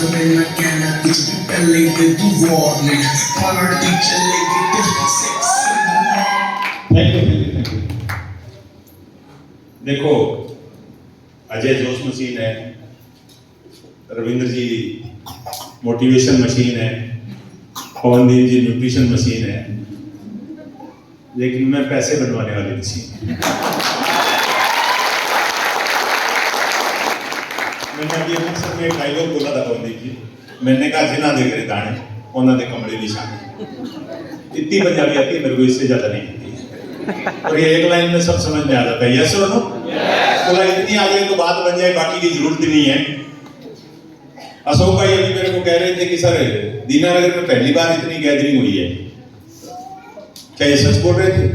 तुम्हें मैं कहना कुछ भी पहले दे दूं वार्निंग पार्टी चलेगी दिल सेक्स थैंक यू। देखो अजय जोश मशीन है, रविंद्र जी मोटिवेशन मशीन है, पवनदीप जी न्यूट्रिशन मशीन है, लेकिन मैं पैसे बनवाने वाली मशीन। मैंने अभी अमृतसर में एक डायलॉग बोला था पवनदीप जी, मैंने कहा जिना दे करे दाने उन्होंने कमरे की शान। इतनी पंजाबी आती है मेरे को, इससे ज्यादा नहीं आती, और ये एक लाइन में सब समझ में आ जाता है। यस और नो? बोला इतनी आ जाए तो बात बन जाए, बाकी की जरूरत नहीं है। अशोक भाई अभी मेरे को कह रहे थे कि सर दीनानगर में पहली बार इतनी गैदरिंग हुई है, क्या ये सच बोल रहे थे?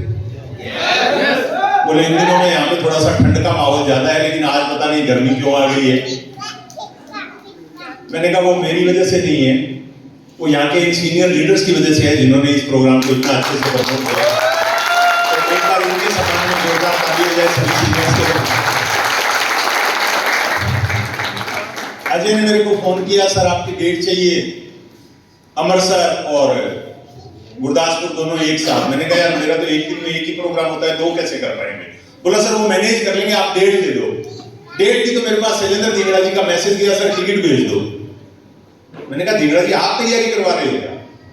बोले इन दिनों में यहाँ पे थोड़ा सा ठंड का माहौल ज्यादा है, लेकिन आज पता नहीं गर्मी क्यों आ गई है। मैंने कहा वो मेरी वजह से नहीं है, वो यहाँ के एक सीनियर लीडर्स की वजह से है, जिन्होंने इस प्रोग्राम को इतना अच्छे से प्रमोट किया। तो एक बार उनके सम्मान में जोरदार ताली हो जाए सभी सीनियर्स के। अजय ने मेरे को फोन किया, सर आपकी डेट चाहिए अमृतसर और गुरदासपुर दोनों एक साथ। मैंने कहा यार मेरा तो एक दिन में एक ही प्रोग्राम होता है, दो कैसे कर पाएंगे? बोला सर वो मैनेज कर लेंगे, आप डेट दे दो। डेट दी तो मेरे पास शैलेंद्र दींगड़ा जी का मैसेज दिया, सर टिकट भेज दो। मैंने कहा दींगड़ा जी आप तैयारी करवा रहे हो क्या?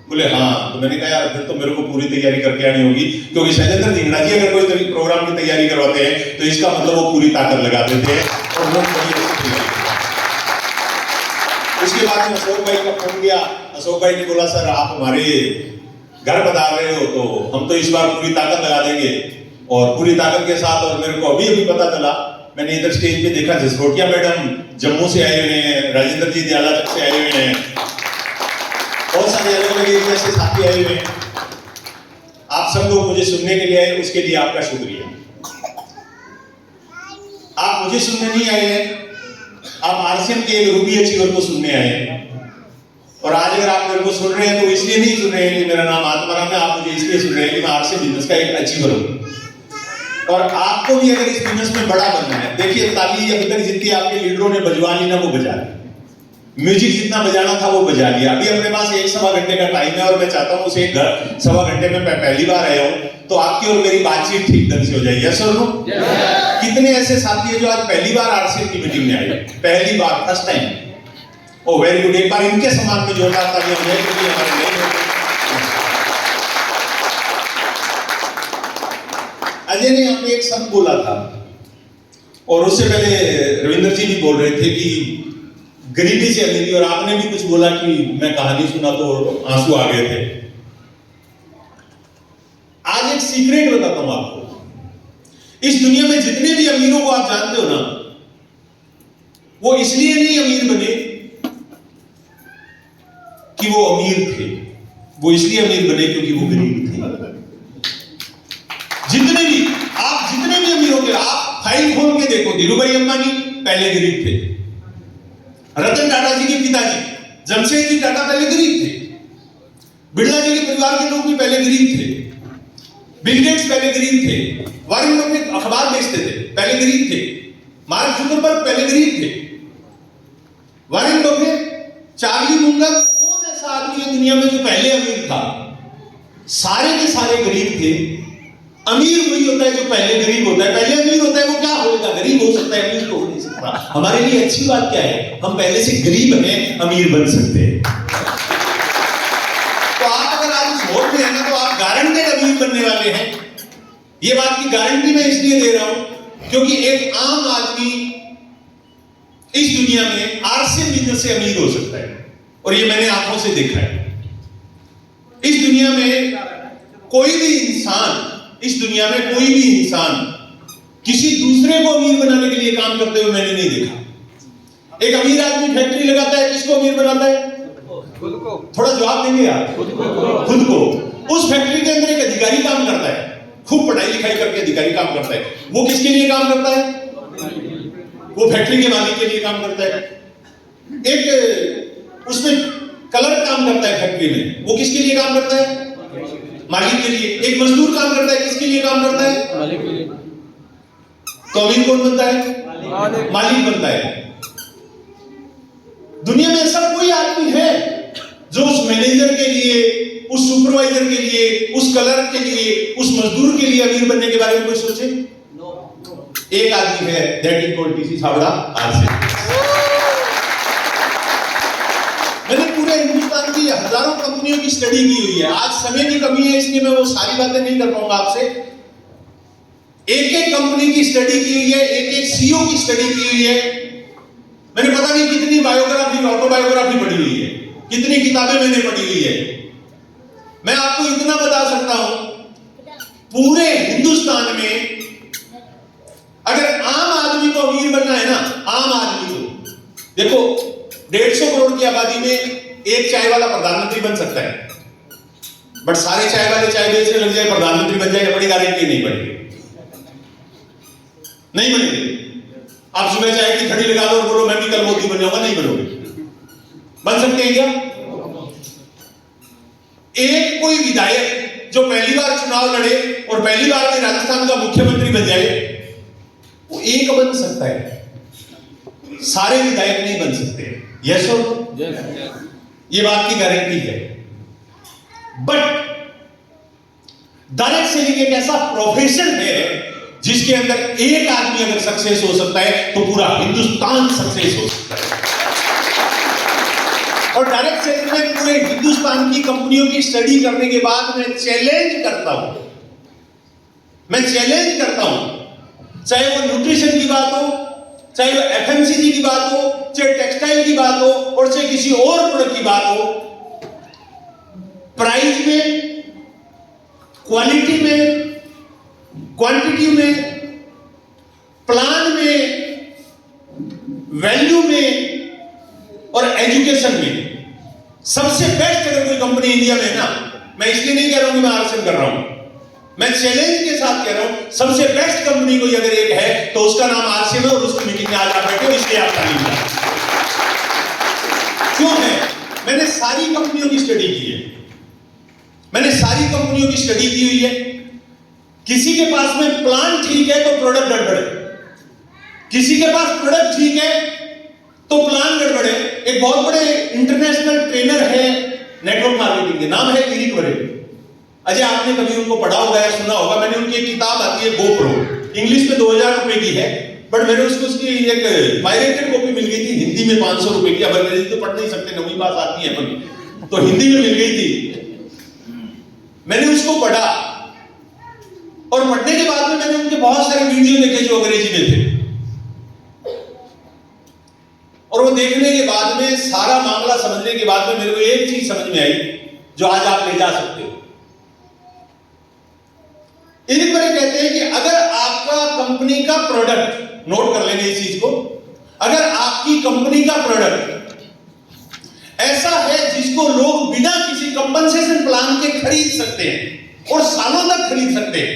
बोले हाँ। तो मैंने कहा यार फिर तो मेरे को पूरी तैयारी करके आनी होगी, क्योंकि शैलेंद्र दींगड़ा जी अगर कोई प्रोग्राम की तैयारी करवाते हैं तो इसका मतलब वो पूरी ताकत लगा देते हैं और वो उसके बाद में अशोक भाई का फोन किया। अशोक भाई ने बोला सर आप हमारे घर बता रहे हो तो हम तो इस बार पूरी ताकत लगा देंगे, और पूरी ताकत के साथ। और मेरे को अभी पता चला, मैंने इधर स्टेज पे देखा जसरोटिया मैडम जम्मू से आए हुए हैं, राजेंद्र जी दयाला तक से आए हुए हैं, बहुत सारे अलग अलग एरिया से साथी आए हुए हैं। आप सब लोग मुझे सुनने के लिए आए, उसके लिए आपका शुक्रिया। आप मुझे सुनने नहीं आए हैं, आप आरसीएम के एक रूबी अचीवर को सुनने आए हैं। और आज अगर आप मेरे को सुन रहे हैं तो इसलिए नहीं सुन रहे हैं कि मेरा नाम आत्माराम है, आप मुझे इसलिए सुन रहे हैं कि मैं आरसीएम बिजनेस का एक अचीवर हूं। और आपको भी अगर इस बिजनेस में बड़ा बनना है, देखिए ताली अभी तक जितनी आपके लीडरों ने बजवा ली ना, वो बजा ली। म्यूजिक जितना बजाना था वो बजा लिया। अभी अपने पास 1-1.25 घंटे का टाइम है, और मैं चाहता हूं उसे 1.25 घंटे में मैं पहली बार आया हूं तो आपकी और मेरी बातचीत ठीक ढंग से हो जाए। यस और नो? कितने ऐसे साथी हैं जो आज पहली बार आरसीएम की मीटिंग में आए? पहली बार, फर्स्ट टाइम। ओ वेरी गुड, एक बार इनके सम्मान में जोरदार तालियां हो जाए, क्योंकि हमारे नए लोग। अजय ने यहाँ पे एक शब्द बोला था, और उससे पहले रविंद्र जी भी बोल रहे थे कि गरीबी से अमीरी, और आपने भी कुछ बोला कि मैं कहानी सुना तो आंसू आ गए थे। आज एक सीक्रेट बताता हूं आपको। इस दुनिया में जितने भी अमीरों को आप जानते हो ना, वो इसलिए नहीं अमीर बने कि वो अमीर थे, वो इसलिए अमीर बने क्योंकि वो गरीब थे। जितने भी अमीर होंगे, आप फाइल खोल के देखो, धीरूभाई अंबानी पहले गरीब थे, रतन टाटा जी के पिताजी जमशेद जी टाटा पहले गरीब थे, बिरला जी के परिवार के लोग भी पहले गरीब थे, बिल गेट्स पहले गरीब थे, वॉरेन बफेट अखबार बेचते थे पहले गरीब थे, मार्क जुकरबर्ग पहले गरीब थे, वॉरेन बफेट, चार्ली मुंगर, कौन ऐसा आदमी है दुनिया में जो पहले अमीर था? सारे के सारे गरीब थे। अमीर वही होता है जो पहले गरीब होता है। पहले अमीर होता है वो क्या होगा? गरीब हो सकता है, अमीर तो हो नहीं सकता। हमारे लिए अच्छी बात क्या है? हम पहले से गरीब हैं, अमीर बन सकते हैं। तो आप अगर आज इस वोट में है ना, तो आप गारंटेड अमीर बनने वाले हैं। ये बात की गारंटी मैं इसलिए दे रहा हूं क्योंकि एक आम आदमी इस दुनिया में आरसीएम बिजनेस से अमीर हो सकता है, और ये मैंने आंखों से देखा है। इस दुनिया में कोई भी इंसान किसी दूसरे को अमीर बनाने के लिए काम करते हुए मैंने नहीं देखा। एक अमीर आदमी फैक्ट्री लगाता है, किसको अमीर बनाता है? खुद को। थोड़ा जवाब देंगे यार? खुद को। उस फैक्ट्री के अंदर एक अधिकारी काम करता है, खूब पढ़ाई लिखाई करके अधिकारी काम करता है। वो किसके लिए काम करता है? वो फैक्ट्री के मालिक के लिए काम करता है। एक उसमें कलर काम करता है फैक्ट्री में, वो किसके लिए काम करता है? मालिक के लिए। एक मजदूर काम करता है, किसके लिए काम करता है? मालिक के लिए। तो अमीर कौन बनता है? मालिक बनता है। दुनिया में ऐसा कोई आदमी है जो उस मैनेजर के लिए, उस सुपरवाइजर के लिए, उस क्लर्क के लिए, उस मजदूर के लिए अमीर बनने के बारे में कोई सोचे? एक आदमी है, that is called TC Chhabra RC. मैंने पूरे हिंदुस्तान की हजारों कंपनियों की स्टडी की हुई है। आज समय की कमी है इसलिए मैं वो सारी बातें नहीं कर पाऊंगा आपसे। एक एक कंपनी की स्टडी की हुई है, एक एक सीईओ की स्टडी की हुई है। मैंने पता नहीं कितनी बायोग्राफी, ऑटोबायोग्राफी पढ़ी हुई है, कितनी किताबें मैंने पढ़ी हुई है। मैं आपको इतना बता सकता हूं, पूरे हिंदुस्तान में अगर आम आदमी को अमीर बनना है ना, आम आदमी को, देखो 150 करोड़ की आबादी में एक चाय वाला प्रधानमंत्री बन सकता है, बट सारे चाय वाले चाय बेचने लग जाए, प्रधानमंत्री बन जाए, बड़ी गारंटी नहीं बनेगी, नहीं बनेगी। आप सुबह चाय की घड़ी लगा दो और बोलो मैं भी कल मोदी बन जाऊंगा, नहीं बनोगे। बन सकते हैं क्या? एक कोई विधायक जो पहली बार चुनाव लड़े और पहली बार में राजस्थान का मुख्यमंत्री बन जाए, वो एक बन सकता है, सारे विधायक नहीं बन सकते। यस और नो? ये बात की गारंटी है। बट डायरेक्ट सेलिंग एक ऐसा प्रोफेशन है जिसके अंदर एक आदमी अगर सक्सेस हो सकता है तो पूरा हिंदुस्तान सक्सेस हो सकता है। और डायरेक्ट सेलिंग में पूरे हिंदुस्तान की कंपनियों की स्टडी करने के बाद मैं चैलेंज करता हूं, चाहे वो न्यूट्रिशन की बात हो, चाहे वो एफएमसीजी की बात हो, चाहे टेक्सटाइल की बात हो, और चाहे किसी और प्रोडक्ट की बात हो, प्राइस में, क्वालिटी में, क्वांटिटी में, प्लान में, वैल्यू में और एजुकेशन में सबसे बेस्ट अगर कोई कंपनी इंडिया में है ना, मैं इसलिए नहीं कह रहा हूं कि मैं आरसीएम कर रहा हूं, मैं चैलेंज के साथ कह रहा हूं, सबसे बेस्ट कंपनी कोई अगर एक है तो उसका नाम आरसीएम है, और उसकी मीटिंग में आज आप बैठे हो इसलिए आप तालीम दें। क्यों है? मैंने सारी कंपनियों की स्टडी की है, की हुई है। किसी के पास में प्लान ठीक है तो प्रोडक्ट गड़बड़ है, किसी के पास प्रोडक्ट ठीक है तो प्लान गड़बड़ है। एक बहुत बड़े इंटरनेशनल ट्रेनर है नेटवर्क मार्केटिंग के, नाम है एरिक वरेन। अजय आपने कभी उनको पढ़ा होगा या सुना होगा। मैंने उनकी एक किताब आती है गोप्रो, इंग्लिश में 2000 रुपए की है, बट मैंने उसकी एक पायरेटेड कॉपी मिल गई थी हिंदी में 500 रुपए की। अब अंग्रेजी तो पढ़ नहीं सकते, नवी पास आती है अपन, तो हिंदी में मिल गई थी। मैंने उसको पढ़ा और पढ़ने के बाद में मैंने उनके बहुत सारे वीडियो देखे जो अंग्रेजी में थे, और वो देखने के बाद में, सारा मामला समझने के बाद में मेरे को एक चीज समझ में आई जो आज आप ले जा सकते हो। एक बार कहते हैं कि अगर आपका कंपनी का प्रोडक्ट, नोट कर लेंगे इस चीज को, अगर आपकी कंपनी का प्रोडक्ट ऐसा है जिसको लोग बिना किसी कंपनसेशन प्लान के खरीद सकते हैं और सालों तक खरीद सकते हैं,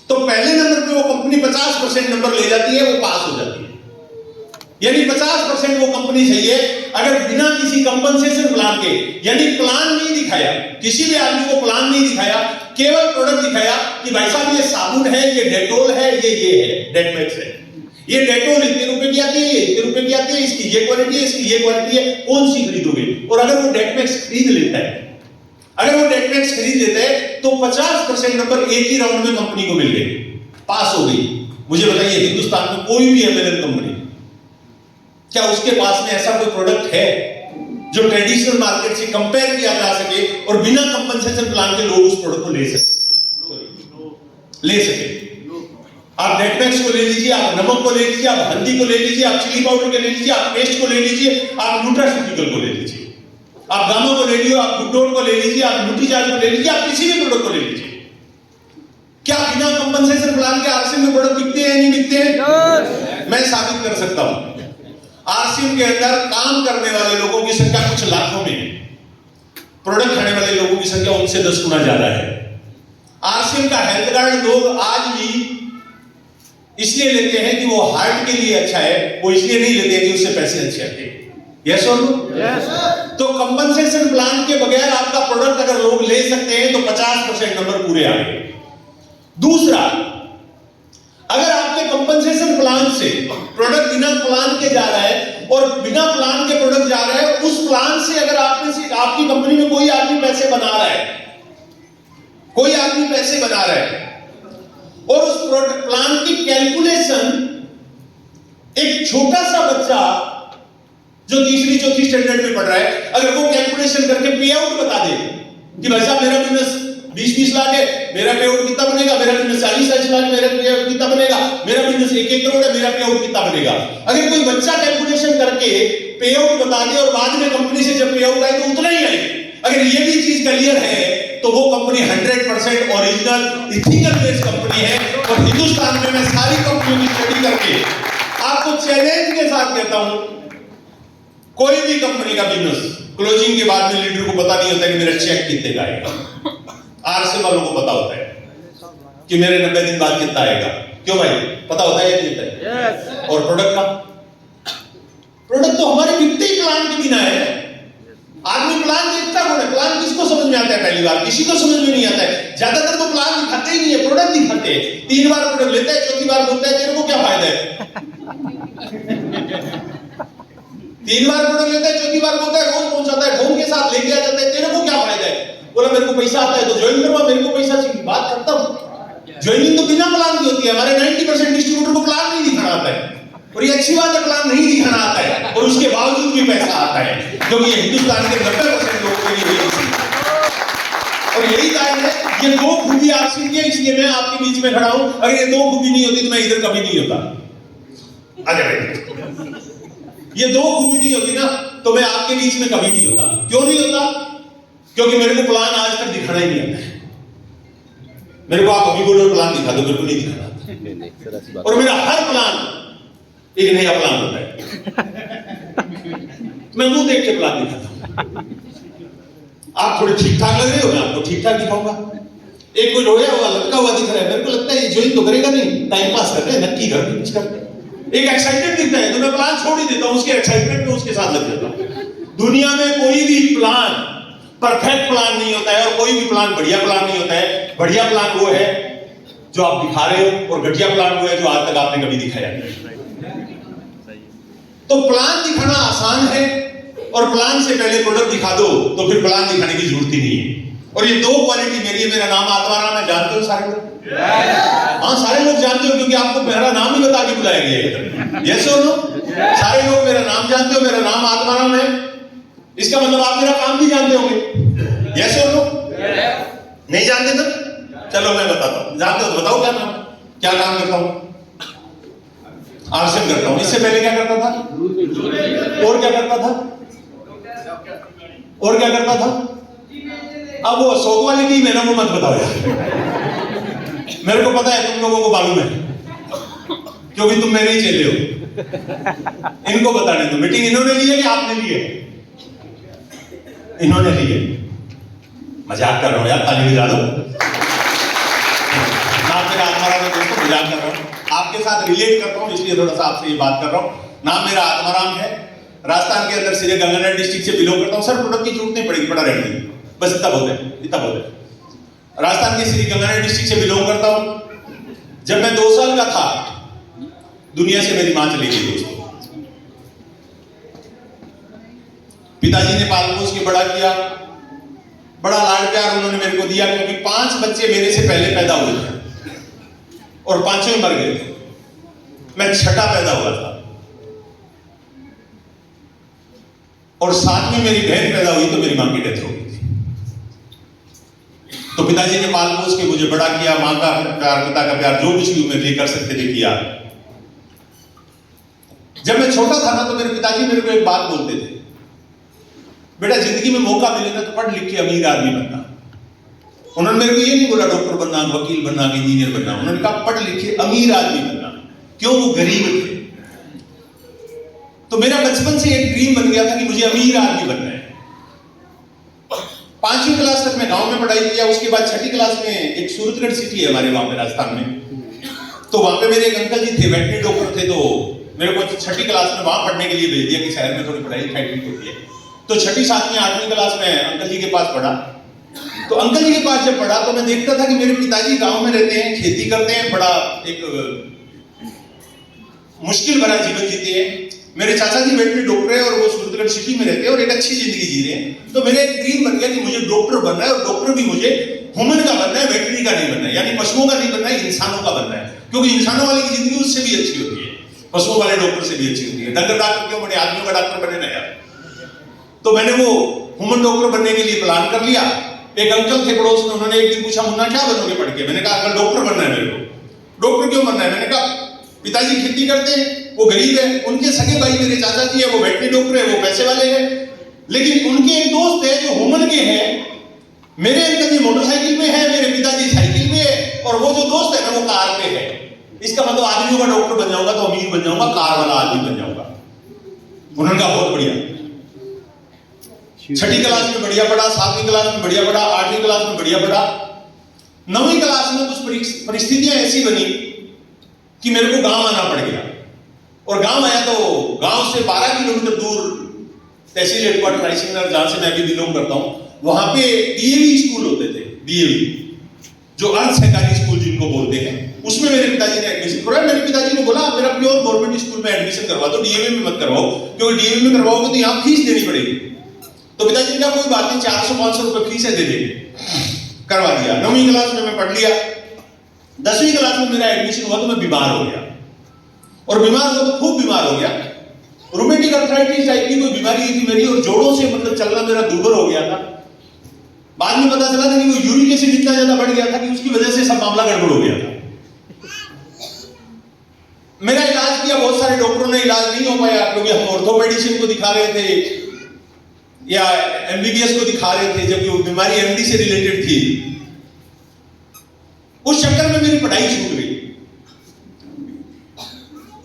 तो पहले नंबर पे वो कंपनी 50% नंबर ले जाती है, वो पास हो जाती है। यानी 50% वो कंपनी सही है अगर बिना किसी कंपनसेशन प्लान के, यानी प्लान नहीं दिखाया, किसी भी आदमी को प्लान नहीं दिखाया, केवल प्रोडक्ट दिखाया कि भाई साहब ये साबुन है, ये डेटोल है, ये है, डेटमैक्स है, ये डेटोल इतने रुपए की आती है, ये इतने रुपए की आती है, इसकी ये क्वालिटी है, इसकी ये क्वालिटी है, कौन सी खरीदोगे? और अगर वो डेटमैक्स खरीद लेता है, तो 50% नंबर एक ही राउंड में कंपनी को मिल गए, पास हो गई। मुझे बताइए हिंदुस्तान में कोई भी अमेरिकन कंपनी, क्या उसके पास में ऐसा कोई प्रोडक्ट है जो ट्रेडिशनल मार्केट से कंपेयर किया जा सके और बिना कंपनसेशन प्लान के लोग उस प्रोडक्ट को ले सके? आप डेटमैक्स को ले लीजिए, आप नमक को ले लीजिए, आप हल्दी को ले लीजिए, आप चिली पाउडर को ले लीजिए, आप पेस्ट को ले लीजिए, आप न्यूट्रास्यूटिकल को ले लीजिए, आप गामा को ले लीजिए, आप गुडडोट को ले लीजिए, आप न्यूट्रीचार्ज को ले लीजिए, आप किसी भी प्रोडक्ट को ले लीजिए। क्या बिना कंपनसेशन प्लान के आरसीएम में प्रोडक्ट बिकते हैं या नहीं बिकते हैं? मैं साबित कर सकता हूं। आरसीएम के अंदर काम करने वाले लोगों की संख्या कुछ लाखों में है, प्रोडक्ट खाने वाले लोगों की संख्या उनसे 10 गुना ज्यादा है। आरसीएम का हेल्थ कार्ड लोग आज भी इसलिए लेते हैं कि वो हार्ट के लिए अच्छा है, वो इसलिए नहीं लेते कि उससे पैसे अच्छे आते हैं। यस और नो? यस। तो कंपनसेशन प्लान के बगैर आपका प्रोडक्ट अगर लोग ले सकते हैं तो 50% नंबर पूरे आ गए। दूसरा, अगर आपके कंपनसेशन प्लान से प्रोडक्ट बिना प्लान के जा रहा है और बिना प्लान के प्रोडक्ट जा रहा है। उस प्लान से अगर आपकी कंपनी में कोई आदमी पैसे बना रहा है, कोई आदमी पैसे बना रहा है, और उस प्रोडक्ट प्लान की कैलकुलेशन एक छोटा सा बच्चा जो तीसरी चौथी स्टैंडर्ड में पढ़ रहा है, अगर वो कैलकुलेशन करके पे आउट बता दे कि भाई साहब मेरा बिजनेस 20-20 लाख है, मेरा पे आउट कितना बनेगा, मेरा बिजनेस 40-40 लाख, मेरा पे आउट कितना बनेगा, मेरा बिजनेस 1-1 करोड़ है, मेरा पे आउट कितना बनेगा। अगर कोई बच्चा कैलकुलेशन करके पे आउट बता दे और बाद में कंपनी से जब पे आउट आए तो उतना ही आए, अगर ये भी चीज क्लियर है तो वो company 100% original ethical based company है। और हिंदुस्तान में मैं सारी कंपनियों की स्टडी करके आपको चैलेंज के साथ कहता हूं, कोई भी कंपनी का बिजनेस क्लोजिंग के बाद में लीडर को पता नहीं होता कि मेरा चेक कितने का आएगा। आरसी वालों को पता होता है कि मेरे 90 दिन बाद कितना आएगा। क्यों भाई, पता होता है या नहीं होता है? yes. और प्रोडक्ट तो हमारे बिकते ही प्लान के बिना है। आदमी प्लान देखता कौन है? प्लान किसको समझ में आता है? पहली बार किसी को समझ में नहीं आता है। ज्यादातर तो प्लान दिखाते ही नहीं है, प्रोडक्ट दिखाते हैं। 3 बार प्रोडक्ट लेता है, चौथी बार बोलता है तेरे को क्या फायदा है। 3 बार प्रोडक्ट लेता है, चौथी बार बोलता है रोज पहुंचाता है, फोन के साथ लेके आ जाता है, तेरे को क्या फायदा है। बोला मेरे को पैसा आता है तो ज्वाइन करवा, मेरे को पैसा चाहिए, बात करता हूं। ज्वाइनिंग तो बिना प्लान की होती है। हमारे 90% डिस्ट्रीब्यूटर को प्लान नहीं दिखाना आता है, और ये अच्छी बात है, प्लान नहीं दिखाना आता है और उसके बावजूद भी पैसा आता है, क्योंकि ये हिंदुस्तान के 90% लोगों के लिए है। और यही कारण है, ये 2 खूबी आप सीखिए, इसलिए मैं आपके बीच में खड़ा हूं। अगर ये 2 खूबी नहीं होती तो मैं इधर कभी नहीं होता। आजा भाई, ये 2 खूबी नहीं होती ना तो मैं आपके बीच में कभी नहीं होता। क्यों नहीं होता? क्योंकि मेरे को प्लान आज तक दिखाना ही नहीं आता है। मेरे को आप अभी बोलो प्लान दिखा दो, मेरे को नहीं दिखाना। और मेरा हर प्लान एक नया प्लान होता है। मैं मुंह देख के प्लान दिखाता हूं। आप थोड़े ठीक ठाक लग रहे हो, मैं आपको ठीक ठाक दिखाऊंगा। एक कोई रोया हुआ लटका हुआ दिख रहा है, मेरे को लगता है ये ज्वाइन तो करेगा नहीं, टाइम पास कर रहे हैं, नक्की घर में कुछ करते हैं। एक एक्साइटेड दिखता है तो मैं प्लान छोड़ ही देता हूं, उसके एक्साइटमेंट में उसके साथ लग जाता हूं। दुनिया में कोई भी प्लान परफेक्ट प्लान नहीं होता है, और कोई भी प्लान बढ़िया प्लान नहीं होता है। बढ़िया प्लान वो है जो आप दिखा रहे हो, और घटिया प्लान वो है जो आज तक आपने कभी दिखाया नहीं। तो प्लान दिखाना आसान है, और प्लान से पहले प्रोडक्ट दिखा दो तो फिर प्लान दिखाने की जरूरत ही नहीं है। और ये 2 क्वालिटी मेरी है। मेरा नाम आत्माराम है, जानते हो सारे लोग? हाँ, सारे लोग जानते हो, क्योंकि आपको मेरा नाम ही बता के बुलाया गया है। यस और नो? सारे लोग मेरा नाम जानते हो, मेरा नाम आत्माराम है। इसका मतलब आप मेरा काम भी जानते होंगे। यस और नो? नहीं जानते तो चलो मैं बताता हूं। जानते हो तो बताओ क्या नाम, क्या काम करता हूं? आरसीएम करता हूं। इससे पहले क्या करता था? और क्या करता था? और क्या करता था? अब वो अशोक वाली टीम है ना, वो मत बताओ यार। मेरे को पता है, तुम लोगों को मालूम है, क्योंकि तुम मेरे ही चेले हो। इनको बताने दो। मीटिंग इन्होंने ली है कि आपने ली है? इन्होंने ली है। मजाक कर रहा हूं यार, ताली बजा दो। नाम मेरा आत्माराम है दोस्तों, मजाक कर रहा हूं, आपके साथ रिलेट करता हूं, इसलिए थोड़ा सा आपसे ये बात कर रहा हूं। नाम मेरा आत्माराम है, राजस्थान के अंदर श्री गंगानगर डिस्ट्रिक्ट से बिलोंग करता हूं। सर प्रोडक्ट की जरूरत नहीं पड़ेगी, पड़ा रहेगी, बस इतना बहुत है, इतना बहुत है। राजस्थान के श्री गंगानगर डिस्ट्रिक्ट से बिलोंग करता हूं। जब मैं 2 साल का था, दुनिया से मेरी मां चली गई दोस्तों। पिताजी ने पाल पोस के बड़ा किया, बड़ा लाड प्यार उन्होंने मेरे को दिया, क्योंकि 5 बच्चे मेरे से पहले पैदा हुए थे और 5 मर गए थे। मैं छठा पैदा हुआ था, और 7वीं मेरी बहन पैदा हुई तो मेरी मां की डेथ हो गई थी। तो पिताजी ने पाल पोस के मुझे बड़ा किया, मां का प्यार, पिता का प्यार, जो कुछ भी मेरे लिए कर सकते थे किया। जब मैं छोटा था ना, तो मेरे पिताजी मेरे को एक बात बोलते थे, बेटा जिंदगी में मौका मिले ना तो पढ़ लिख के अमीर आदमी बनना। उन्होंने मेरे को ये नहीं बोला डॉक्टर बनना, वकील बनना, इंजीनियर बनना। उन्होंने कहा पढ़ लिख के अमीर आदमी बनना। क्यों? वो गरीब थे। तो मेरा बचपन से एक ड्रीम बन गया था कि मुझे अमीर आदमी बनना है। 5वीं क्लास तक मैं गांव में पढ़ाई किया। उसके बाद 6ठी क्लास में एक सूरतगढ़ सिटी है हमारे वहां पे राजस्थान में, तो वहां पे मेरे एक अंकल जी थे, वेटनरी डॉक्टर थे। तो मेरे को 6ठी क्लास में वहां पढ़ने के लिए भेज दिया कि शहर में थोड़ी पढ़ाई लिखाई ठीक होती है। तो 6ठी 7वीं 8वीं क्लास में अंकल जी के पास पढ़ा। तो अंकल जी के पास जब पढ़ा तो मैं देखता था कि मेरे पिताजी गांव में रहते हैं, खेती करते हैं, बड़ा एक मुश्किल भरा जीवन जीते हैं। मेरे चाचा जी वेटरी डॉक्टर है और वो सूरतगढ़ सिटी में रहते हैं और एक अच्छी जिंदगी जी रहे हैं। तो मेरा एक ड्रीम बन गया कि मुझे डॉक्टर बनना है, और डॉक्टर भी मुझे ह्यूमन का बनना है, वेटरी का नहीं बनना है, यानी पशुओं का नहीं बनना है, इंसानों का बनना है। क्योंकि इंसानों वाले की जिंदगी उससे भी अच्छी होती है, पशुओं वाले डॉक्टर से भी अच्छी होती है। डंगर डॉक्टर क्यों बने, आदमियों का डॉक्टर बने ना यार। तो मैंने वो ह्यूमन डॉक्टर बनने के लिए प्लान कर लिया। एक अंकल थे पड़ोस में, उन्होंने एक दिन पूछा, मुन्ना क्या बनोगे पढ़ के? मैंने कहा अंकल डॉक्टर बनना है मेरे को। डॉक्टर क्यों बनना है? मैंने कहा पिताजी खेती करते हैं, वो गरीब है, उनके सगे भाई मेरे चाचा जी है, वो वेटरी डॉक्टर है, वो पैसे वाले हैं, लेकिन उनके एक दोस्त है जो ह्यूमन के हैं। मेरे अंकल जी मोटरसाइकिल में है, मेरे पिताजी साइकिल में है, और वो जो दोस्त है ना वो कार पे है। इसका मतलब आदमियों का डॉक्टर बन जाऊंगा तो अमीर बन जाऊंगा, कार वाला आदमी बन जाऊंगा। उन्होंने कहा बहुत बढ़िया। छठी क्लास में बढ़िया पढ़ा, 7वीं क्लास में बढ़िया पढ़ा, 8वीं क्लास में बढ़िया पढ़ा। 9वीं क्लास में कुछ परिस्थितियां ऐसी बनी कि मेरे को गांव आना पड़ गया। और गांव आया तो गांव से 12 किलोमीटर दूर तहसील हेडक्वार्टर रायसिंगर, जहां से मैं भी बिलोंग करता हूं, वहां पे डीएवी स्कूल होते थे, डीएवी जो अर्ध सरकारी स्कूल जिनको बोलते हैं, उसमें मेरे पिताजी ने एडमिशन करवाया। मेरे पिताजी ने बोला मेरा प्योर गवर्नमेंट स्कूल में एडमिशन करवा दो, डीएवी में मत करवाओ, क्योंकि डीएवी में करवाओगे तो यहाँ फीस देनी पड़ेगी। तो पिताजी ने कहा कोई बात नहीं, 400-500 रुपए फीस है, दे देंगे। करवा दिया। 9वीं क्लास में मैं पढ़ लिया। 10वीं क्लास में मेरा एडमिशन हुआ तो मैं बीमार हो गया, और बीमार हुआ तो खूब बीमार हो गया। रूमेटिक अर्थराइटिस टाइप की कोई बीमारी थी मेरी, और जोड़ों से मतलब चलना मेरा दुर्बल हो गया था। बाद में पता चला था कि वो यूरिक एसिड इतना ज्यादा बढ़ गया था कि उसकी वजह से सब मामला गड़बड़ हो गया था। मेरा इलाज किया, बहुत सारे डॉक्टरों ने, इलाज नहीं हो पाया, क्योंकि हम ऑर्थोपेडिशियन को दिखा रहे थे या एमबीबीएस को दिखा रहे थे, जबकि वो बीमारी एमडी से रिलेटेड थी। उस चक्कर में मेरी पढ़ाई छूट गई।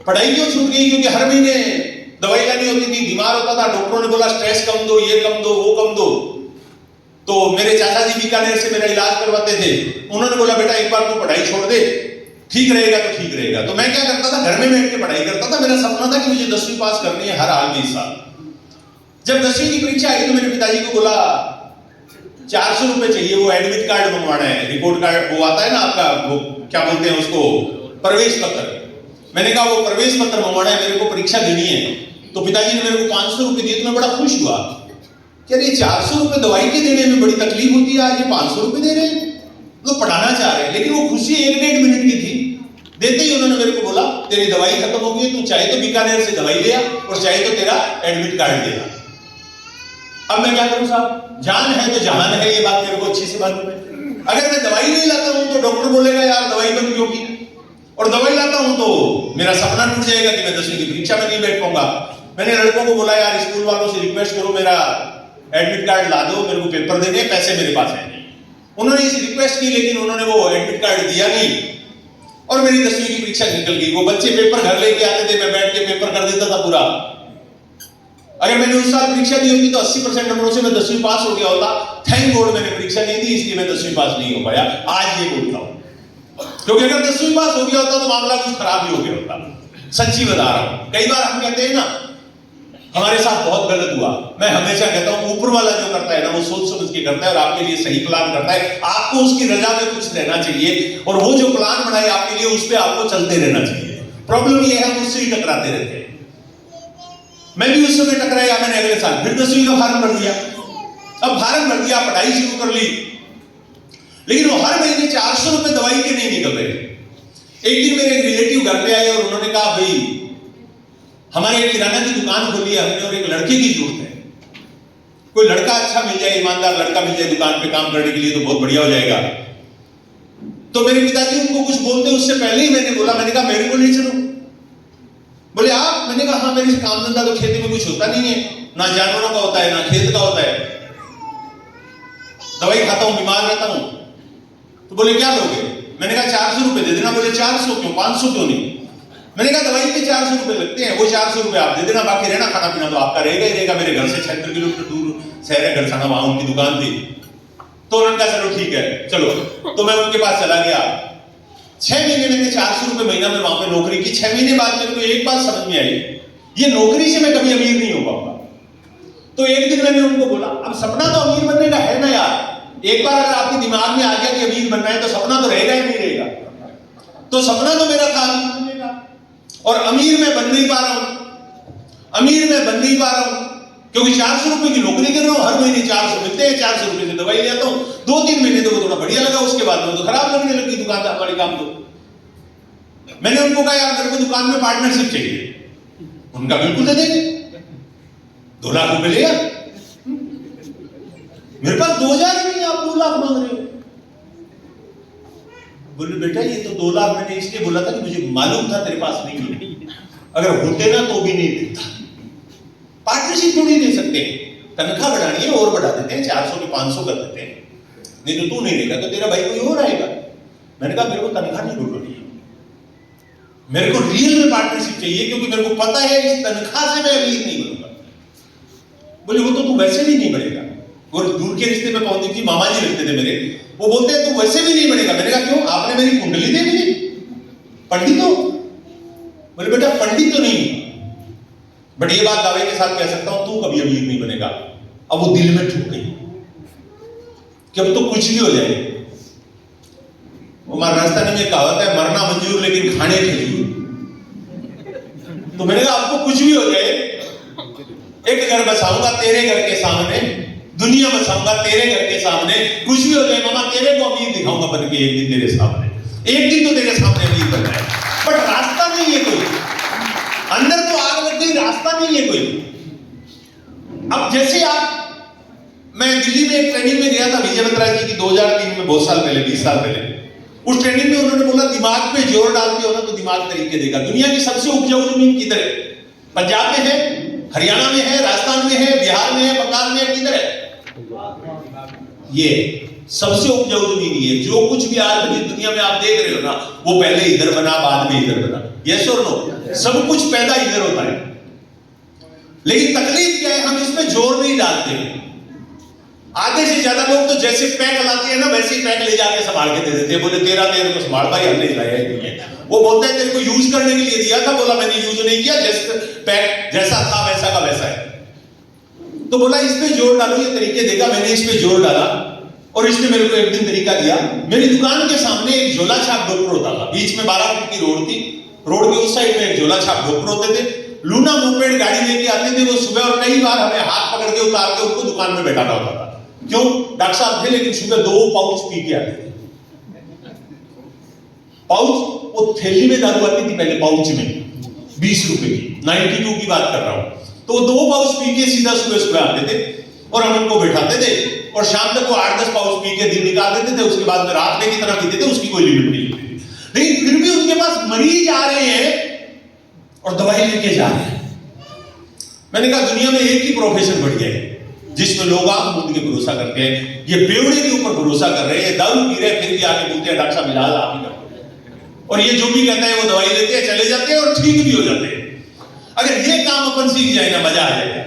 पढ़ाई क्यों छूट गई? क्योंकि हर महीने दवाई लानी होती थी, बीमार होता था, डॉक्टरों ने बोला स्ट्रेस कम दो, ये कम दो, वो कम दो। तो मेरे चाचा जी बीकानेर से मेरा इलाज करवाते थे, उन्होंने बोला बेटा एक बार तू पढ़ाई छोड़ दे, ठीक रहेगा तो ठीक रहेगा। तो मैं क्या करता था, घर में बैठ के पढ़ाई करता था। मेरा सपना था कि मुझे 10वीं पास करनी है हर हाल में इस साल। जब 10वीं की परीक्षा आई तो मेरे पिताजी को बोला 400 रुपए चाहिए, वो एडमिट कार्ड मंगवाना है, रिपोर्ट कार्ड वो आता है ना आपका, वो क्या बोलते हैं उसको, प्रवेश पत्र। मैंने कहा वो प्रवेश पत्र मंगवाना है, मेरे को परीक्षा देनी है। तो पिताजी ने मेरे को 500 रुपए दिए, तो मैं बड़ा खुश हुआ कि अरे 400 रुपए दवाई के देने में बड़ी तकलीफ होती है, आज ये 500 रुपए दे रहे हैं, तो पढ़ाना चाह रहे हैं। लेकिन वो खुशी 1-1.5 मिनट की थी। देते ही उन्होंने मेरे को बोला तेरी दवाई खत्म हो गई, तू चाहे तो बीकानेर से दवाई ले आ और चाहे तो तेरा एडमिट कार्ड दे आ। अब मैं क्या करूं साहब, जान है तो जहान है, ये बात मेरे को अच्छी सी मालूम है। अगर मैं दवाई नहीं लाता हूं तो डॉक्टर बोलेगा यार दवाई बंद क्यों की, और दवाई लाता हूं तो मेरा सपना टूट जाएगा कि मैं 10वीं की परीक्षा में नहीं बैठ पाऊंगा। मैंने लड़कों को बोला यार स्कूल वालों से रिक्वेस्ट करो मेरा एडमिट कार्ड ला दो, मेरे को पेपर देने, पैसे मेरे पास है नहीं। उन्होंने इस रिक्वेस्ट की, लेकिन उन्होंने वो एडमिट कार्ड दिया नहीं, और मेरी 10वीं की परीक्षा निकल गई। वो बच्चे पेपर घर लेके आते थे, मैं बैठ के पेपर कर देता था पूरा। अगर मैंने उस साल परीक्षा दी होती तो 80% नंबरों से मैं 10वीं पास हो गया होता। थैंक गॉड मैंने परीक्षा नहीं दी, इसलिए मैं 10वीं पास नहीं हो पाया। आज ये बोलता हूं, क्योंकि अगर 10वीं पास हो गया होता तो मामला कुछ खराब ही हो गया होता। सच्ची बता रहा हूं। कई बार हम कहते हैं ना हमारे साथ बहुत गलत हुआ। मैं हमेशा कहता हूं ऊपर वाला जो करता है ना वो सोच समझ के करता है, और आपके लिए सही प्लान करता है। आपको उसकी रजा में कुछ रहना चाहिए, और वो जो प्लान बनाए आपके लिए उस पर आपको चलते रहना चाहिए। प्रॉब्लम ये है हम उससे ही टकराते रहते हैं। मैं भी उस समय टकराया, मैंने अगले साल फिर 10वीं का फार्म भर दिया। अब फार्म भर दिया, पढ़ाई शुरू कर ली, लेकिन वो हर महीने 400 रुपए दवाई के नहीं निकल रहे। एक दिन मेरे एक रिलेटिव घर पे आए और उन्होंने कहा भाई हमारे एक किराना की दुकान खोली है हमने और एक लड़के की जरूरत है, कोई लड़का अच्छा मिल जाए, ईमानदार लड़का मिल जाए दुकान पे काम करने के लिए तो बहुत बढ़िया हो जाएगा। तो मेरे पिताजी उनको कुछ बोलते उससे पहले ही मैंने बोला, मैंने कहा मेरे को ले चलो। बोले आप? मैंने कहा हाँ, मेरे काम धंधा तो खेती में कुछ होता नहीं है, ना जानवरों का होता है ना खेत का होता है, दवाई खाता हूं, बीमार रहता हूं। तो बोले क्या लोगे? मैंने कहा 400 रुपए दे देना। बोले 400 क्यों, 500 क्यों नहीं? मैंने कहा दवाई के 400 रुपए लगते हैं, वो 400 रुपए आप दे देना, बाकी रहना खाना पीना तो आपका रहेगा ही रहेगा। मेरे घर से 76 किलोमीटर दूर शहर है गड़साना, वहां उनकी दुकान थी। तो उन्होंने कहा चलो ठीक है चलो। तो मैं उनके पास चला गया। 6 महीने मैंने 400 रुपए महीना में वहां पे नौकरी की। 6 महीने बाद मेरे को एक बात समझ में आई, ये नौकरी से मैं कभी अमीर नहीं हो पाऊंगा। तो एक दिन मैंने उनको बोला अब सपना तो अमीर बनने का है ना यार, एक बार अगर आपके दिमाग में आ गया कि अमीर बनना है तो सपना तो रहेगा ही नहीं रहेगा। तो सपना तो मेरा था अमीर बनने का, और अमीर मैं बन नहीं पा रहा हूं। अमीर मैं बन नहीं पा रहा हूं क्योंकि 400 रुपए की नौकरी कर रहा हूं, हर महीने 400 मिलते हैं, 400 रुपए से दवाई लेता हूं, 2-3 महीने तो वो थोड़ा बढ़िया लगा, उसके बाद में तो खराब लगने लगी दुकानदार वाले काम। तो मैंने उनको कहा यार मेरे को दुकान में पार्टनरशिप चाहिए, उनका बिल्कुल दे देंगे, 2 लाख रुपए लिया, मेरे पास 2000 ही नहीं, आप 2 लाख मांग रहे हो। बोले बेटा ये तो 2 लाख मैंने इसलिए बोला था कि मुझे मालूम था तेरे पास नहीं है, अगर होते ना तो भी नहीं देता। पार्टनरशिप थोड़ी दे सकते हैं, तनख्वाह बढ़ानी है और बढ़ा देते हैं, 400 के 500 कर देते हैं, नहीं तो तू नहीं देगा तो तेरा भाई कोई और आएगा। मैंने कहा मेरे को तनख्वाह नहीं बढ़ानी है, मेरे को रियल में पार्टनरशिप चाहिए क्योंकि मेरे को पता है इस तनख्वाह से मैं अमीर नहीं बनूंगा। बोले वो तो तू वैसे भी नहीं बढ़ेगा। और दूर के रिश्ते में पहुंची थी, मामा जी लगते थे मेरे, वो बोलते हैं तू वैसे भी नहीं बढ़ेगा। मैंने कहा क्यों, आपने मेरी कुंडली देखी नहीं, पंडित हो? बोले बेटा पंडित तो नहीं, बट ये बात दावे के साथ कह सकता हूं तू कभी अमीर नहीं बनेगा। अब वो दिल में ठुक गई कि अब तो कुछ भी हो जाए। वो राजस्थानी में कहावत है मरना मंजूर लेकिन खाने खजूर। तो मैंने कहा आपको कुछ भी हो जाए, एक घर बसाऊंगा तेरे घर के सामने, दुनिया बसाऊंगा तेरे घर के सामने, कुछ भी हो जाए मामा तेरे को अमीर दिखाऊंगा बन के एक दिन तेरे सामने, एक दिन तो तेरे सामने अमीर बनना है। बट रास्ता नहीं है कोई, अंदर तो आग लग गई, रास्ता नहीं है कोई। अब जैसे आप, मैं दिल्ली में एक ट्रेनिंग में गया था विजय बत्रा जी की 2003 में, बहुत साल पहले, 20 साल पहले। उस ट्रेनिंग में उन्होंने बोला दिमाग पे जोर डालते हो ना तो दिमाग तरीके देगा। दुनिया की सबसे उपजाऊ जमीन किधर है? पंजाब में है, हरियाणा में है, राजस्थान में है, बिहार में है, बंगाल में है, किधर है? ये सबसे उपजाऊ जमीन ये। जो कुछ भी आज जिस दुनिया में आप देख रहे हो ना, वो पहले इधर बना, बाद में इधर बना। यस और नो? सब कुछ पैदा इधर होता है। लेकिन तकलीफ क्या है, हम इसमें जोर नहीं डालते। आधे से ज्यादा लोग तो जैसे पैक लाते हैं ना, वैसे ही पैक ले जाके संभाल के दे देते हैं। बोले तेरा तेरे को संभाल भाई, हमने लाया ही नहीं है। वो बोलते हैं तेरे को यूज करने के लिए दिया था, बोला मैंने यूज नहीं किया, जैसे पैक जैसा था वैसा का वैसा है। तो बोला इस पे जोर डालो, ये तरीके देगा। मैंने इस पे जोर डाला और इसने मेरे को एक दिन तरीका दिया। मेरी दुकान के सामने एक झोला छाप डॉक्टर होता था, बीच में 12 फुट की रोड थी, रोड के उस साइड में एक झोला छाप डॉक्टर होते थे। लूना मोपेड गाड़ी लेके आते थे वो सुबह, और कई बार हमें हाथ पकड़ के उतार के उनको दुकान में बैठाना होता था। क्यों? डॉक्टर साहब थे लेकिन सुबह 2 पाउच पी के आते थे। पाउच, वो थैली में दारू आती थी पहले, पाउच में 20 रुपए की, 92 की बात कर रहा हूं। तो 2 पाउच पी के सीधा सुबह आते थे और हम उनको बैठाते थे, और शाम तक वो 8-10 पाउच पी के दिन निकाल देते थे। उसके बाद में रात में की तरह पीते थे, उसकी कोई लिमिट नहीं होती थी। लेकिन फिर भी उनके पास मरीज आ रहे हैं और दवाई लेके जा रहे हैं। मैंने कहा दुनिया में एक ही प्रोफेशन बढ़ गया है जिसमें लोग आंख मूंद के भरोसा करते हैं। ये बेवड़े के ऊपर भरोसा कर रहे हैं, दारू पी रहे हैं, फिर भी आके बोलते हैं डॉक्टर साहब इलाज आप ही करो। और ये जो भी कहता है वो दवाई लेते हैं, चले जाते हैं और ठीक भी हो जाते हैं। अगर ये काम अपन सीख जाए ना, मजा आ जाएगा।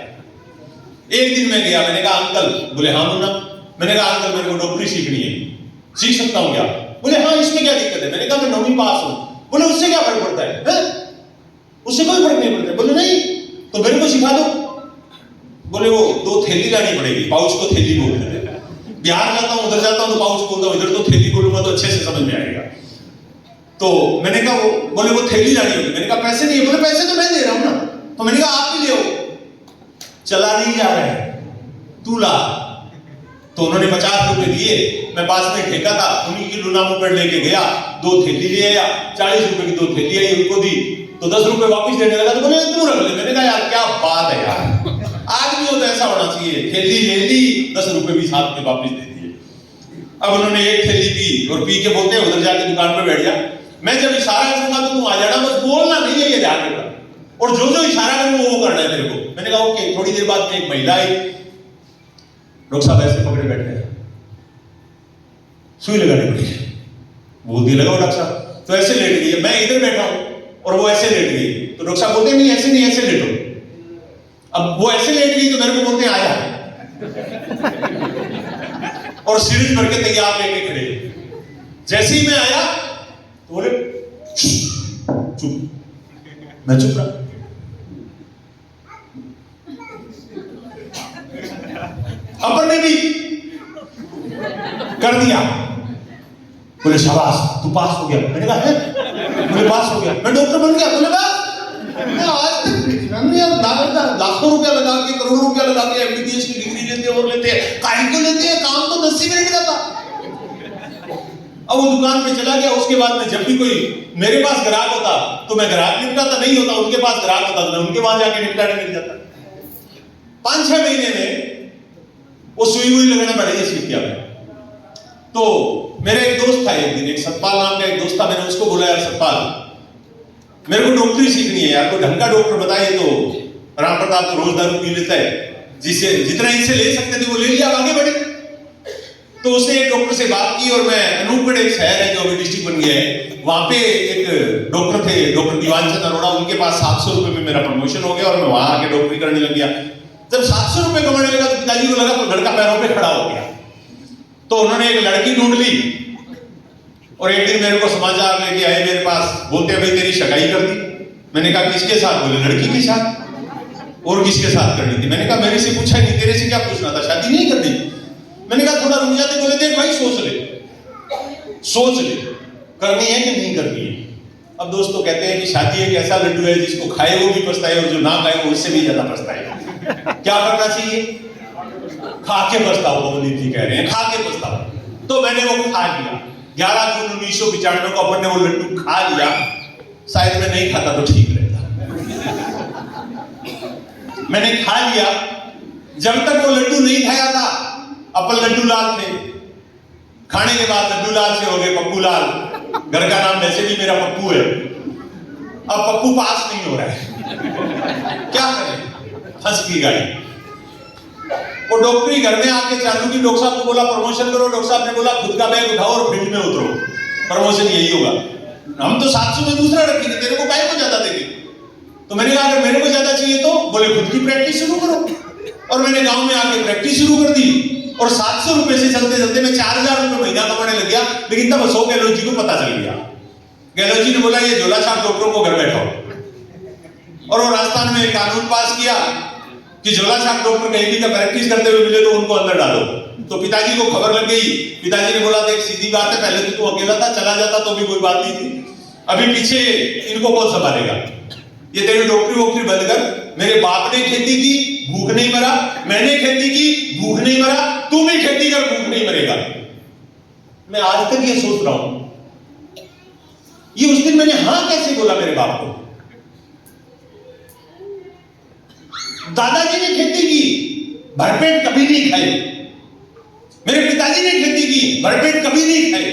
एक दिन मैं गया, मैंने कहा अंकल, बोले हाँ मुन्ना। मैंने कहा अंकल मेरे को डॉक्टरी सीखनी है, सीख सकता हूँ क्या? बोले हाँ, इसमें क्या दिक्कत है? मैंने कहा मैं 9वीं पास हूं। बोले उससे क्या फर्क पड़ता है? उससे कोई फर्क नहीं पड़ता। बोले नहीं तो मेरे को सिखा दो। बोले वो 2 थैली लानी पड़ेगी, पाउच को थैली बोलते थे। बिहार जाता हूं, उधर जाता हूं तो पाउच बोलता हूं, इधर तो थैली बोलूंगा तो अच्छे से समझ में आएगा। तो मैंने कहा वो, बोले वो थैली लानी होगी। मैंने कहा पैसे नहीं है। बोले पैसे तो मैं दे रहा हूं ना। तो मैंने कहा आप भी ले आओ। चला नहीं जा रहा है, तू ला। तो उन्होंने 50 रुपए दिए, मैं पास में ठेका था, उन्हीं की लूना मोपेड लेके गया, 2 थैली ले आया, 40 रुपए की 2 थैली आई, उनको दी तो 10 रुपए वापस देने लगा। तो बोले तू रख ले। मैंने कहा यार क्या बात है यार, आदमी हो तो ऐसा होना चाहिए। थैली ले ली, 10 रुपए भी साथ में वापस दे दिए। अब उन्होंने एक थैली पी और पी के बोलते उधर जाके दुकान पे बैठ जा, मैं जब इशारा करूंगा तो तू आ जाना, बस बोलना नहीं है, ये ध्यान रखना। और जो जो इशारा करूंगा वो करना है तेरे को। मैंने कहा ओके। थोड़ी देर बाद में एक महिला आई, डॉक्टर साहब ऐसे पकड़े बैठे हैं, सुई लगानी पड़ी, बोलती लगाओ डॉक्टर साहब। तो ऐसे लेट गई, मैं इधर बैठा हूं और वो ऐसे लेट गई। तो डॉक्टर साहब बोलते नहीं ऐसे नहीं, ऐसे लेटो। अब वो ऐसे लेट गई तो मेरे को बोलते आया, और सीरीज भर के तैयार लेके खड़े। जैसे ही मैं आया तो बोले चुप। मैं चुप रहा। अपन ने भी कर दिया। बोले शाबाश तू पास हो गया। मैंने कहा है? बोले पास हो गया, मैं डॉक्टर बन गया। बोले बस मैं आज तक हमने यार लाखों रुपया लगा के, करोड़ों रुपया लगा के एमबीबीएस की डिग्री लेते हैं और लेते हैं, काहे को लेते हैं? काम तो 10 मिनट का था। अब वो दुकान पे चला गया, उसके बाद में जब भी कोई मेरे पास ग्राहक होता तो मैं ग्राहक निपटाता, नहीं होता उनके पास ग्राहक होता तो मैं उनके वहां जाके निपटाने मिल जाता। 5-6 महीने में वो सुई हुई लगाना बढ़िया सीख गया। तो मेरे एक दोस्त था, एक दिन एक सतपाल नाम का एक दोस्त था, मैंने उसको बोला, यार सतपाल, मेरे को डॉक्टरी सीखनी है यार, कोई ढंग का डॉक्टर बताइए। तो राम प्रताप तो रोज दारू पी लेता है, जिसे जितना इनसे ले सकते थे वो ले लिया, आगे बढ़े। तो उसने एक डॉक्टर से बात की और मैं अनूपगढ़ एक शहर है जो अभी डिस्ट्रिक्ट बन गया है, वहां पे एक डॉक्टर थे, डॉक्टर दीवानचंद अरोड़ा, उनके पास 700 रुपए में मेरा प्रमोशन हो गया और मैं वहां आके डॉक्टरी करने लग गया। जब 700 रुपए कमाने लगा तो पिताजी को लगा तो लड़का पैरों पे खड़ा हो गया। तो उन्होंने एक लड़की ढूंढ ली और एक दिन मेरे को समाचार लेके आए मेरे पास, बोलते भाई तेरी सगाई कर दी। मैंने कहा किसके साथ? बोले लड़की के साथ। और किसके साथ करनी थी? मैंने कहा मेरे से पूछा नहीं, तेरे से क्या पूछना था, शादी नहीं करनी। मैंने कहा थोड़ा रुक जाते। बोले देख भाई सोच ले करनी है कि नहीं करनी है। अब दोस्तों कहते हैं कि शादी एक ऐसा लड्डू है जिसको खाए वो भी पछताए और जो ना खाए वो उससे भी ज्यादा पछताए। क्या करना चाहिए? खा के पछताओ, मोदी जी कह रहे हैं, खा के पछताओ। तो मैंने वो खा लिया। 11 जून 1995 को अपन ने वो लड्डू खा लिया। शायद मैं नहीं खाता तो ठीक रहता। मैंने खा लिया। जब तक वो लड्डू नहीं खाया था अपन लड्डू लाल थे, खाने के बाद लड्डू लाल से हो गए पप्पू लाल। घर का नाम वैसे भी मेरा पप्पू है। अब पप्पू पास नहीं हो रहा है, क्या करें? फंस गई गाड़ी। वो डॉक्टरी घर में आके चालू की, डॉक्टर साहब को बोला प्रमोशन करो। डॉक्टर साहब ने बोला खुद का बैग उठाओ और फील्ड में उतरो, प्रमोशन यही होगा। हम तो 700 में दूसरा रखेंगे, तेरे को काहे को ज्यादा देंगे? तो मैंने कहा अगर मेरे को ज्यादा चाहिए तो बोले खुद की प्रैक्टिस शुरू करो। और मैंने गांव में आके प्रैक्टिस शुरू कर दी और 700 रुपए से चलते चलते मैं 4000 रुपए महीना कमाने लग गया। लेकिन तब अशोक गहलोत जी को पता चल गया। गहलोत जी ने बोला ये झोला छाप डॉक्टरों को घर बैठाओ। और वो राजस्थान में एक कानून पास किया कि झोला छाप डॉक्टर कहीं भी का प्रैक्टिस करते हुए मिले तो उनको अंदर डालो। तो पिताजी को खबर लग गई। पिताजी ने बोला देख सीधी बात है, पहले तो तू अकेला था, चला जाता तो भी कोई बात नहीं थी, अभी पीछे इनको कौन संभालेगा? ये तेरी डॉक्टरी वोक्टरी बंद कर। मेरे बाप ने खेती की, भूख नहीं मरा। मैंने खेती की, भूख नहीं मरा। तू भी खेती कर, भूख नहीं मरेगा। मैं आज तक ये सोच रहा हूं, ये उस दिन मैंने हां कैसे बोला मेरे बाप को। दादाजी ने खेती की, भरपेट कभी नहीं खाई। मेरे पिताजी ने खेती की, भरपेट कभी नहीं खाई।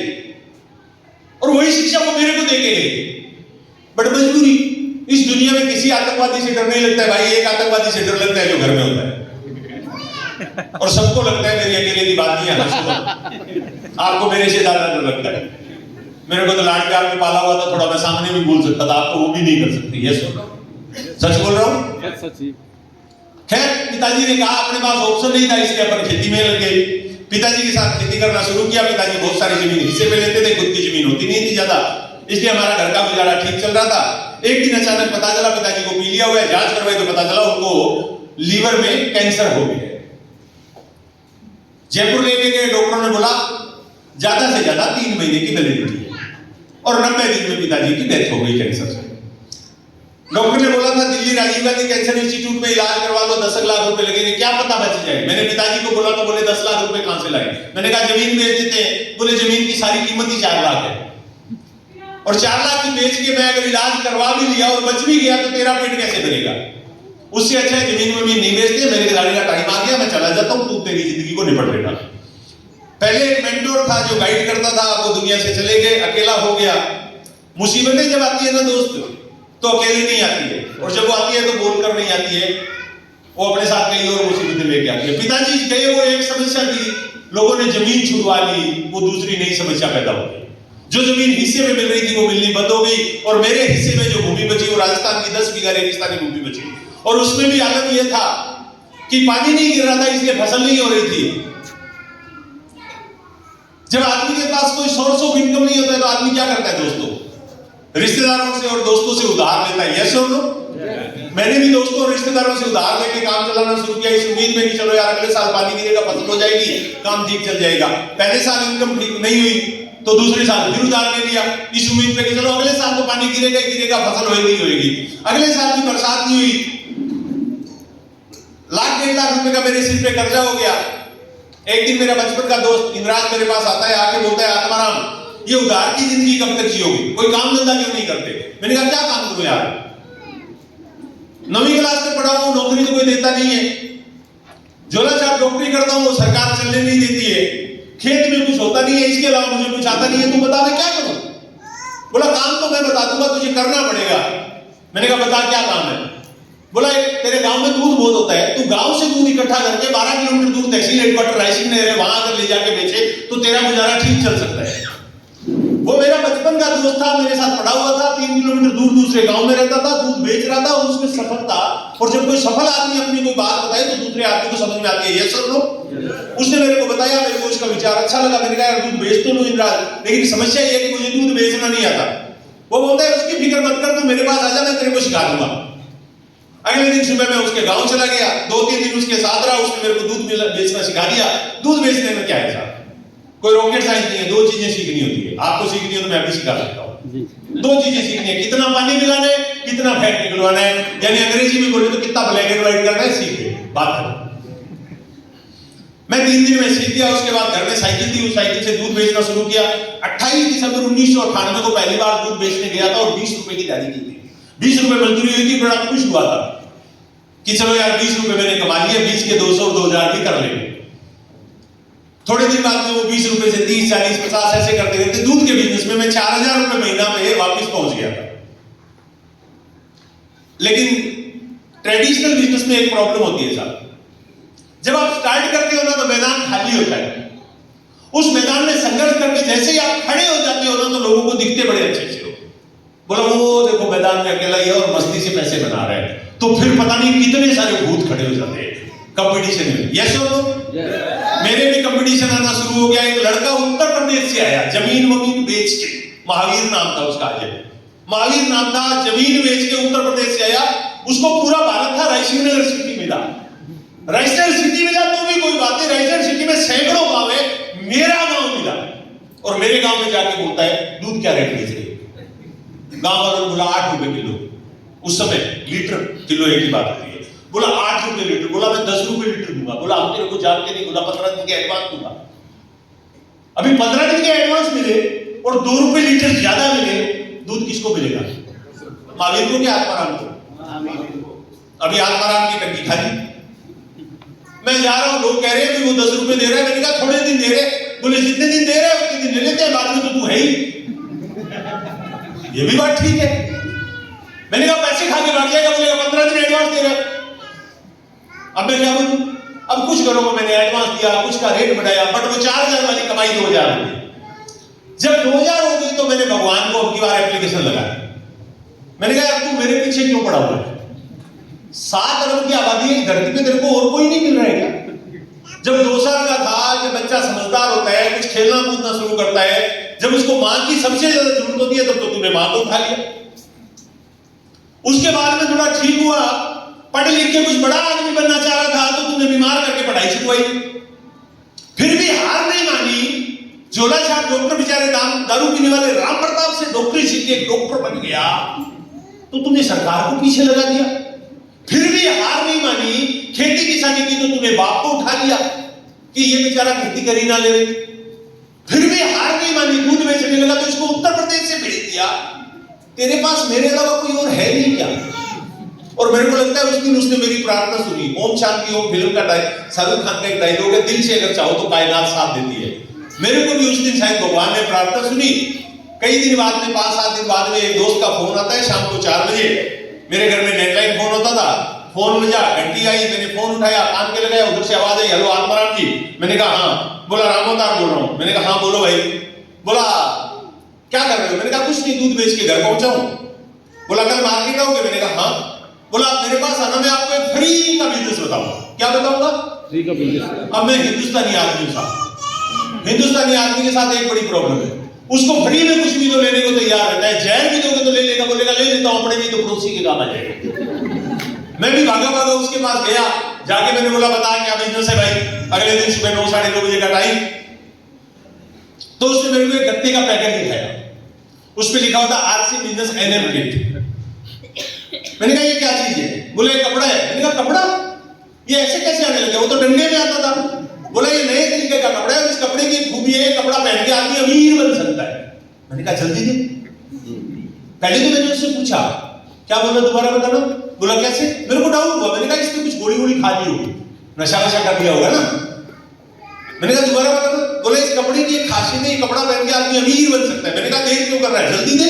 और वही शिक्षा वो मेरे को देके गए। बट मजबूरी, इस दुनिया में किसी आतंकवादी से डर नहीं लगता है भाई। एक आतंकवादी से डर लगता है जो घर में होता है, और सबको लगता है मेरी अकेले की बात नहीं है। आपको मेरे से ज्यादा डर लगता है। मेरे को तो लाड प्यार में पाला हुआ था, थोड़ा मैं सामने भी बोल सकता था, आपको वो भी नहीं कर सकते। यस सच बोल रहा हूं। खैर पिताजी ने कहा अपने पास ऑप्शन नहीं था, इसलिए अपन खेती में लग गए। पिताजी के साथ खेती करना शुरू किया। पिताजी बहुत सारी जमीन हिस्से में लेते थे, खुद की जमीन होती नहीं थी ज्यादा, इसलिए हमारा घर का गुजारा ठीक चल रहा था। एक दिन अचानक पता चला पिताजी को पीलिया हुआ है। जांच करवाई तो पता चला उनको लीवर में कैंसर हो गया है। जयपुर लेके गए, डॉक्टरों ने बोला ज्यादा से ज्यादा 3 महीने की वैलिडिटी है और 90 दिन में पिताजी की डेथ हो गई कैंसर से। डॉक्टर ने बोला था दिल्ली राजीव गांधी कैंसर इंस्टीट्यूट में इलाज करवा लो, 10 लाख रुपए लगेंगे, क्या पता बच जाए। मैंने पिताजी को बोला तो बोले 10 लाख रुपए कहां से लाए। मैंने कहा जमीन बेच देते हैं। बोले जमीन की सारी कीमत ही 4 लाख है, और 4 लाख की बेच के मैं अगर इलाज करवा भी लिया और बच भी गया तो तेरा पेट कैसे भरेगा? उससे अच्छा है जमीन में भी नहीं बेचते, मेरे गाड़ी का टाइम आ गया, मैं चला जाता हूं, तू तेरी जिंदगी को निपट लेना। पहले एक मेंटोर था जो गाइड करता था, वो दुनिया से चले गए, अकेला हो गया। मुसीबतें जब आती है ना दोस्त तो अकेले नहीं आती है, और जब वो आती है तो बोलकर नहीं आती है, वो अपने साथ कई और मुसीबतें लेके आती है। पिताजी गए, वो एक समस्या थी, लोगों ने जमीन छुड़वा ली, वो दूसरी नई समस्या पैदा हो गई। जो जमीन हिस्से में मिल रही थी वो मिलनी बंद हो गई, और मेरे हिस्से में जो भूमि बची वो राजस्थान की 10 बीघा रेगिस्तानी भूमि बची, और उसमें भी आलम यह था कि पानी नहीं गिर रहा था, इसलिए फसल नहीं हो रही थी। जब आदमी के पास कोई सोर्स ऑफ इनकम नहीं होता है तो आदमी क्या करता है दोस्तों? रिश्तेदारों से और दोस्तों से उधार लेता है। यस और नो? मैंने भी दोस्तों और रिश्तेदारों से उधार लेके काम चलाना शुरू किया, इस उम्मीद में कि चलो यार अगले साल पानी गिरेगा, फसल हो जाएगी, काम ठीक चल जाएगा। पहले साल इनकम ठीक नहीं हुई तो दूसरे साल फिर उधार ले लिया, इस उम्मीद में कि चलो अगले साल तो पानी गिरेगा ही गिरेगा, फसल होएगी ही होएगी। अगले साल की बरसात नहीं हुई 1.5 लाख रुपए का मेरे सिर पे कर्जा हो गया। एक दिन मेरा बचपन का दोस्त इंद्राज मेरे पास आता है, आके बोलता है आत्माराम ये उधार की जिंदगी कब तक जियोगे, कोई काम धंधा क्यों नहीं करते? मैंने कहा क्या काम करूं यार, 9वीं क्लास में पढ़ा हूं, नौकरी तो कोई देता नहीं है, झोला छाप नौकरी करता हूं, सरकार चलने नहीं देती है, खेत में कुछ होता नहीं है, इसके अलावा मुझे कुछ आता नहीं है, तू बता मैं क्या करूं? बोला काम तो मैं बता दूंगा, तुझे करना पड़ेगा। मैंने कहा बता क्या काम है? बोला तेरे गांव में दूध बहुत होता है, तू गांव से दूध इकट्ठा करके 12 किलोमीटर दूर तहसील हेडक्वार्टर राइसिंग नहर है वहां अगर ले जाके बेचे तो तेरा गुजारा ठीक चल सकता है। वो मेरा बचपन का दोस्त था, मेरे साथ पढ़ा हुआ था, 3 किलोमीटर दूर दूसरे गांव में रहता था, दूध बेच रहा था और उसमें सफल था। और जब कोई सफल आदमी अपनी कोई बात बताए तो दूसरे आदमी को समझ में आती है, यस सर नो। उसने मेरे को बताया, मेरे को उसका विचार अच्छा लगा। मैंने कहा यार दूध बेच तो लूं इंद्राज, लेकिन समस्या ये है कि मुझे दूध बेचना नहीं आता। वो बोलता है उसकी फिक्र मत कर, तू मेरे पास आ जा, मैं तेरे को सिखा दूंगा। अगले दिन सुबह मैं उसके गांव चला गया, 2-3 दिन उसके साथ रहा, उसने मेरे को दूध बेचना सिखा दिया। दूध बेचने में क्या है साहब, कोई रॉकेट साइंस नहीं है, 2 चीजें सीखनी होती है। आपको सीखनी है तो मैं भी सिखा सकता हूं। 2 चीजें सीखनी है, कितना पानी मिलाना है, कितना फैट निकलवाना है, यानी अंग्रेजी में बोले तो कितना ब्लैक एंड व्हाइट करना है, सीखे बात करो। मैं 3 दिन में सीख गया। उसके बाद घर में साइकिल थी, उस साइकिल से दूध बेचना शुरू किया। 28 दिसंबर 1998 को पहली बार दूध बेचने गया था और 20 रुपए की दिहाड़ी की थी। 20 रुपए मजदूरी हुई थी, बड़ा खुश हुआ था कि चलो यार 20 रुपए मैंने कमा लिए, 20 के 200 और 2000 भी कर लेंगे। थोड़े दिन बाद में वो 20 रुपए से 30, 40, 50 ऐसे करते करते दूध के बिजनेस में मैं 4000 रुपए महीना पे वापस पहुंच गया था। लेकिन ट्रेडिशनल बिजनेस में एक प्रॉब्लम होती है साहब, जब आप स्टार्ट करते हो ना तो मैदान खाली होता है। उस मैदान में संघर्ष करके जैसे ही आप खड़े हो जाते हो ना तो लोगों को दिखते बड़े अच्छे से हो, बोला वो देखो मैदान में अकेला ही है और मस्ती से पैसे बना रहा है, तो फिर पता नहीं कितने सारे भूत खड़े हो जाते हैं कंपटीशन में। यस और नो? मेरे भी कंपटीशन आना शुरू हो गया। एक लड़का उत्तर प्रदेश से आया, जमीन वमीन बेच के, महावीर नाम था उसका, महावीर नाम था, जमीन बेच के उत्तर प्रदेश से आया। उसको पूरा भारत था, रायसेन सिटी मिला। रायसेन सिटी मिला तो भी कोई बात नहीं, रायसेन सिटी में सैकड़ों गांव है, मेरा गांव मिला। और मेरे गांव में जाके बोलता है दूध क्या रेट बेच रहे? गांव वालों ने बोला 8 रुपए किलो। उस समय लीटर किलो एक ही बात होती है। बोला 8 रुपए लीटर। बोला मैं 10 रुपए लीटर दूंगा। बोला हम तेरे को जानते नहीं। बोला 15 दिन के एडवांस दूंगा। अभी 15 दिन के एडवांस मिले और 2 रुपए लीटर ज्यादा मिले, दूध किसको मिलेगा? महावीर को क्या आत्माराम को? अभी आत्माराम की टंकी खाली। मैं जा रहा हूं, लोग कह रहे हैं कि वो 10 रुपए दे रहा है। मैंने कहा थोड़े दिन दे रहे। बोले जितने दिन दे रहे हैं उतने दिन ले लेते हैं, बाद में तो तू है ही। ये भी बात ठीक है। मैंने कहा पैसे खा के भाग जाएगा। बोलेगा 15 दिन एडवांस दे रहा है। अब मैं क्या बोलूं? अब कुछ घरों को मैंने एडवांस दिया, कुछ का रेट बढ़ाया, बट वो 4000 वाली कमाई 2000 हो गई। जब 2000 हो गई तो मैंने भगवान को अब की बार एप्लीकेशन लगाया। मैंने कहा तू मेरे पीछे क्यों पड़ा हुआ है? 7 अरब की आबादी है धरती पे, तेरे को और कोई नहीं मिल रहा है क्या? जब 2 साल का था, जब बच्चा समझदार होता है, कुछ खेलना कूदना शुरू करता है, जब उसको मां की सबसे ज्यादा जरूरत होती है, तब तो तूने मां को उठा लिया। उसके बाद में थोड़ा ठीक हुआ, पढ़ लिख के कुछ बड़ा आदमी बनना चाह रहा था, तो तूने बीमार करके पढ़ाई छुड़वाई। फिर भी हार नहीं मानी। झोला छाप डॉक्टर बेचारे दारू पीने वाले राम प्रताप से डॉक्टरी सीख के डॉक्टर बन गया, तो तूने सरकार को पीछे लगा दिया। फिर भी हार नहीं मानी, खेती किसानी की तो तूने बाप को उठा लिया कि ये बेचारा खेती करी ना ले। फिर भी हार नहीं मानी, दूध बेचने लगा तो इसको उत्तर प्रदेश से भेज दिया। तेरे पास मेरे अलावा कोई और है नहीं क्या? और मेरे को लगता है उस दिन उसने मेरी प्रार्थना सुनी। ओम शांति ओम फिल्म का शाहरुख खान का एक डायलॉग है, दिल से अगर चाहो तो कायनात साथ देती है। मेरे को भी उस दिन शायद भगवान ने प्रार्थना सुनी। कई दिन बाद में, 5-7 दिन बाद में एक दोस्त का फोन आता है शाम को 4 बजे। मेरे घर में लैंडलाइन फोन होता था। फोन बजा, घंटी आई, मैंने फोन उठाया, कान के लगाया, उधर से आवाज आई, हेलो आत्माराम जी। मैंने कहा हाँ। बोला रामोदार बोल रहा हूं। मैंने कहा हाँ बोलो भाई। बोला क्या कर रहे हो? मैंने कहा कुछ नहीं, दूध बेच के घर पहुंचा हूं। बोला कल मार्केट आओगे? मैंने कहा हाँ। बोला आप मेरे पास आना, मैं आपको एक फ्री का बिजनेस बताऊंगा। क्या बताऊंगा? फ्री का बिजनेस। अब मैं हिंदुस्तानी आदमी था, हिंदुस्तानी आदमी के साथ एक बड़ी प्रॉब्लम है, उसको फ्री में कुछ भी तो लेने को तैयार रहता है। जहर भी दोगे तो ले लेगा, बोलेगा ले लेता हूं, अपने नहीं तो पड़ोसी के काम आ जाएगा। मैं भी भागा भागा उसके पास गया, जाके मैंने बोला बता क्या बिजनेस है भाई? अगले दिन सुबह 9-9:30 बजे का टाइम। तो उसने मेरे को एक गत्ते का पैकेट दिखाया, उस पर लिखा होता आरसी बिजनेस एनएम किट। मैंने कहा ये क्या चीज है? बोले कपड़ा है। मैंने कहा कपड़ा? ये ऐसे कैसे चल गया, वो तो डंडे में आता था। बोला ये नए तरीके का कपड़ा है, इस कपड़े की खूबी है, कपड़ा पहन के आदमी अमीर बन सकता है। मैंने कहा जल्दी दे। पहले तो मैंने उससे पूछा, क्या बोला दोबारा बताना? बोला कैसे? मेरे को डाउट हुआ, मैंने कहा इसने कुछ गोली वोली खा ली होगी, नशा वशा कर लिया होगा ना। मैंने कहा दोबारा बताना। बोला इस कपड़े की एक खासियत है, ये कपड़ा पहन के आदमी अमीर बन सकता है। मैंने कहा देर क्यों कर रहा है, जल्दी दे।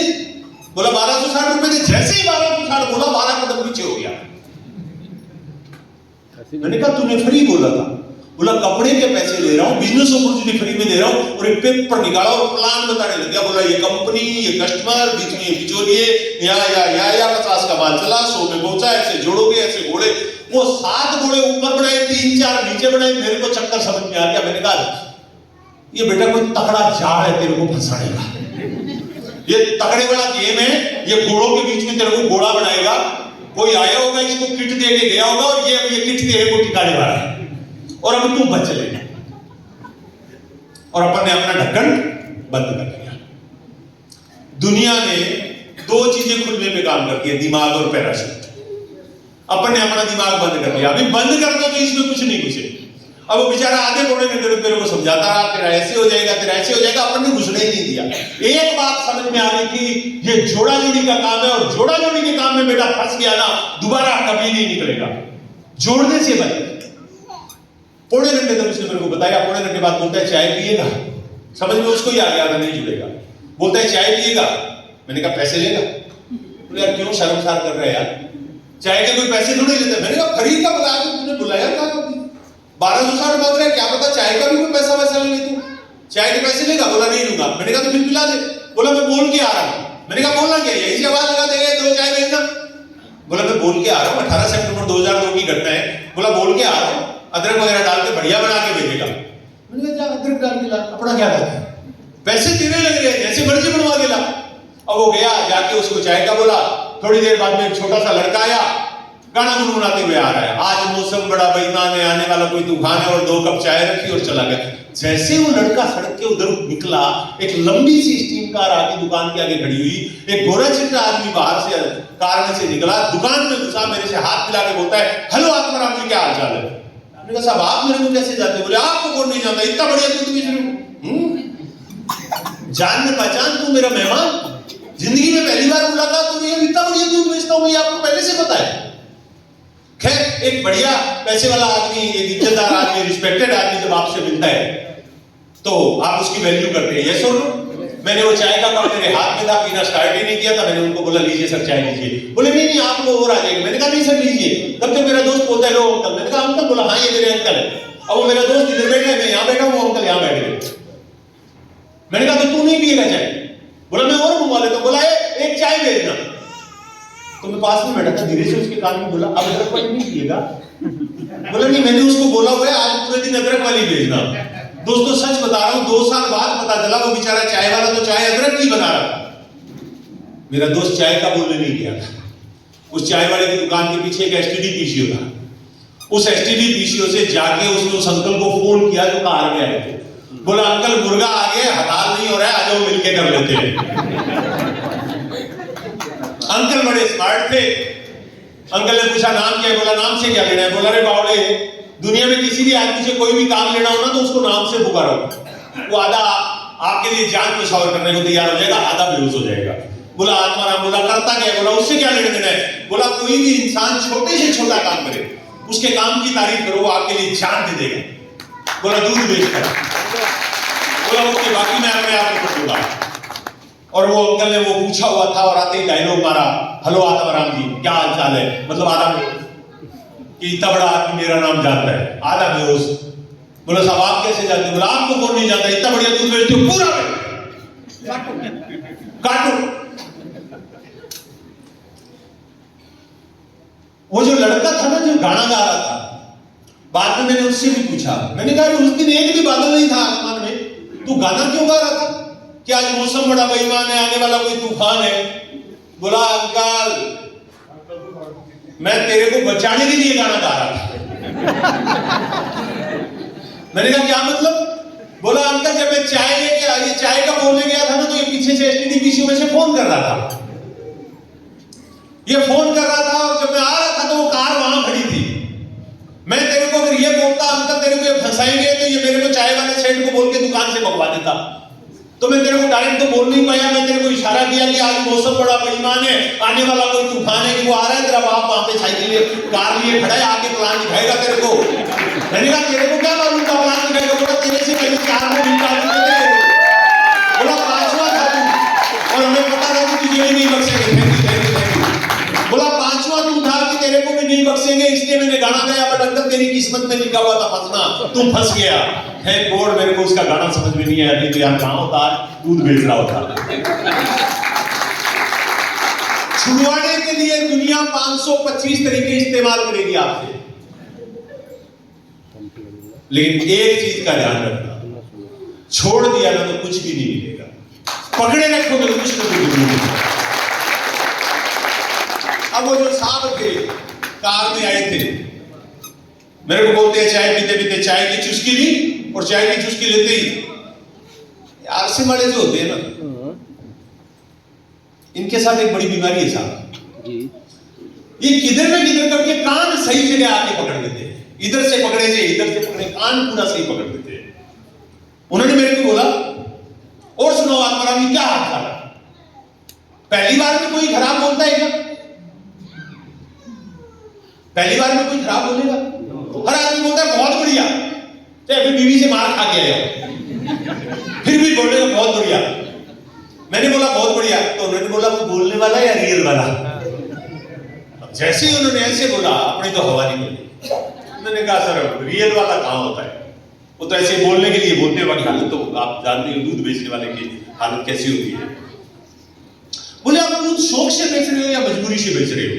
बोला 1260 रुपए दे। जैसे ही 1260 बोला 12 कदम पीछे हो गया। मैंने कहा तूने फ्री बोला था। बोला कपड़े के पैसे ले रहा हूं, बिजनेस अपॉर्चुनिटी फ्री में दे रहा हूं, और एक पेपर निकाला और प्लान बताने लग गया। बोला ये कंपनी, ये कस्टमर, बीच में बिचौलिए, या 50 का माल चला, 100 में पहुंचा, ऐसे जोड़ोगे, ऐसे घोड़े। वो 7 घोड़े ऊपर बनाए, 3-4 नीचे बनाए। मेरे को चक्कर समझ में आ गया। मैंने कहा ये बेटा कोई तगड़ा जाल है तेरे को फंसाने का, ये तगड़े वाला गेम है, ये घोड़ों के बीच में तेरे को घोड़ा बनाएगा। कोई आया होगा, इसको किट दे के गया होगा, और ये किट दे को टिकाने वाला है, और अब तुम बच लेना। और अपन ने अपना ढक्कन बंद कर दिया। दुनिया ने 2 चीजें खुलने पे काम करती है, दिमाग और पैराशूट। अपन ने अपना दिमाग बंद कर दिया। अभी बंद कर दो तो इसमें कुछ नहीं घुसे। अब वो बेचारा आधे पौने घंटे तेरे को समझाता रहा, तेरा ऐसे हो जाएगा, तेरा ऐसे हो जाएगा। अपन ने घुसने ही नहीं दिया। एक बात समझ में आ गई थी, ये जोड़ा जोड़ी का काम है, और जोड़ा जोड़ी के काम में बेटा फंस गया ना, दोबारा कभी नहीं निकलेगा। जोड़ने से बने। पौने घंटे तक उसने मेरे को बताया। पौने घंटे बाद बोलता है चाय पिएगा। समझ में उसको ही आ गया था नहीं जुड़ेगा। बोलता है चाय पिएगा। मैंने कहा पैसे लेगा? बोले यार क्यों शर्मसार कर रहे हैं यार, चाय के कोई पैसे थोड़े लेते। मैंने कहा फ्री का बता के तूने बुलाया था, 1260 मांग रहा है, क्या पता चाय का भी कोई पैसा वैसा ले तू। चाय के पैसे लेगा? बोला नहीं लूंगा। मैंने कहा तो फिर पिला दे। बोला मैं बोल के आ रहा हूं। मैंने कहा बोलना क्या है, यही से आवाज लगा देगा 2 चाय भेजना। बोला मैं बोल के आ रहा हूं, 18 सितंबर 2002 की घटना है। बोला बोल के आ रहा हूं, अदरक वगैरह डाल के बढ़िया बना के भेजेगा। मैंने कहा जा अदरक डाल के ला, अपना क्या करता है, पैसे तेरे लग रहे हैं, जैसे मर्जी बनवा के ला। अब वो गया, जाके उसको चाय का बोला। थोड़ी देर बाद में एक छोटा सा लड़का आया, गाना गुनगुनाते हुए आ रहा है, आज मौसम बड़ा बेईमान है, आने वाला कोई तूफान है, और 2 कप चाय रखी और चला गया। जैसे वो लड़का सड़क के उधर निकला, एक लंबी सी स्टीम कार आके दुकान के आगे खड़ी हुई। एक गोरा चिट्टा आदमी बाहर से कार में से निकला, दुकान में घुसा, मेरे से हाथ मिला के बोलता है हेलो आत्माराम जी, क्या हाल चाल है? मैंने कहा साहब आप मेरे को कैसे जानते? बोले आपको कौन नहीं जानता, इतना बढ़िया दूध बेच रहे हो, जान में पहचान, तू मेरा मेहमान, जिंदगी में पहली बार मुलाकात हुई है, इतना बढ़िया दूध बेचता हूं मैं, आपको पहले से पता है। खैर एक बढ़िया पैसे वाला आदमी, एक इज्जतदार आदमी, रिस्पेक्टेड आदमी जब आपसे मिलता है तो आप उसकी वैल्यू करते हैं, यस और नो? मैंने वो चाय का कप मेरे हाथ में था, पीना स्टार्ट ही नहीं किया था। मैंने उनको बोला लीजिए सर चाय लीजिए। बोले नहीं आपको और आ जाएगी। मैंने कहा नहीं सर लीजिए। तब तक मेरा दोस्त बोलता है लो अंकल। मैंने कहा अंकल? बोला हाँ ये मेरे अंकल है। अब वो मेरा दोस्त इधर बैठा है, मैं यहाँ बैठा हूँ, वो अंकल यहाँ बैठ गए। मैंने कहा तो तू नहीं पिएगा चाय? बोला मैं और मंगवा लेता हूँ। बोला एक चाय भेजना। तो मैं पास में बैठा था, धीरे से उसके कान में बोला अब अदरक वाली नहीं पिएगा? बोला नहीं मैंने उसको बोला हुआ है आज पूरे दिन अदरक वाली भेजना। दोस्तों सच बता रहा हूं, 2 साल बाद पता चला वो बेचारा चाय वाला तो चाय अदरक की बना रहा था। मेरा दोस्त चाय का बोलने नहीं गया था। उस चाय वाले की दुकान के पीछे एक एसटीडी पीसीओ था। उस एसटीडी पीसीओ से जाके उसने उस अंकल को फोन किया जो कार में आए थे। बोला अंकल मुर्गा आ गया, हड़ताल नहीं हो रहा है, आ जाओ मिलके कर लेते हैं। अंकल बड़े स्मार्ट थे। अंकल ने पूछा नाम क्या है? बोला नाम से क्या लेना है? बोला रे बावड़े, दुनिया में किसी भी आदमी से कोई भी काम लेना हो ना तो उसको नाम से पुकारो, वो आधा आपके लिए जान न्यौछावर करने को तैयार हो जाएगा, आधा बेहोश हो जाएगा। बोला आत्माराम। बोला करता क्या? बोला उससे क्या लेना देना है? बोला कोई भी इंसान छोटे से छोटा काम करे, उसके काम की तारीफ करो, वो आपके लिए जान दे देगा। बोला दूध बेचकर। बोला ओके बाकी मैं आपको कुछ दूंगा। और वो अंकल ने वो पूछा हुआ था और आते ही डायलॉग मारा, हेलो आत्माराम जी क्या हाल चाल है? मतलब आधा कि इतना बड़ा आदमी मेरा नाम जानता है, आधा बेहोश। बोला साहब आप कैसे जानते? बोला आपको कौन नहीं जानता, इतना बढ़िया दूध बेचते हो, पूरा काटो। वो जो लड़का था ना जो गाना गा रहा था, बाद में मैंने उससे भी पूछा, मैंने कहा उस दिन एक भी बादल नहीं था आसमान में, तू गाना क्यों गा रहा था? कि आज मौसम बड़ा बेईमान है, आने वाला कोई तूफान है। बोला अंकल मैं तेरे को बचाने के लिए गाना गा रहा था। मैंने कहा क्या मतलब? बोला अंकल जब मैं चाय लेके ये चाय का बोलने गया था ना तो ये पीछे से एसटीडी पीसीओ में से फोन कर रहा था, ये फोन कर रहा था, और जब मैं आ रहा था तो वो कार वहां खड़ी थी। मैं तेरे को अगर ये बोलता अंकल तेरे को ये फंसाएंगे तो ये मेरे को चाय वाले सेठ को बोल के दुकान से भगवा देता, तो मैं तेरे को डायरेक्ट तो बोल नहीं पाया, मैं तेरे को इशारा किया कि आज मौसम बड़ा बेईमान है, आने वाला कोई तूफान है कि वो आ रहा है, तेरा बाप वहां पे साइकिल कार लिए खड़ा है, आके प्लान दिखाएगा तेरे को। मैंने कहा तेरे को क्या मालूम था प्लान दिखाएगा? बोला तेरे से पहले 4 को निकाल देते, बोला 5वां था तू और हमें पता था कि तुझे भी नहीं बख्शेंगे, बोला 5वां तू था कि तेरे को भी नहीं बख्शेंगे, इसलिए मैंने गाना गाया, बट अंकल तेरी किस्मत में लिखा हुआ था फंसना, तू फंस गया है। कोड मेरे को उसका गाना समझ में नहीं आया, नहीं तो यार कहां होता, दूध बेच रहा होता। छुड़वाने के लिए दुनिया 525 तरीके इस्तेमाल करेगी आपसे, लेकिन एक चीज का ध्यान रखना, छोड़ दिया ना तो कुछ भी नहीं मिलेगा, पकड़े रखोगे तो कुछ नहीं मिलेगा। अब वो जो साहब थे कार में आए थे, मेरे को बोलते हैं चाय पीते पीते चाय की चुस्की ली, और चाय की चुस्की लेते ही आरसी वाले जो होते हैं ना, इनके साथ एक बड़ी बीमारी है साहब जी, ये किधर में किधर करके कान सही जगह आके पकड़ लेते हैं, इधर से पकड़े थे इधर से पकड़े, कान पूरा सही पकड़ लेते हैं। उन्होंने मेरे को बोला और सुनो आत्माराम क्या हाथ खा रहा, पहली बार में कोई खराब बोलता है क्या? पहली बार में कोई खराब बोलेगा? हर आदमी बोलता है बहुत बढ़िया, चाहे अभी बीवी से मार खा के आया फिर भी बोलेगा बहुत बढ़िया। मैंने बोला बहुत बढ़िया, तो उन्होंने बोला वो बोलने वाला या रियल वाला? जैसे ही उन्होंने ऐसे बोला अपनी तो हवा नहीं बोली। मैंने कहा सर रियल वाला कहां होता है, वो तो ऐसे बोलने के लिए बोलते वक्त हालत तो आप जानते हो दूध बेचने वाले की हालत कैसी होती है। बोले आप दूध शौक से बेच रहे हो या मजबूरी से बेच रहे हो?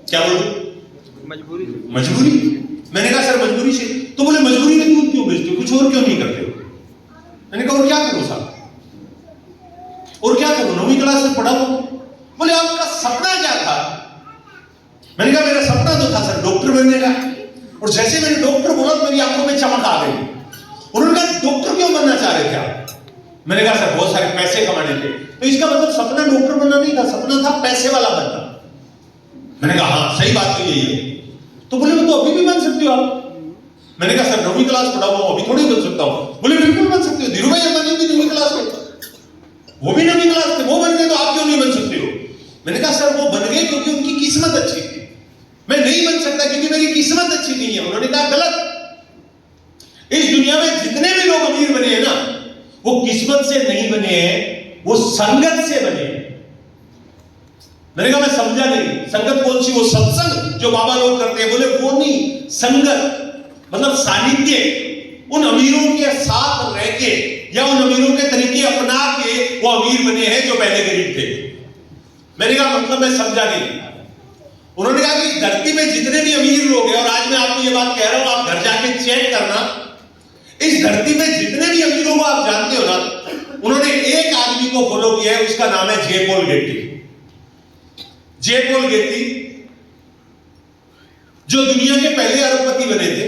क्या बोलूं? मजबूरी। मजबूरी? मैंने कहा सर मजबूरी से। तो बोले मजबूरी में दूध क्यों बेचते हो, कुछ और क्यों नहीं करते हो? मैंने कहा और क्या करूं साहब, और क्या करूं, 9वीं क्लास में पढ़ा हूं। बोले आपका सपना क्या था? मैंने कहा मेरा सपना तो था सर डॉक्टर बनने का, और जैसे मैंने डॉक्टर बोला तो मेरी आंखों में चमक आ गई। उन्होंने कहा डॉक्टर क्यों बनना चाह रहे थे आप? मैंने कहा सर बहुत सारे पैसे कमाने थे। तो इसका मतलब सपना डॉक्टर बनना नहीं था, सपना था पैसे वाला बनना। मैंने कहा हाँ सही बात तो यही है। तो बोले वो तो अभी भी बन सकते हो आप। मैंने कहा सर 9वीं क्लास पढ़ा हुआ अभी थोड़ी बन सकता हूं। बोले बिल्कुल बन सकते हो, धीरू भाई अंबानी भी 9वीं क्लास में, वो भी 9वीं क्लास थे, वो बन गए तो आप क्यों नहीं बन सकते हो? मैंने कहा सर वो बन गए क्योंकि उनकी किस्मत अच्छी थी, मैं नहीं बन सकता क्योंकि मेरी किस्मत अच्छी नहीं है। उन्होंने कहा गलत, इस दुनिया में जितने भी लोग अमीर बने हैं ना वो किस्मत से नहीं बने हैं, वो संगत से बने हैं। मैंने कहा मैं समझा नहीं, संगत कौन सी? वो सत्संग जो बाबा लोग करते हैं। बोले वो नहीं, संगत मतलब सानिध्य, उन अमीरों के साथ रह के या उन अमीरों के तरीके अपना के वो अमीर बने हैं जो पहले गरीब थे। मैंने कहा मतलब मैं समझा नहीं। उन्होंने कहा कि धरती में जितने भी अमीर लोग हैं, और आज मैं आपको ये बात कह रहा हूं, आप घर जाके चेक करना, इस धरती में जितने भी अमीरों को आप जानते हो ना, उन्होंने एक आदमी को फॉलो किया है, उसका नाम है जे पॉल गेटी। जे पॉल गेटी जो दुनिया के पहले अरबपति बने थे।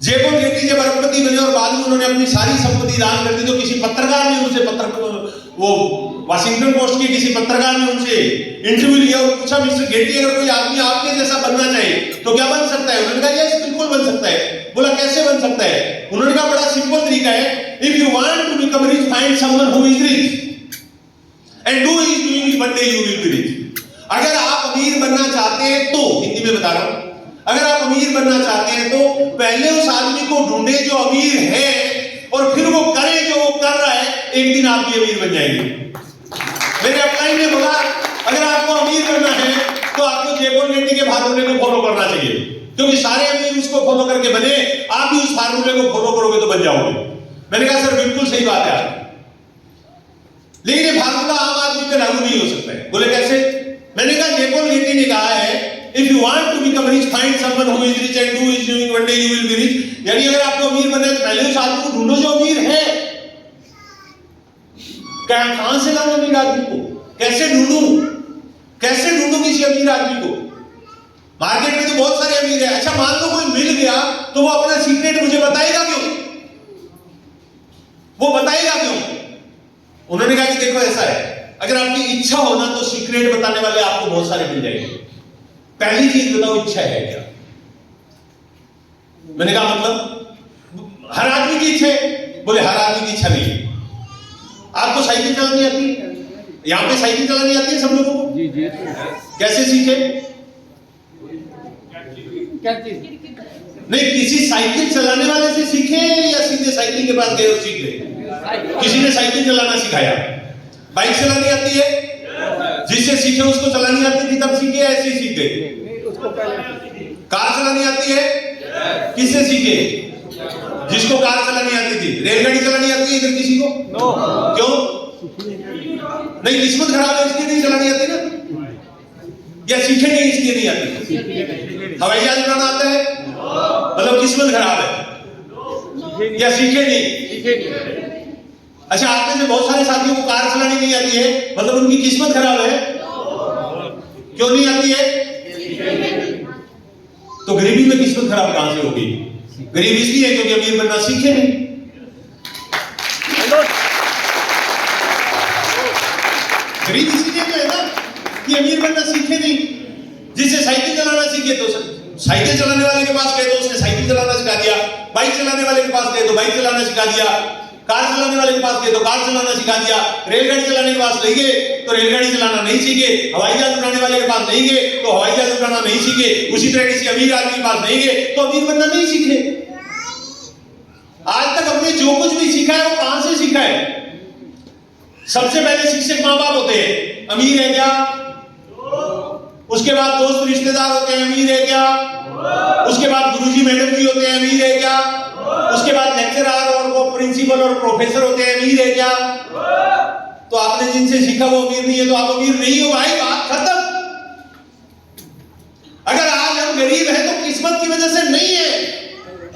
जे पॉल गेटी जब अरबपति बने और बाद में उन्होंने अपनी सारी संपत्ति दान कर दी, तो किसी पत्रकार ने उनसे वो वाशिंगटन पोस्ट के किसी पत्रकार ने उनसे इंटरव्यू लिया और पूछा मिस्टर गेटी अगर कोई आदमी आपके जैसा बनना चाहे तो क्या बन सकता है? उन्होंने कहा यस बिल्कुल बन सकता है। बोला कैसे बन सकता है? उन्होंने कहा बड़ा सिंपल तरीका है, if you want to become rich find someone who is rich and do is doing, one day you will be rich. अगर आप अमीर बनना चाहते हैं तो, हिंदी में बता रहा हूं, अगर आप अमीर बनना चाहते हैं तो पहले उस आदमी को ढूंढे जो अमीर है और फिर वो करे जो वो कर रहा है, एक दिन आप भी अमीर बन जाएंगे। मेरे अपलाइन ने बोला अगर आपको अमीर बनना है तो आपको जे पॉल गेटी के फार्मूले को फॉलो करना चाहिए, क्योंकि सारे अमीर उसको फॉलो करके बने, आप भी उस फार्मूले को फॉलो करोगे तो बन जाओगे। मैंने कहा सर बिल्कुल सही बात है आपकी, लेकिन ये फार्मूला आम आदमी पे लागू नहीं हो सकता है। बोले कैसे? मैंने कहा जे पॉल गेटी ने कहा है if you want to become rich find someone who is rich and do is doing, one day you will be rich. यानी अगर आपको अमीर बनना है तो पहले उस आदमी को ढूंढो जो अमीर है। कहां से लाऊं अमीर आदमी को? कैसे ढूंढूं? कैसे ढूंढूं किसी अमीर आदमी को? मार्केट में तो बहुत सारे अमीर है। अच्छा मान लो कोई मिल गया तो वो अपना सीक्रेट मुझे बताएगा क्यों? वो बताएगा क्यों? उन्होंने कहा कि देखो ऐसा है, अगर आपकी इच्छा हो ना तो सीक्रेट बताने वाले आपको बहुत सारे मिल जाएंगे। पहली चीज बताओ, इच्छा है क्या? मैंने कहा मतलब हर आदमी की इच्छा है? बोले हर आदमी की इच्छा नहीं है। आपको साइकिल चलानी आती है? यहां पे साइकिल चलानी आती है सब लोगों को? जी जी। कैसे सीखे? क्या चीज? नहीं, किसी साइकिल चलाने वाले से सीखे या सीधे साइकिल के पास गए और सीख गए? किसी ने साइकिल चलाना सिखाया। बाइक चलानी आती है? जिससे सीखे उसको चलानी आती थी तब सीखे, ऐसे ही सीख गए। उसको पहले कार चलानी आती है? किससे सीखे? जिसको कार चलानी आती थी। रेलगाड़ी चलानी आती है इधर किसी को? नो। क्यों? नहीं, किस्मत खराब है इसलिए नहीं चलानी आती ना, या सीखे नहीं इसलिए नहीं आती? हवाई जहाज उड़ाना आता है? मतलब किस्मत खराब है, या सीखे नहीं? अच्छा, आप में से बहुत सारे साथियों को कार चलानी नहीं आती है, मतलब उनकी किस्मत खराब है। क्यों नहीं आती है? तो गरीबी में किस्मत खराब कहां से होगी? गरीब इसलिए क्योंकि अमीर बनना सीखे नहीं। गरीब इसीलिए तो है ना कि अमीर बनना सीखे नहीं। जिससे साइकिल चलाना सीखे तो साइकिल चलाने वाले के पास गए तो उसने साइकिल चलाना सिखा दिया, बाइक चलाने वाले के पास गए तो बाइक चलाना सिखा दिया, कार चलाने वाले के पास गए तो कार चलाना सिखा दिया, रेलगाड़ी चलाने के पास नहीं गए तो रेलगाड़ी चलाना नहीं सीखे, हवाई जहाज उड़ाने वाले के पास नहीं गए तो हवाई जहाज उड़ाना नहीं सीखे, उसी तरह किसी अमीर आदमी के पास नहीं गए तो अमीर बनना नहीं सीखे। आज तक हमने जो कुछ भी सीखा है वो कहां से सीखा है? सबसे पहले शिक्षक माँ बाप होते हैं, अमीर है क्या? उसके बाद दोस्त रिश्तेदार होते हैं, अमीर है क्या? उसके बाद गुरुजी मैडम जी होते हैं, अमीर है क्या? उसके बाद लेक्चरर और वो प्रिंसिपल और प्रोफेसर होते हैं, अमीर है क्या? तो आपने जिनसे सीखा वो अमीर नहीं है तो आप अमीर नहीं हो भाई, बात खत्म। अगर आज हम गरीब हैं तो किस्मत की वजह से नहीं है,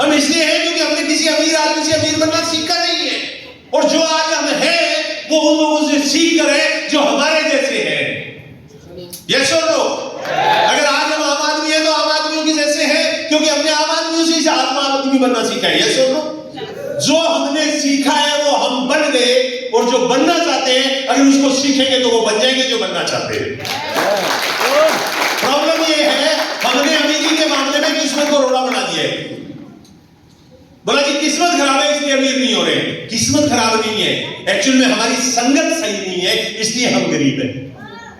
हम इसलिए हैं क्योंकि हमने किसी अमीर आदमी से अमीर बनना सीखा नहीं है। और जो आज हम हैं वो उन लोगों से सीख कर है जो हमारे जैसे हैं। यस और नो? अगर आज हम आम आदमी हैं तो आम आदमियों के जैसे हैं क्योंकि हमने आम आदमियों से आम आदमी बनना सीखा है। यस और नो? जो हमने सीखा है वो हम बन गए, और जो बनना चाहते हैं अगर उसको सीखेंगे तो वो बन जाएंगे जो बनना चाहते हैं। प्रॉब्लम ये है हमने अमीरी के मामले में किस्मत को रोड़ा बना दिया है। बोला कि किस्मत खराब है इसलिए अमीर नहीं हो रहे। किस्मत खराब नहीं है, एक्चुअल में हमारी संगत सही नहीं है इसलिए हम गरीब हैं।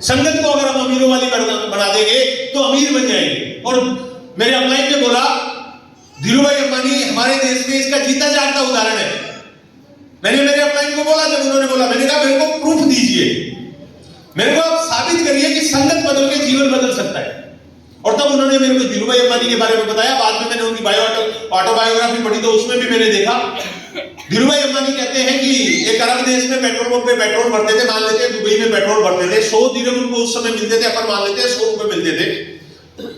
संगत को अगर हम अमीरों वाली बना देंगे तो अमीर बन जाएंगे। और मेरे अपलाइन ने बोला धीरूभाई अंबानी हमारे देश में इसका जीता जागता उदाहरण है। मैंने मेरे अपलाइन को बोला, जब उन्होंने बोला मैंने कहा मेरे को प्रूफ दीजिए, मेरे को आप साबित करिए कि संगत बदल के जीवन बदल सकता है। और तब उन्होंने मेरे को धीरूभाई अंबानी के बारे में बताया। बाद में मैंने उनकी ऑटोबायोग्राफी पढ़ी तो उसमें भी मैंने देखा धीरूभाई अंबानी कहते हैं कि एक अरब देश में पेट्रोल पंप पे पेट्रोल भरते थे, मान लेते हैं दुबई में पेट्रोल भरते थे, 100 दिरहम उनको उस समय मिलते थे, अपन मान लेते हैं 100 रुपए मिलते थे।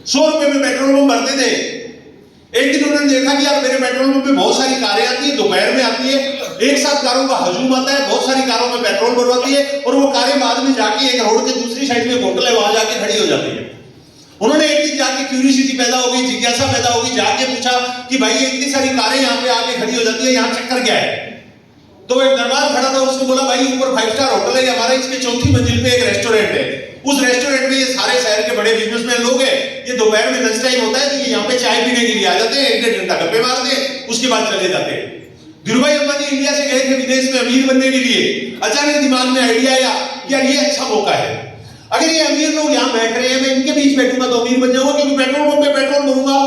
100 रुपए में पेट्रोल पंप भरते थे। एक दिन उन्होंने देखा कि यार मेरे पेट्रोल पंप पे बहुत सारी कारें आती है, दोपहर में आती है, एक साथ कारों का हजूम आता है, बहुत सारी कारों में पेट्रोल भरवाती है और वो कारें बाद में जाके एक रोड के दूसरी साइड में होटल है वहां जाके खड़ी हो जाती है। उन्होंने एक दिन जाके क्यूरियोसिटी पैदा हो गई, जिज्ञासा पैदा हो गई, जाके पूछा कि भाई ये इतनी सारी कारें यहाँ पे आके खड़ी हो जाती है, यहाँ चक्कर क्या है? तो एक दरबार खड़ा था, उसने बोला भाई ऊपर 5 स्टार होटल है हमारा, इसके चौथी मंजिल पे एक रेस्टोरेंट है, उस रेस्टोरेंट में ये सारे शहर के बड़े बिजनेसमैन लोग हैं, ये दोपहर में लंच टाइम होता है तो ये यहाँ पे चाय पीने के लिए आ जाते हैं, 1-1.5 घंटा गप्पे मारते हैं, उसके बाद चले जाते हैं। धीरूभाई अंबानी इंडिया से गए थे विदेश में अमीर बनने के लिए। अचानक दिमाग में आइडिया आया यार ये अच्छा मौका है, अगर ये अमीर लोग यहाँ बैठ रहे हैं मैं इनके बीच बैठूंगा तो अमीर बन जाऊंगा, क्योंकि पेट्रोल पंप पे पेट्रोल भरूंगा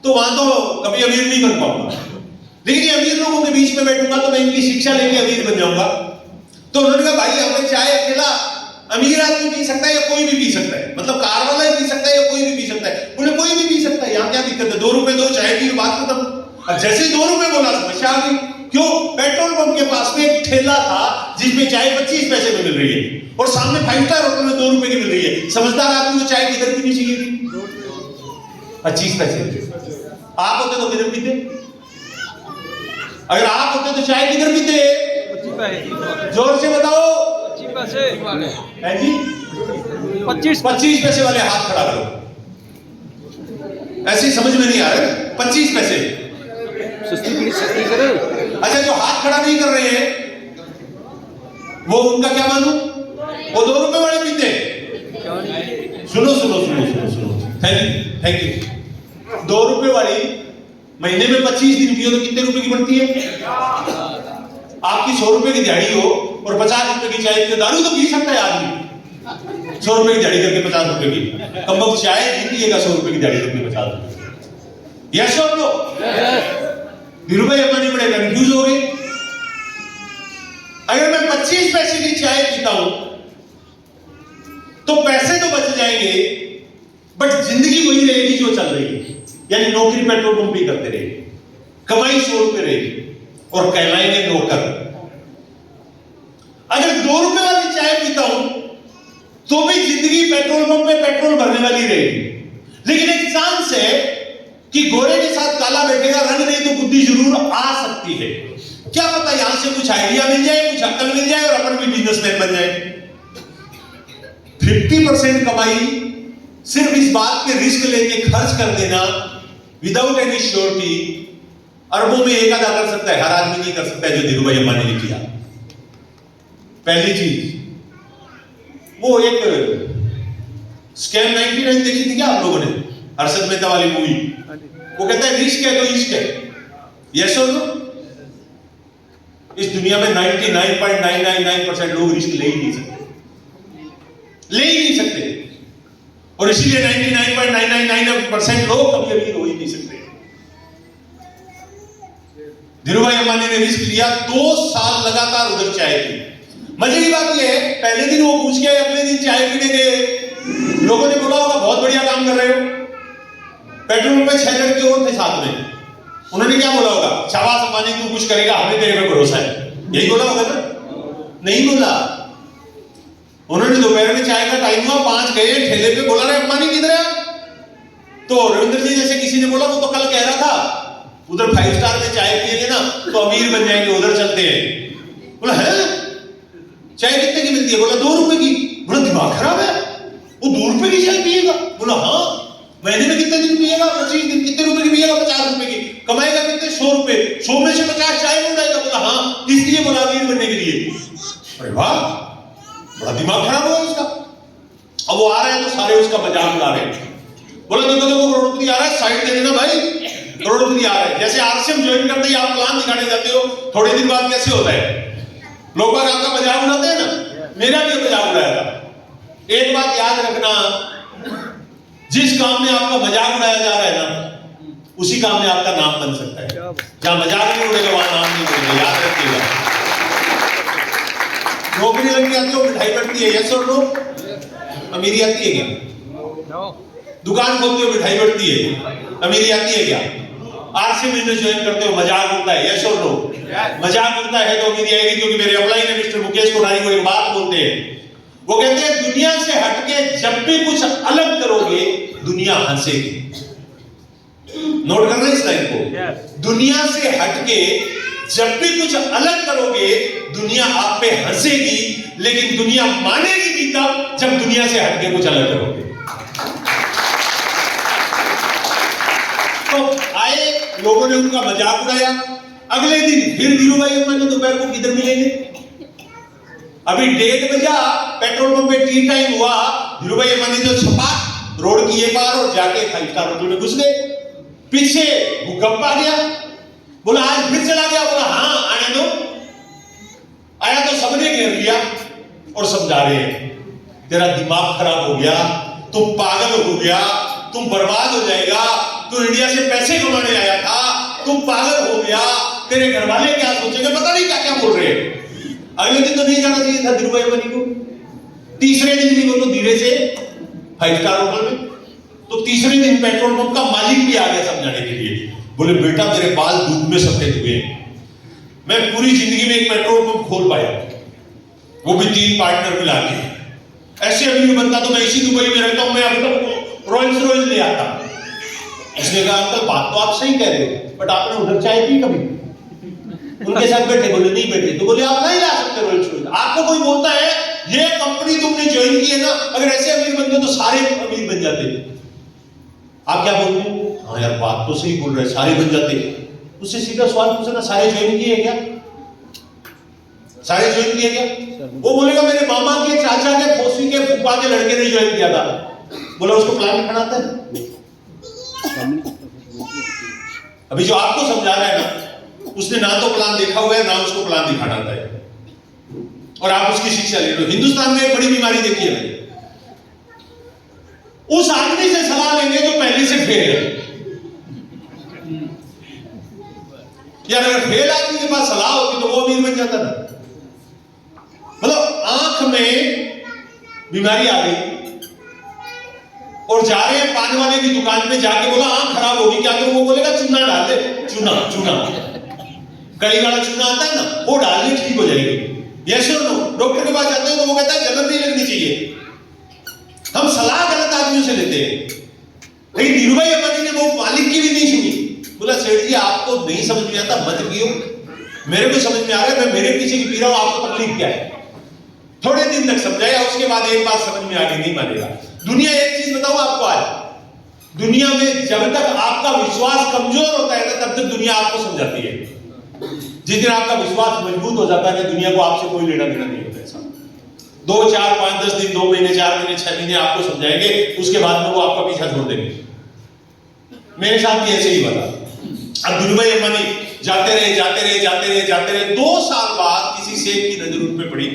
तो वहां तो कभी अमीर नहीं बन पाऊंगा, लेकिन ये अमीर लोगों के बीच में बैठूंगा तो मैं इनकी शिक्षा लेके अमीर बन जाऊंगा। तो उन्होंने कहा भाई यहाँ पे चाय अकेला अमीर आदमी पी सकता है या कोई भी पी सकता है, मतलब कार वाला ही पी सकता है या कोई भी पी सकता है? बोले कोई भी पी सकता है, यहाँ क्या दिक्कत है, 2 रुपए दो चाय पी, बात खत्म। जैसे ही 2 रुपए बोला समस्या आ गई। क्यों? पेट्रोल पंप के पास में एक ठेला था जिसमें चाय 25 पैसे में मिल रही है और सामने 5 स्टार होटल में 2 रुपए की मिल रही है। समझदार आदमी को चाय किधर पीनी चाहिए थी? 25 पैसे। आप होते तो किधर पीते? अगर आप होते तो चाय किधर पीते? 25 पैसे। जोर से बताओ। 25 पैसे है जी? 25 पैसे वाले हाथ खड़ा करो। ऐसे समझ में नहीं आ रहा। 25 पैसे। सस्ती करो। अच्छा, जो हाथ खड़ा नहीं कर रहे हैं वो उनका क्या मानूं? वो 2 रुपए वाले पीते। सुनो सुनो सुनो सुनो सुनो, थैंक यू। 2 रुपए वाली महीने में 25 दिन पियो तो कितने रुपए की पड़ती है? आपकी 100 रुपए की दिहाड़ी हो और 50 रुपए की चाय पियो, दारू तो पी सकता है आदमी 100 रुपए की दिहाड़ी करके 50 रुपए की, कम वक्त चाय नहीं पिएगा 100 रुपए की दिहाड़ी करके 50 रुपए। यस और नो? धीरू भाई अंबानी बड़े कंफ्यूज हो गए। अगर मैं 25 पैसे की चाय पीता हूं तो पैसे तो बच जाएंगे, बट जिंदगी वही रहेगी जो चल रही है, यानी नौकरी पेट्रोल पंप भी करते रहेंगे, कमाई 100 रुपए रहेगी और कहलाएंगे नौकर। अगर 2 रुपए वाली चाय पीता हूं तो भी जिंदगी पेट्रोल पंप पे पेट्रोल भरने वाली रहेगी, लेकिन एक चांस है कि गोरे के साथ काला बैठेगा, रंग नहीं तो बुद्धि जरूर आ सकती है। क्या पता यहां से कुछ आइडिया मिल जाए, कुछ अक्ल मिल जाए और अपन भी बिजनेसमैन बन जाए। 50% कमाई सिर्फ इस बात पे रिस्क लेके खर्च कर देना विदाउट एनी श्योरिटी, अरबों में एक आधा कर सकता है, हर आदमी नहीं कर सकता है जो धीरू भाई अंबानी ने किया। पहली चीज, वो एक स्कैम 99 देखी थी क्या आप लोगों ने? हर्षद मेहता वाली मूवी। वो कहता है रिस्क है तो इश्क है। यस और नो? इस दुनिया में 99.999% लोग रिस्क ले ही नहीं सकते, ले ही नहीं सकते, और इसीलिए 99.999% लोग कभी अमीर हो ही नहीं सकते। धीरू भाई अंबानी ने रिस्क लिया, 2 साल लगातार उधर चाय पी। मजे की बात यह है, पहले दिन वो पूछ के अगले दिन चाय पीने गए, लोगों ने बोला होगा बहुत बढ़िया काम कर रहे हो। पेट्रोल पंप पे 6 लड़के और थे साथ में, उन्होंने क्या बोला होगा? शाबाश अंबानी, तू कुछ करेगा, हमें तेरे पे भरोसा है, यही बोला होगा ना? नहीं बोला। उन्होंने दोपहर में चाय का टाइम हुआ, 5 गए ठेले पे, बोला रे अंबानी किधर है? तो रविंद्र जी जैसे किसी ने बोला, वो तो कल कह रहा था उधर 5 स्टार में चाय पिएंगे ना तो अमीर बन जाएंगे, उधर चलते हैं। बोला है चाय कितने की मिलती है? बोला 2 रुपए की। बोला दिमाग खराब है, वो 2 रुपए की चाय पिएगा? बोला हाँ। महीने में कितने दिन पिएगा? 25 दिन। कितने रुपए की पिएगा? 50 रुपए की। कमाएगा कितने? 100 रुपए। 100 में से 50 चाय में उड़ाएगा? बोला हाँ, इसलिए बोला अमीर बनने के लिए। अरे वाह, बड़ा दिमाग खराब हुआ उसका। अब वो आ रहा है तो सारे उसका मजाक उड़ा रहे हैं। बोला देखो देखो करोड़पति आ रहा है, साइड दे देना भाई, करोड़पति आ रहा है। जैसे आरसीएम ज्वाइन करते ही आप प्लान दिखाने जाते हो, थोड़े दिन बाद कैसे होता है, लोग बाग आपका मजाक उड़ाते हैं ना। मेरा भी मजाक उड़ाया था। एक बात याद रखना, जिस काम में आपका मजाक उड़ाया जा रहा है ना, उसी काम में आपका नाम बन सकता है। जहां मजाक नहीं उड़ेगा वहां नाम नहीं उड़ेगा, याद रखिएगा। नौकरी लग जाती हो, मिठाई बढ़ती है, यस और नो? अमीरी आती है क्या? नो। दुकान खोलते हो, मिठाई बढ़ती है, अमीरी आती है क्या? आरसी बिजनेस ज्वाइन करते हो, मजाक उड़ता है, यस और नो? मजाक उड़ता है तो अमीरी आएगी, क्योंकि मेरे अपलाइन ने मिस्टर मुकेश कोठारी को एक बात बोलते हैं, वो कहते हैं दुनिया से हटके जब भी कुछ अलग करोगे दुनिया हंसेगी। नोट करना इस लाइन को, दुनिया से हटके जब भी कुछ अलग करोगे दुनिया आप पे हंसेगी, लेकिन दुनिया मानेगी भी तब जब दुनिया से हटके कुछ अलग करोगे। तो आए, लोगों ने उनका मजाक उड़ाया। अगले दिन फिर धीरू भाई अंबानी दोपहर को किधर मिलेंगे? अभी 1:30 बजा, पेट्रोल पंप पे टी टाइम हुआ, धीरू भाई अंबानी जो छपा रोड की ये पार और जाके 5 स्टार होटल में घुस गए। पीछे भूकंप आ गया, बोला आज फिर चला गया? बोला हाँ आने दो। आया तो सबने घेर लिया और समझा रहे हैं तेरा दिमाग खराब हो गया, तुम पागल हो गया, तुम बर्बाद हो जाएगा, तू इंडिया से पैसे कमाने आया था, तुम पागल हो गया, तेरे घर वाले क्या सोचेंगे, पता नहीं क्या क्या बोल रहे हैं। अगले दिन तो नहीं जाना चाहिए था धीरू भाई अंबानी को, तीसरे दिन भी वो तो धीरे से 5 स्टार होटल में। तो तीसरे दिन पेट्रोल पंप का मालिक भी आ गया समझाने के लिए, बोले बेटा तेरे बाल दूध में सफेद हुए हैं, मैं पूरी जिंदगी में एक पेट्रोल पंप खोल पाया, वो भी 3 पार्टनर मिला के। ऐसे अमीर बनता तो मैं इसी दुबई में रहता हूं, मैं अब तक रोल्स रॉयस ले आता। इसने कहा अंकल बात तो आप सही कह रहे हो, बट आपने उधर चाय पी कभी? उनके साथ बैठे? बोले नहीं बैठे। तो बोले आप नहीं ला सकते रोल्स रॉयस। आपको कोई बोलता है ये कंपनी तुमने ज्वाइन की है ना, अगर ऐसे अमीर बनते तो सारे अमीर बन जाते, आप क्या बोलते हैं? हाँ यार बात तो सही बोल रहे, सारे बन जाते। उससे सीधा सवाल पूछना, सारे ज्वाइन किए क्या? सारे ज्वाइन किए क्या? वो बोलेगा मेरे मामा के, चाचा के, फौसी के, फूफा के लड़के ने ज्वाइन किया था। बोला उसको प्लान खड़ा था। अभी जो आपको समझा रहा है ना, उसने ना तो प्लान देखा हुआ है, ना उसको प्लान दिखाना आता है, और आप उसकी शिक्षा ले रहे हो। हिंदुस्तान में एक बड़ी बीमारी देखी है मैंने, उस आदमी से सलाह लेंगे जो पहले से फेल है। यार अगर फेल आदमी के पास सलाह होती तो वो अमीर बन जाता था। मतलब आंख में बीमारी आ गई और जा रहे हैं पान वाले की दुकान में, जाके बोला आंख खराब होगी, क्या करूं? वो बोलेगा चूना डाल दे। चूना कड़ी वाला चूना आता है ना, वो डालने ठीक हो जाएगी। यस और नो? डॉक्टर के पास जाते हैं तो वो कहता है जलन नहीं लगनी चाहिए। हम सलाह गलत आदमियों से लेते हैं। लेकिन नीरूभाई अंबानी ने वो मालिक की भी नहीं सुनी। बोला सेठ जी आपको नहीं समझ में आता मत पियो, मेरे को समझ में आ रहा है, मैं मेरे पीछे की पी रहा हूं, आपको तकलीफ क्या है? थोड़े दिन तक समझाया, उसके बाद एक बात समझ में आ गई, नहीं मानेगा। दुनिया, एक चीज बताऊं आपको, आज दुनिया में जब तक आपका विश्वास कमजोर होता है ना, तब तक दुनिया आपको समझाती है। जिस दिन आपका विश्वास मजबूत हो जाता है ना, दुनिया को आपसे कोई लेना देना नहीं होता। ऐसा 2, 4, 5, 10 दिन, 2 महीने, 4 महीने, 6 महीने आपको समझाएंगे, उसके बाद में वो आपका पीछा छोड़ देंगे। मेरे साथ भी ऐसे ही हुआ था। अब नीरूभाई अंबानी जाते रहे 2 साल बाद किसी सेठ की नजर उन पे पड़ी।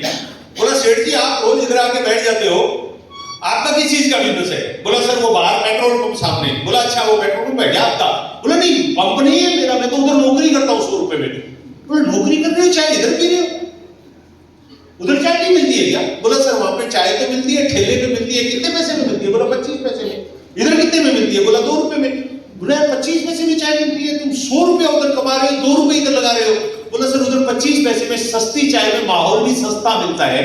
बोला सेठ जी आप रोज इधर आके बैठ जाते हो, आपका किस चीज का बिजनेस है? बोला सर वो बाहर पेट्रोल पंप सामने। बोला अच्छा वो पेट्रोल पंप है क्या आपका? बोला नहीं पंप नहीं है मेरा, मैं तो उधर नौकरी करता हूँ 100 रुपए में। बोला नौकरी कर रहे हो, चाय इधर पी रहे हो, उधर चाय नहीं मिलती है क्या? बोला सर वहां पे चाय तो मिलती है, ठेले पे मिलती है। कितने पैसे में मिलती है? बोला 25 पैसे में। इधर कितने में मिलती है? बोला 2 रुपए में। बोला 25 पैसे में चाय मिलती है, तुम 100 रुपया उधर कमा रहे हो, 2 रुपए इधर लगा रहे हो। बोला सर उधर 25 पैसे में सस्ती चाय में माहौल भी सस्ता मिलता है,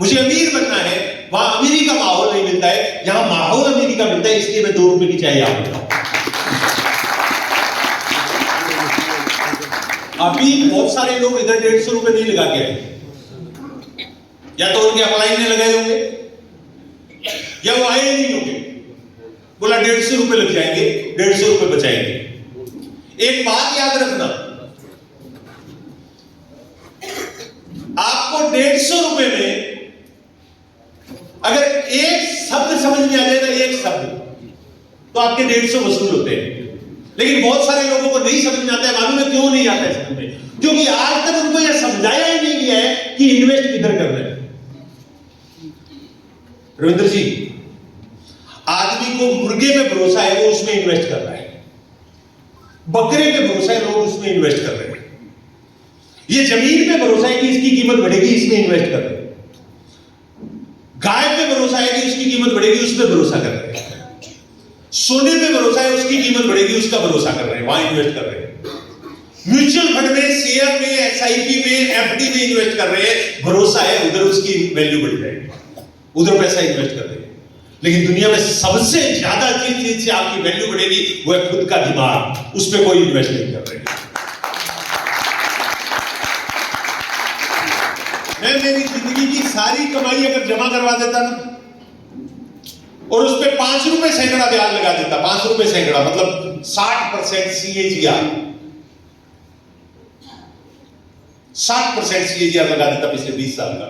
मुझे अमीर बनना है, वहां अमीरी का माहौल नहीं मिलता है, यहां माहौल अमीरी का मिलता है, इसलिए मैं 2 रुपए की चाय यहां पीता हूं। अभी बहुत सारे लोग इधर 150 रुपए नहीं लगा के आए, या तो उनके अपलाइन में लगाए होंगे या वो आए नहीं होंगे। बोला 150 रुपए लग जाएंगे, 150 रुपए बचाएंगे। एक बात याद रखना, आपको 150 रुपए में अगर एक शब्द समझ में आ जाएगा, एक शब्द, तो आपके 150 वसूल होते हैं। लेकिन बहुत सारे लोगों को नहीं समझ में आता है। मालूम है क्यों नहीं आता है समझ में? क्योंकि आज तक उनको यह समझाया ही नहीं गया है कि इन्वेस्ट किधर कर रहे हैं। रविंद्र जी, आदमी को मुर्गे पे भरोसा है, वो उसमें इन्वेस्ट कर रहा है। बकरे पे भरोसा है, लोग उसमें इन्वेस्ट कर रहे हैं। ये जमीन पे भरोसा है कि इसकी कीमत बढ़ेगी, इसमें इन्वेस्ट कर रहे हैं। गाय पे भरोसा है कि उसकी कीमत बढ़ेगी, उस पर भरोसा कर रहे हैं। सोने पे भरोसा है उसकी कीमत बढ़ेगी, उसका भरोसा कर रहे हैं, वहां इन्वेस्ट कर रहे हैं। म्यूचुअल फंड में, शेयर में, एसआईपी में, एफडी में इन्वेस्ट कर रहे हैं, भरोसा है उधर उसकी वैल्यू बढ़ जाएगी, उधर पैसा इन्वेस्ट कर रहे हैं। लेकिन दुनिया में सबसे ज्यादा जिस चीज से आपकी वैल्यू बढ़ेगी वो है खुद का दिमाग, उस पर कोई इन्वेस्ट नहीं कर रहे। मैं मेरी जिंदगी की सारी कमाई अगर जमा करवा देता ना और उस पर 5 रुपए सैकड़ा ब्याज लगा देता, 5 रुपए सैकड़ा मतलब 60% CAGR, 60% CAGR लगा देता पिछले 20 साल का,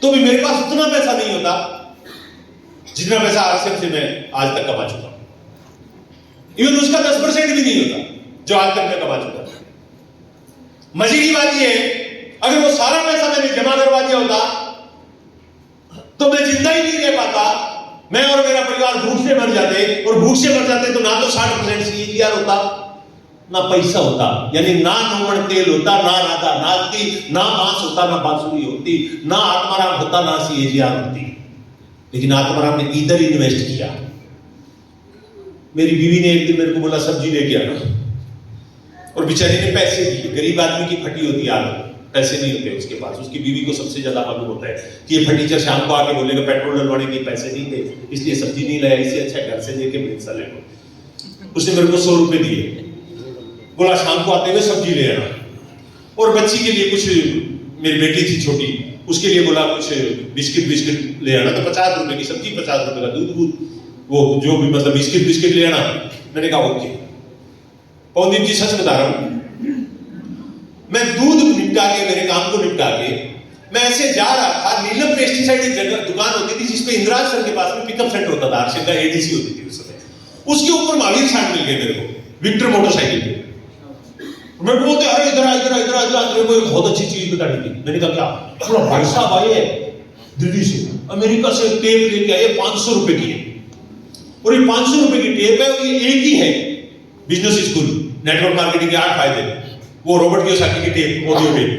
तो भी मेरे पास उतना पैसा नहीं होता जितना पैसा आरसीएम से मैं आज तक कमा चुका हूं। इवन उसका 10% भी नहीं होता जो आज तक मैं कमा चुका हूं। मजे की बात यह है, अगर वो सारा पैसा मैंने जमा करवा दिया होता तो मैं जिंदा ही नहीं रह पाता, मैं और मेरा परिवार भूख से मर जाते, और भूख से मर जाते तो ना तो 60% CAGR होता, ना पैसा होता, यानी ना नौवण तेल होता, ना राधा नाचती, ना बांस होता, ना बांसुरी होती, ना आत्माराम होता, ना CAGR होती। लेकिन आत्माराम ने इधर इन्वेस्ट किया। मेरी बीवी ने एक दिन मेरे को बोला सब्जी लेके आना, और बेचारी ने पैसे दिए। गरीब आदमी की फटी होती है आदत, पैसे नहीं होते उसके पास। उसकी बीवी को सबसे ज्यादा मालूम होता है कि ये फटीचर शाम को आके बोलेगा पेट्रोल डलवाने के पैसे नहीं थे, इसलिए सब्जी नहीं लाया, इससे अच्छा घर से लेके मिर्चा ले लो। उसने मेरे को 100 रुपए दिए, बोला शाम को आते हुए सब्जी ले आना, और बच्ची के लिए कुछ, मेरी बेटी थी छोटी, उसके लिए बोला कुछ बिस्किट ले आना, तो 50 रुपए की सब्जी, 50 रुपए का दूध, वो जो भी मतलब बिस्किट ले आना। मैंने कहा ओके। पौंदीप जी सच बता रहा हूं, मैं दूध निपटा के, मेरे काम को निपटा के, मैं ऐसे जा रहा था, नीलम पेस्टिसाइड एक जगह दुकान होती थी जिसपे इंदिराज सर के पास में पिकअप सेंटर होता था, आरसीएम का ADC होती थी उस समय, उसके ऊपर महावीर शान मिल गए मेरे को, विक्टर मोटरसाइकिल पे। मेरे को बोलते अरे इधर इधर इधर इधर, मेरे को एक बहुत अच्छी चीज बतानी थी। मैंने कहा क्या? पूरा भाई साहब आए दिल्ली से, अमेरिका से टेप लेके आए, 500 रुपए की है, और ये 500 रुपए की टेप है, और ये एक ही है बिजनेस स्कूल नेटवर्क मार्केटिंग के 8 फायदे, वो रॉबर्ट कियोसाकी की टेप, ऑडियो टेप।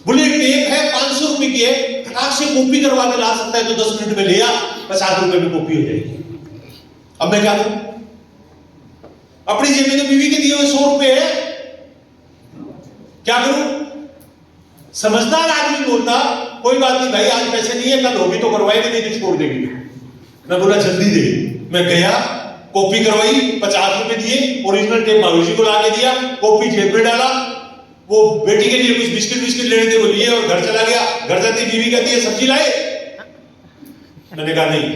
बोले टेप है 500 रुपए की है, फटाक से कॉपी करवा के ला सकता है तो 10 मिनट में ले आ, 50 रुपए में कॉपी हो जाएगी। अब मैं क्या करूं? अपनी जेब में तो बीवी के दिए हुए 100 रुपए है, क्या करूं? समझदार आदमी बोलता कोई बात नहीं भाई, आज पैसे नहीं है, कल होगी तो करवाएंगे, नहीं तो छोड़ देंगे। मैं बोला जल्दी दे। मैं गया, कॉपी करवाई, 50 रुपए दिए, ओरिजिनल टेप मावी जी को ला के दिया, कॉपी जेब में डाला, वो बेटी के लिए कुछ बिस्किट लेने थे वो लिए, और घर चला गया। घर जाती बीवी कहती है सब्जी लाए? मैंने कहा नहीं।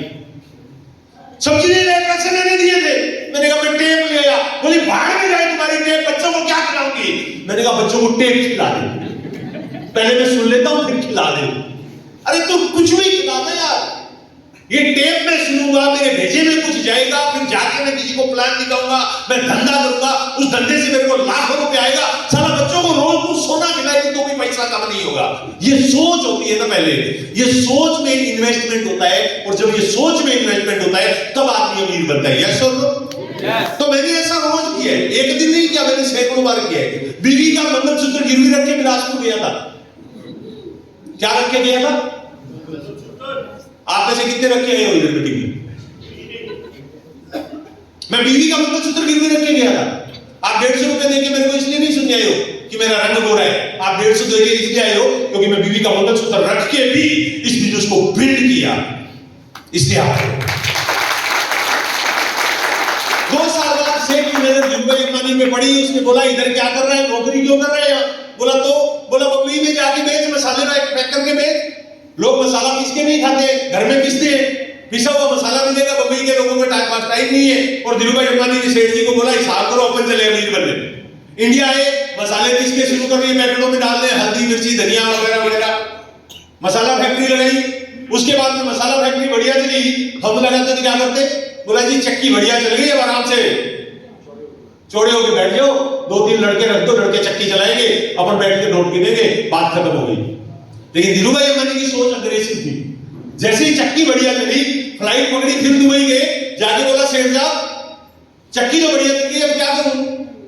सब्जी नहीं लाए, पैसे मैंने दिए थे। मैंने कहा मैं टेप ले आया। बोली भाड़ में जाए तुम्हारी टेप, बच्चों को क्या खिलाऊंगी? मैंने कहा बच्चों को टेप खिला दे, पहले मैं सुन लेता हूं फिर खिला दे। अरे तुम कुछ भी खिला दे यार, ये टेप में सुनूंगा, मेरे भेजे में कुछ जाएगा, फिर जाके मैं किसी को प्लान दिखाऊंगा, मैं धंधा करूंगा, उस धंधे से मेरे को लाखों रुपए आएगा। साला बच्चों को रोज कुछ सोना खिलाएगी तो भी पैसा कम नहीं होगा। ये सोच होती है ना, पहले ये सोच में इन्वेस्टमेंट होता है, और जब ये सोच में इन्वेस्टमेंट होता है तब आदमी अमीर बनता है। यस और नो? तो मैंने ऐसा रोज किया है, एक दिन नहीं किया, मैंने सैकड़ों बार किया है। बीवी का मंगलसूत्र गिरवी रख के बिलासपुर गया था। क्या रख के गया था? आप में से कितने रख के गए हो इधर मीटिंग में? मैं बीवी का मंगलसूत्र गिरवी रख के गया था। आप 150 रुपए देके मेरे को इसलिए नहीं सुनने आए हो कि मेरा रंग गोरा है, आप 150 देके इसलिए आए हो क्योंकि मैं बीवी का मंगलसूत्र रख के भी इस बिजनेस को बिल्ड किया, इसलिए आप आए। 2 साल बाद शेख की नजर धीरूभाई अंबानी पे पड़ी। उसने बोला इधर क्या कर रहा है, नौकरी क्यों कर रहा है यहाँ? बोला बम्बई में जाके बेच, मसाले पैक करके बेच। लोग मसाला पीस के नहीं खाते, घर में पीसते हैं, पिसा हुआ मसाला मिलेगा। बम्बई के लोगों में टाइम नहीं है। और धीरूभाई अंबानी ने सेठ जी को बोला हिसाब करो, अपन चले अमीर बनने। इंडिया आए, मसाले पीस के शुरू कर दिए, पैकेटों में डाल रहे, हल्दी मिर्ची धनिया वगैरह वगैरह, मसाला फैक्ट्री लगाई। उसके बाद में मसाला फैक्ट्री बढ़िया चली, हम लगाते तो क्या करते? बोला जी चक्की बढ़िया चल गई, अब आराम से चौड़े होके बैठ जाओ, 2-3 लड़के रख दो, लड़के चक्की चलाएंगे, अपन बैठ के नोट गिनेंगे, बात खत्म हो गई। लेकिन धीरूभाई अंबानी की सोच अग्रेसिव थी। जैसे ही चक्की बढ़िया चली, फ्लाइट पकड़ी, फिर दुबई गए, जाके बोला सेठ साहब चक्की तो बढ़िया चल गई, अब क्या करूं?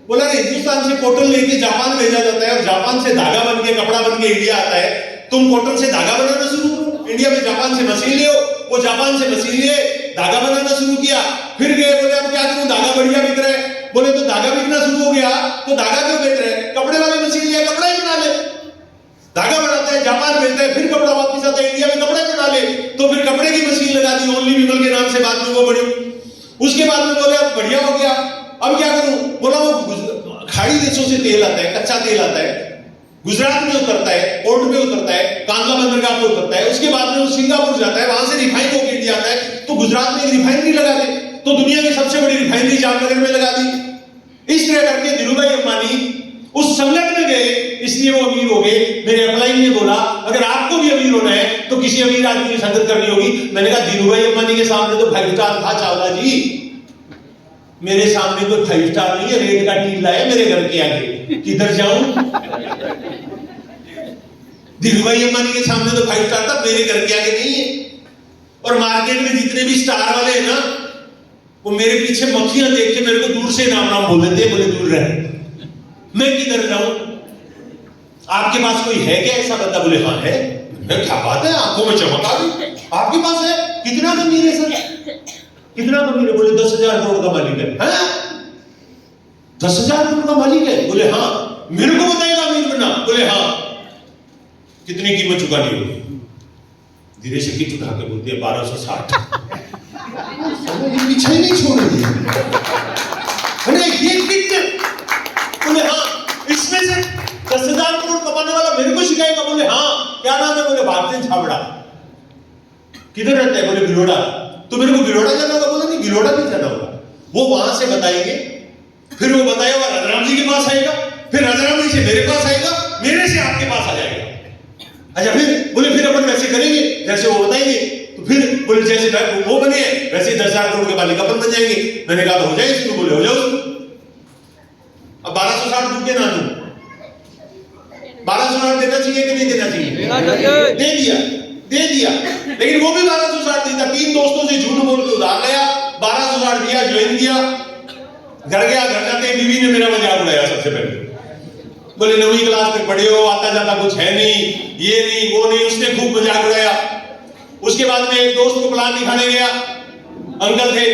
बोला हिंदुस्तान से कॉटन लेके जापान भेजा जाता है, और जापान से धागा बन के कपड़ा बन के इंडिया आता है। तुम कॉटन से धागा बनाना शुरू करो। इंडिया में जापान से मशीन ले आओ, वो जापान से मशीन ले धागा बनाना शुरू किया। फिर गए, बोले अब क्या करूं, धागा बढ़िया बिक रहा है। बोले तो धागा बिकना शुरू हो गया तो धागा क्यों बेच रहे हैं? कपड़े वाली मशीन लिया, कपड़ा ही बना ले। धागा बनाता है, जापान भेजता है, फिर कपड़ा वापस आता है, इंडिया में कपड़े बना ले। तो फिर कपड़े की मशीन लगा दी, ओनली विमल के नाम से, बाद में वो बड़ी। उसके बाद में बोले अब बढ़िया हो गया, अब क्या करूं? बोला वो खाड़ी देशों से तेल आता है, कच्चा तेल आता है, गुजरात में उतरता है, पोर्ट में उतरता है, कांगला बंदरगाह में उतरता है। उसके बाद में वो सिंगापुर जाता है, वहां से रिफाइन होकर इंडिया आता है। तो गुजरात में एक रिफाइनरी लगा दे, तो दुनिया की सबसे बड़ी रिफाइनरी जामनगर में लगा दी। इस तरह करके धीरूभाई अंबानी उस संगत में गए, इसलिए वो अमीर हो गए। मेरे अपलाइन ने बोला अगर आपको भी अमीर होना है तो किसी अमीर आदमी की संगत करनी होगी। मैंने कहा धीरूभाई अंबानी के सामने तो 5 स्टार था चावला जी, मेरे सामने कोई 5 स्टार नहीं है, रेत का टीला है मेरे घर के आगे, किधर जाऊं? धीरूभाई अंबानी के सामने तो 5 स्टार था, मेरे घर के आगे नहीं है। और मार्केट में जितने भी स्टार वाले हैं ना, वो मेरे पीछे मक्खियां देख के मेरे को दूर से नाम बोल देते हैं, बोले दूर रहे, मैं किधर जाऊं? आपके पास कोई है क्या ऐसा बंदा? बोले हाँ है। मैं क्या बात है, आंखों में चमक आ गई, आपके पास है? कितना अमीर है सर? कितना अमीर है? बोले 10,000 करोड़ का मालिक है। 10,000 करोड़ का मालिक है? बोले हाँ। मेरे को बताएगा अमीर बनना? बोले हाँ। कितनी कीमत चुकानी होगी? धीरे से की चुका के बोलती है 1260। ये पीछे ही नहीं छोड़ रही है। अरे ये कितने? बोले हाँ। इसमें से 10,000 करोड़ कमाने वाला मेरे को सिखाएगा? बोले हाँ। क्या नाम है? बोले भारतीय छाबड़ा। किधर रहता है? बोले गिलोड़ा। तो मेरे को गिलोड़ा जाना होगा? बोला नहीं, गिलोड़ा नहीं जाना होगा, वो वहां से बताएंगे, फिर वो बताएगा राजाराम जी के पास आएगा, फिर राजाराम जी से मेरे पास आएगा, मेरे से आपके पास आ जाएगा। अच्छा फिर बोले फिर अपन वैसे करेंगे जैसे वो बताएंगे। तो फिर बोले जैसे वो बने वैसे 10,000 करोड़ के मालिक अपन बन जाएंगे। मैंने कहा तो हो जाए इसको, बोले हो जाओ। अब 1260 दूं के ना दूं? 1260 देना चाहिए कि नहीं देना चाहिए? दे दिया। लेकिन वो भी 1260 नहीं था। 3 दोस्तों से झूठ बोल के उधार लिया, 1260 दिया, ज्वाइन किया, घर गया। घर जाते बीवी ने मेरा मजाक उड़ाया सबसे पहले। बोले 9वीं क्लास में पढ़े हो, आता जाता कुछ है नहीं, ये नहीं वो नहीं, उसने खूब मजाक उड़ाया। उसके बाद में एक दोस्त को प्लान दिखाने गया। अंकल थे,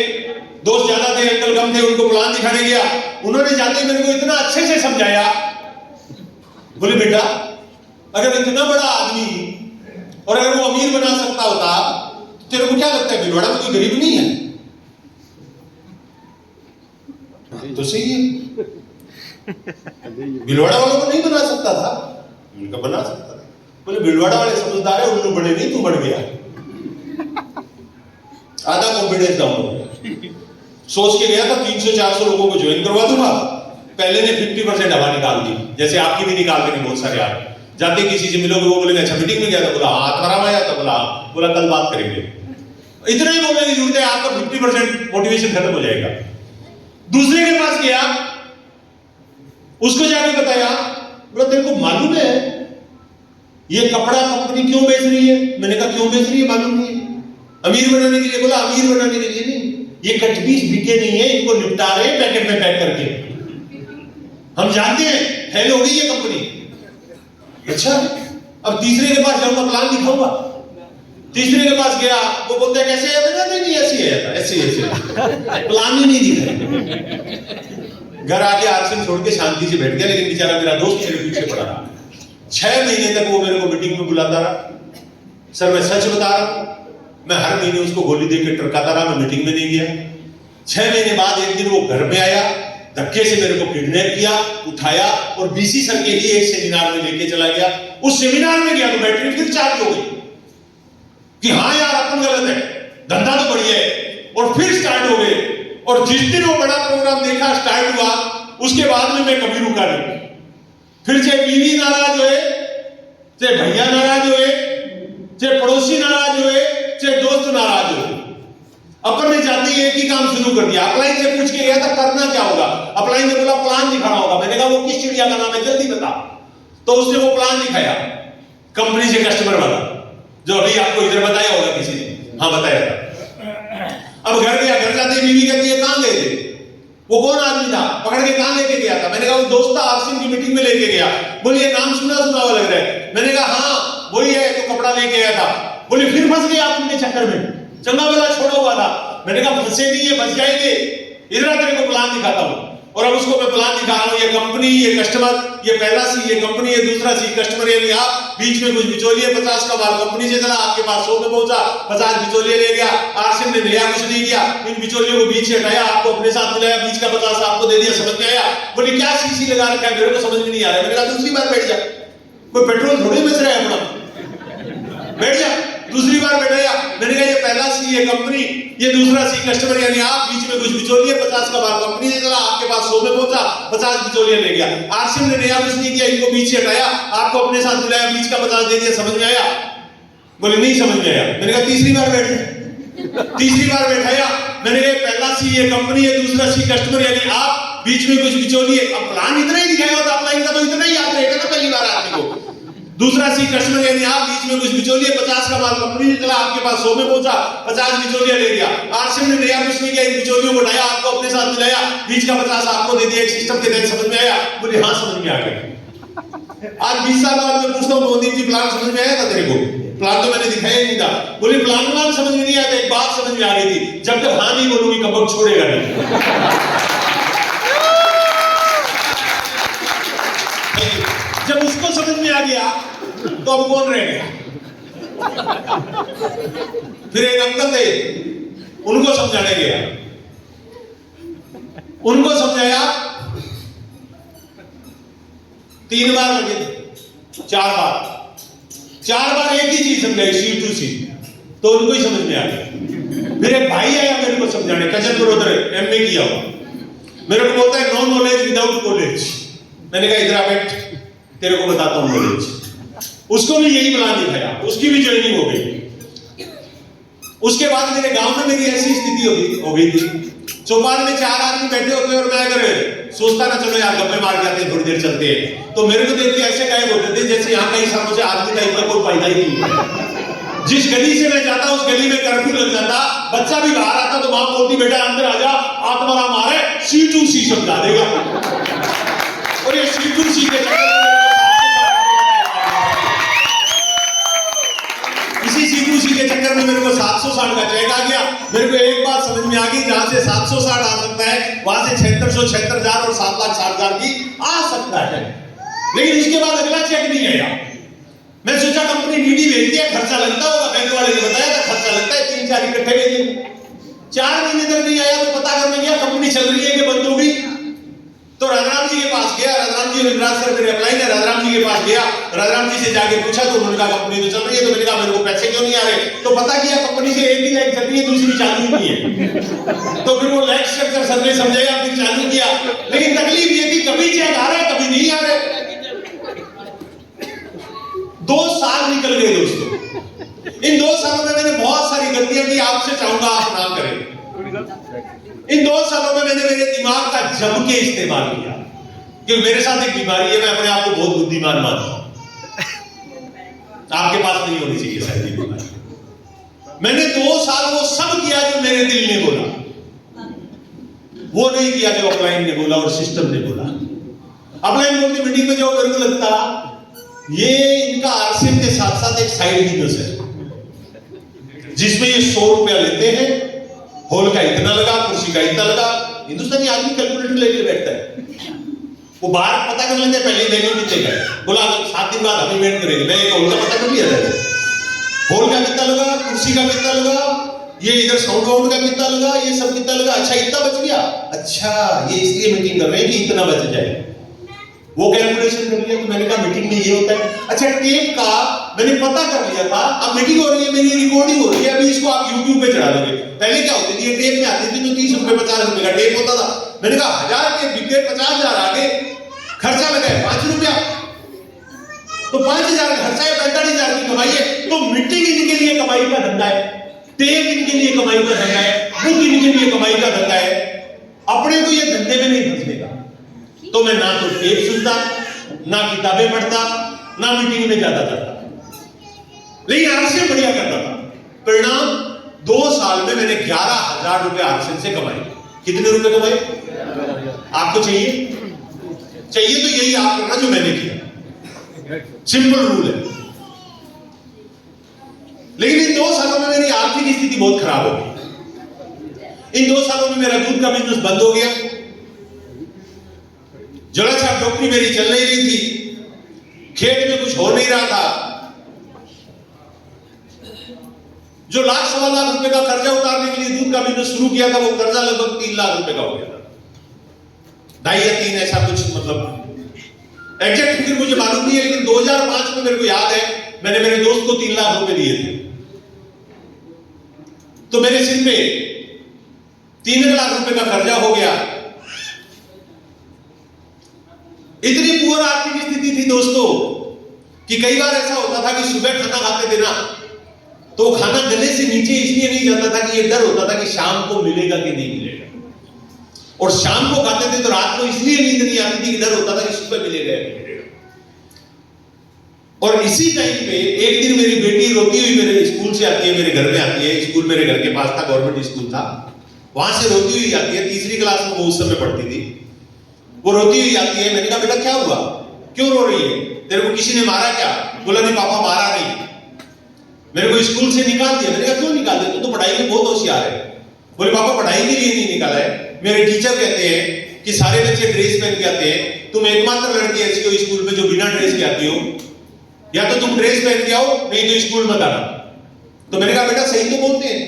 दोस्त ज्यादा थे, अंकल कम थे, उनको प्लान दिखाने गया। उन्होंने जाते मेरे को इतना अच्छे से समझाया। बोले बेटा अगर इतना बड़ा आदमी और अगर वो अमीर बना सकता होता तो तेरे को क्या लगता है भिलवाड़ा में कोई गरीब नहीं है? तो सही है, भिलवाड़ा वालों को नहीं बना सकता था, उनका बना सकता था। बोले भिलवाड़ा वाले समझदार है, उल्लू बड़े नहीं, तू बढ़ गया। आधा कॉन्फिडेंस डाउन हो गया। सोच के गया था 300-400 लोगों को ज्वाइन करवा दूंगा। पहले ने 50% हवा निकाल दी, जैसे आपकी भी निकाल देंगे बहुत सारे। आप जाते किसी से मिलोगे, वो बोलेंगे अच्छा मीटिंग में गया था, बोला हाथ आराम आया था, बोला कल बात करेंगे। इतना ही बोलने की जरूरत है, आपका 50% मोटिवेशन खत्म हो जाएगा। दूसरे के पास गया, उसको जाके बताया, बोला तेरे को मालूम है ये कपड़ा कंपनी क्यों बेच रही है? मैंने कहा क्यों बेच रही है, मालूम नहीं है। अमीर बनाने के लिए? बोला अमीर बनाने के लिए नहीं, ये कट पीस बिके नहीं है, इनको निपटा रहे हैं पैकेट में पैक करके। हम जानते हैं फेल हो गई ये कंपनी। अच्छा, अब तीसरे के पास जाऊंगा, प्लान दिखाऊंगा। तीसरे के पास गया, वो बोलता है कैसे है? नहीं ऐसे ही है, ऐसे प्लान ही नहीं दिखा। घर आके आरसीएम छोड़ के शांति से बैठ गया, लेकिन बेचारा मेरा दोस्त मेरे पीछे पड़ा रहा। 6 महीने तक वो मेरे को मीटिंग में बुलाता रहा। सर मैं सच बता रहा हूं, मैं हर महीने उसको गोली दे के टरकाता रहा, मैं मीटिंग में नहीं गया। 6 महीने बाद एक दिन वो घर में आया, धक्के से मेरे को किडनैप किया, उठाया और बीसी सर के ही एक सेमिनार में लेके चला गया। उस सेमिनार में गया तो बैटरी फिर चार्ज हो गई कि हाँ यार अपन गलत है, धंधा तो बढ़िया है। और फिर स्टार्ट हो गए। और जिस दिन वो बड़ा प्रोग्राम देखा, स्टार्ट हुआ, उसके बाद में मैं कभी रुका नहीं। फिर चाहे बीवी नाराज होए, चाहे भैया नाराज होए, चाहे पड़ोसी नाराज होए, चाहे दोस्त नाराज हो, अपन ने जाते ही एक ही काम शुरू कर दिया। अपलाइन से पूछ के गया था करना क्या होगा, अपलाइन ने बोला प्लान दिखाना होगा। मैंने कहा वो किस चिड़िया का नाम है, जल्दी बता। तो उसने वो प्लान दिखाया, कंपनी से कस्टमर वाला, जो अभी आपको इधर बताया होगा किसी ने। हाँ बताया था। अब घर गया, घर जाते ही बीवी कहती है कहां गए थे? वो कौन आदमी था, पकड़ के कहां लेके गया था? मैंने कहा वो दोस्त था, आरसीएम की मीटिंग में लेके गया। बोली ये नाम सुना सुना हुआ लग रहा है। मैंने कहा हाँ वही है, तो कपड़ा लेके गया था। बोली फिर फंस गए आप उनके चक्कर में, चंगा वाला छोड़ा हुआ था। मैंने कहा फंसे नहीं है, बच जाएंगे, इधर तेरे को प्लान दिखाता हूं। और अब उसको मैं प्लान दिखा रहा हूं, ये कंपनी, ये कस्टमर, ये पहला सी, ये कंपनी, ये दूसरा सी, कस्टमर यानी आप, बीच में कुछ बिचौलिए, 50 का माल कंपनी से चला, आपके पास 100 में पहुंचा, 50 बिचौलिए ले गया। आरसीएम ने नया कुछ नहीं किया, इन बिचौलियों को बीच से हटाया, आपको अपने साथ मिलाया, बीच का 50 आपको दे दिया। समझ में आया? बोली क्या सीसी लगा रखा है, मेरे को समझ में नहीं आ रहा है। मैंने कहा दूसरी बार बैठ जा, कोई पेट्रोल थोड़ी बेच रहा है अपना, बैठ जा। दूसरी बार बैठाया। मैंने कहा ये पहला सी, ये कंपनी, ये दूसरा सी, कस्टमर यानी आप, बीच में कुछ बिचौलिए, 50 का माल कंपनी से चला, आपके पास 100 में पहुंचा, 50 बिचौलिए ले गया। आरसीएम ने नया कुछ नहीं किया, इनको बीच से हटाया, आपको अपने साथ मिलाया, बीच का 50 दे दिया। समझ में आया? बोले नहीं समझ में आया। मैंने कहा तीसरी बार बैठ। तीसरी बार बैठाया। मैंने कहा पहला सी, ये कंपनी, ये दूसरा सी, कस्टमर यानी आप, बीच में कुछ बिचौलिए। अब प्लान इतना ही दिखाया होता, अपना इनका तो इतना ही याद रहेगा ना पहली बार आदमी को। दूसरा सी, कस्टमर यानी आप, बीच में कुछ बिचौलिए, 50 का माल कंपनी से चला, आपके पास 100 में पहुंचा, 50 बिचौलिए ले गया। आरसीएम ने नया कुछ नहीं किया, इन बिचौलियों को हटाया, आपको अपने साथ मिलाया, बीच का 50 आपको दे दिया, एक सिस्टम के तहत। समझ में आया? बोले हाँ समझ में आ गया। आज 20 साल बाद मैं पूछता हूं मोदी जी प्लान समझ में आया था तेरे को? प्लान तो मैंने दिखाया ही नहीं था। बोले प्लान समझ में नहीं आया था, एक बात समझ में आ गई थी, जब तक हाँ नहीं बोलूंगी कबक छोड़ेगा नहीं। जब उसको समझ में आ गया तो अब कौन रह गया? फिर एक अंकल थे, उनको समझाने गया, उनको समझाया, 3 बार लगे, 4 बार एक ही चीज समझाई, सी टू सी, तो उनको ही समझ में आ गया। फिर एक भाई आया मेरे को समझाने, कजन ब्रदर, एमए किया हुआ, मेरे को बोलता है नो नॉलेज विदाउट कॉलेज। मैंने कहा इधर आ बैठ, तेरे को बताता हूं नॉलेज। उसको भी यही प्लान दिखाया, उसकी भी ज्वाइनिंग हो गई। उसके बाद मेरे गांव में मेरी ऐसी स्थिति हो गई थी, चौपाल में 4 आदमी बैठे होते और मैं अगर सोचता ना चलो यार गप्पे मार के आते हैं, थोड़ी देर चलते हैं, तो मेरे को देख के ऐसे गायब होते थे जैसे यहाँ कई सालों से आदमी टाइप का कोई फायदा ही नहीं है। जिस गली से मैं जाता उस गली में कर्फ्यू लग जाता, बच्चा भी बाहर आता तो मां बोलती बेटा अंदर आ जा, आत्मा मारे C2C समझा देगा। और ये C2C के C2C के चक्कर में मेरे को 760 का चेक आ गया। मेरे को एक बात समझ में आ गई, जहां से 760 आ सकता है वहां से 76,76,000 और 7,60,000 की आ सकता है। लेकिन उसके बाद अगला चेक नहीं आया। मैं सोचा कंपनी डीडी भेजती है, खर्चा लगता होगा, बैंक वाले ने बताया था खर्चा लगता है, 3-4 इकट्ठे भेजे। 4 महीने तक नहीं आया तो पता करने गया कंपनी चल रही है कि बंद हो गई। तो राजाराम जी के पास गया, राजाराम जी विराज सर मेरे अप्लाई है, राजाराम जी के पास गया, राजाराम जी से जाके पूछा तो उन्होंने कहा कंपनी तो चल रही है। तो मैंने कहा मेरे को पैसे क्यों नहीं आ रहे? तो पता किया कंपनी से एक ही लाइट चल रही है, दूसरी चालू नहीं है। तो फिर वो लाइट स्ट्रक्चर सर ने समझाया, फिर चालू किया। लेकिन तकलीफ ये थी कभी चेक आ रहा है कभी नहीं आ रहे। 2 साल निकल गए दोस्तों। इन 2 सालों में मैंने बहुत सारी गलतियां की, आपसे चाहूंगा आप ना करें। इन 2 सालों में मैंने मेरे दिमाग का जम के इस्तेमाल किया, क्योंकि मेरे साथ एक बीमारी है, मैं अपने आप को बहुत बुद्धिमान मानता हूं। आपके पास नहीं होनी चाहिए शायद ये बीमारी। मैंने 2 साल वो सब किया जो मेरे दिल ने बोला, वो नहीं किया जो अपलाइन ने बोला और सिस्टम ने बोला। अपलाइन बोलते मीटिंग में जाओ, मेरे को लगता ये इनका आरसीएम के साथ साथ एक साइड बिजनेस है जिसमें ये 100 रुपया लेते हैं, हॉल का इतना लगा, कुर्सी का इतना लगा। हिंदुस्तानी आदमी कैलकुलेटर लेके बैठता है, वो बाहर पता कर लेते हैं पहले वेन्यू कितने का है, बोला 7 दिन बाद हम इवेंट करेंगे, मैं एक हॉल का पता कर लिया था, हॉल का कितना लगा, कुर्सी का कितना लगा, ये इधर साउंड वाउंड का कितना लगा, ये सब कितना लगा, अच्छा इतना बच गया, अच्छा ये इसलिए मीटिंग कर रहे हैं कि इतना बच जाए। वो कैलकुलेशन कर लिया। तो मैंने कहा मीटिंग में ये होता है। अच्छा टेप का मैंने पता कर लिया था, अब मीटिंग हो रही है, मेरी रिकॉर्डिंग हो रही है, अभी इसको आप YouTube पे चढ़ा दोगे। पहले क्या होती थी, ये टेप में आती थी तो 30 रुपए 50 रुपए का टेप होता था। मैंने कहा 1000 के बिक गए, 50,000 आगे, खर्चा लगा है 5 रुपया, तो 5,000 खर्चा है, 45,000 की कमाई है। तो मीटिंग इनके लिए कमाई का धंधा है, टेप इनके लिए कमाई का धंधा है, बुक इनके लिए कमाई का धंधा है। अपने को ये धंधे में नहीं फंसने का। तो मैं ना तो टेप सुनता, ना किताबें पढ़ता, ना मीटिंग में जाता था, लेकिन आरसीएम बढ़िया करता था। परिणाम 2 साल में मैंने 11,000 रुपए आरसीएम से कमाए। कितने रुपए कमाए? आपको चाहिए तो यही आप करना जो मैंने किया, सिंपल रूल है। लेकिन इन 2 सालों में मेरी आर्थिक स्थिति बहुत खराब हो गई। इन 2 सालों में मेरा दूध का बिजनेस बंद हो गया, जड़ा छाप डॉक्टरी मेरी चल नहीं रही थी, खेत में कुछ हो नहीं रहा था। जो 1,00,000-1.25 लाख रुपए का कर्जा उतारने के लिए दूध का बिजनेस शुरू किया था, वो कर्जा लगभग 3 लाख रुपए का हो गया था, 2.5 या 3 ऐसा कुछ, मतलब एग्जैक्ट फिगर मुझे मालूम नहीं है। लेकिन 2005 में मेरे को याद है मैंने मेरे दोस्त को 3 लाख रुपए दिए थे, तो मेरे सिर पे 3 लाख रुपए का कर्जा हो गया। इतनी पुअर आर्थिक स्थिति थी दोस्तों कि कई बार ऐसा होता था कि सुबह खाना खाते थे ना, तो खाना गले से नीचे इसलिए नहीं जाता था कि ये डर होता था कि शाम को मिलेगा कि नहीं मिलेगा, और शाम को खाते थे तो रात को इसलिए नींद नहीं आती थी कि डर होता था कि सुबह मिलेगा नहीं मिलेगा। और इसी टाइम पे एक दिन मेरी बेटी रोती हुई मेरे स्कूल से आती है, मेरे घर में आती है। स्कूल मेरे घर के पास था, गवर्नमेंट स्कूल था, वहां से रोती हुई आती है। 3री क्लास में वो उस समय पढ़ती थी। वो रोती हुई आती है। मैंने कहा बेटा क्या हुआ, क्यों रो रही है, तेरे को किसी ने मारा क्या? बोला नहीं पापा मारा नहीं, मेरे को स्कूल से निकाल दिया। मैंने कहा क्यों निकाल दिया, तू तो पढ़ाई में बहुत होशियार है। बोले पापा पढ़ाई के लिए नहीं निकाला है, मेरे टीचर कहते हैं कि सारे बच्चे ड्रेस पहन के आते हैं, तुम एकमात्र लड़की ऐसी हो स्कूल में जो बिना ड्रेस के आती हो, या तो तुम ड्रेस पहन के आओ नहीं तो स्कूल मत आना। तो मैंने कहा बेटा सही तो बोलते हैं,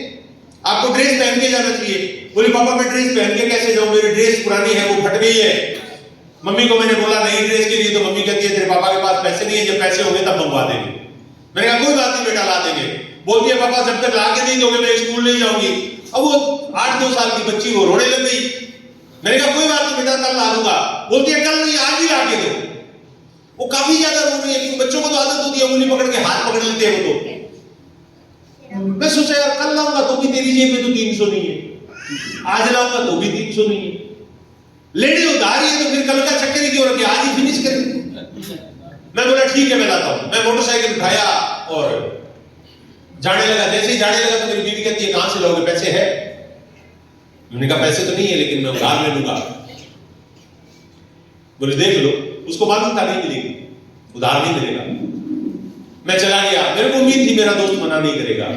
आपको ड्रेस पहन के जाना चाहिए। बोले पापा मैं ड्रेस पहन के कैसे जाऊं, मेरी ड्रेस पुरानी है, वो फट गई है। मम्मी को मैंने बोला नई ड्रेस के लिए, तो मम्मी कहती है तेरे पापा के पास पैसे नहीं है, जब पैसे होंगे तब मंगवा देंगे। मैंने कहा कोई बात नहीं बेटा ला देंगे। बोलती है पापा जब तक ला के नहीं दोगे मैं स्कूल नहीं जाऊंगी। अब वो 8-9 साल की बच्ची वो रोने लग गई। मैंने कहा कोई बात नहीं बेटा कल ला दूंगा। बोलती है कल नहीं आज ही ला के दो। वो काफी ज्यादा रो रही है, क्योंकि बच्चों को तो आदत होती है उंगली पकड़ के हाथ पकड़ लेते हैं वो तो। मैं सोचा यार कल लाऊंगा तो भी तेरी जेब में तो 300 नहीं है, आज लाऊंगा तो भी 300 नहीं है, लेडी उधार ही है तो फिर कल का चक्कर ही क्यों रखे, आज ही फिनिश करें। मैं बोला ठीक है मैं लाता हूं। मैं मोटरसाइकिल उठाया और जाने लगा। जैसे ही जाने लगा तो मेरी बीवी कहती है कहां से लोगे, पैसे है? मैंने कहा पैसे तो नहीं है लेकिन मैं उधार ले लूंगा। बोले देख लो, उसको मालूम था नहीं मिलेगी, उधार नहीं मिलेगा। मैं चला गया, मेरे को उम्मीद थी मेरा दोस्त मना नहीं करेगा।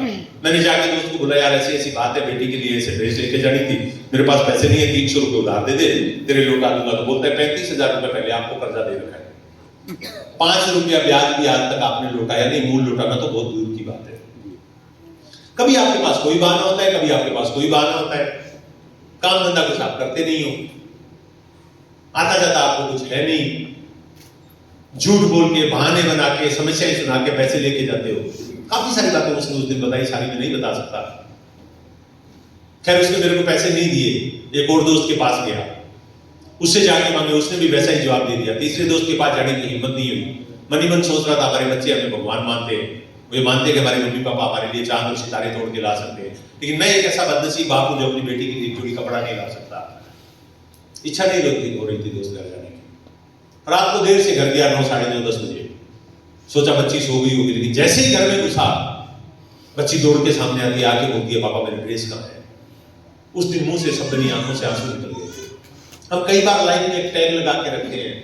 मैंने जाके दोस्त को बोला यार ऐसी ऐसी बात है, बेटी के लिए ऐसे ड्रेस लेके जानी थी, मेरे पास पैसे नहीं है, 300 रुपए उधार दे दे, तेरे लौटा दूंगा। तो बोलता है 35,000 रुपए पहले आपको कर्जा दे रखा है, 5 रुपया ब्याज भी आज तक आपने लौटाया नहीं, मूल लौटाना तो बहुत दूर की बात है। कभी आपके पास कोई बहाना होता है, कभी आपके पास कोई बहाना होता है, काम धंधा कुछ आप करते नहीं हो, आता जाता आपको कुछ है नहीं, झूठ बोल के बहाने बना के समस्याएं सुना के पैसे लेके जाते हो। काफी सारी बातें उसने उस दिन बताई, सारी मैं नहीं बता सकता। खैर उसने मेरे को पैसे नहीं दिए, एक और दोस्त के पास गया, उससे जाके मांगे, उसने भी वैसा ही जवाब दे दिया। तीसरे दोस्त के पास जाने की हिम्मत नहीं हुई। मन ही मन सोच रहा था हमारे बच्चे हमें भगवान मानते हैं, वे मानते कि हमारे मम्मी पापा हमारे लिए चांद और सितारे तोड़ के ला सकते हैं, लेकिन मैं एक ऐसा बदनसीब बाप हूं जो अपनी बेटी के लिए जोड़ी कपड़ा नहीं ला सकता। इच्छा नहीं हो रही थी दोस्त घर जाने की। रात को देर से घर गया, 9, साढ़े 9, 10 बजे। सोचा बच्ची सो गई होगी, लेकिन जैसे ही घर में घुसा बच्ची दौड़ के सामने आती, आके बोलती है पापा मेरी ड्रेस कहाँ है। उस दिन मुंह से शब्द नहीं, आंखों से आंसू निकल गए थे। हम कई बार लाइफ में एक टैग लगा के रखते हैं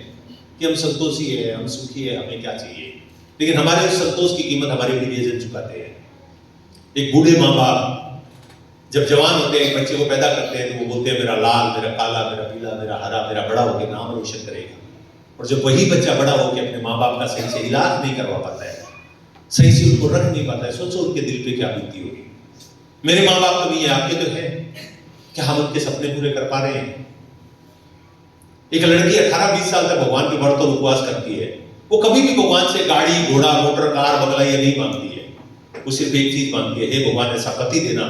कि हम संतोषी है, हम सुखी है, हमें क्या चाहिए, लेकिन हमारे उस संतोष की कीमत हमारे प्रियजन चुकाते हैं। एक बूढ़े माँ बाप जब जवान होते हैं, बच्चे को पैदा करते हैं, तो वो बोलते हैं मेरा लाल, मेरा काला, मेरा पीला, मेरा हरा, मेरा बड़ा होकर नाम रोशन करेगा। और जब वही बच्चा बड़ा होकर अपने माँ बाप का सही से इलाज नहीं करवा पाता है, सही से उनको रख नहीं पाता है, सोचो उनके दिल पे क्या बीती होगी। मेरे माँ बाप तो नहीं है, आपके तो है, क्या हम उनके सपने पूरे कर पा रहे हैं? एक लड़की 18-20 साल तक भगवान के व्रत और उपवास करती है, वो कभी भी भगवान से गाड़ी, घोड़ा, मोटर, कार, बंगला ये नहीं मांगती है। वो सिर्फ एक चीज मांगती है, हे भगवान ऐसा पति देना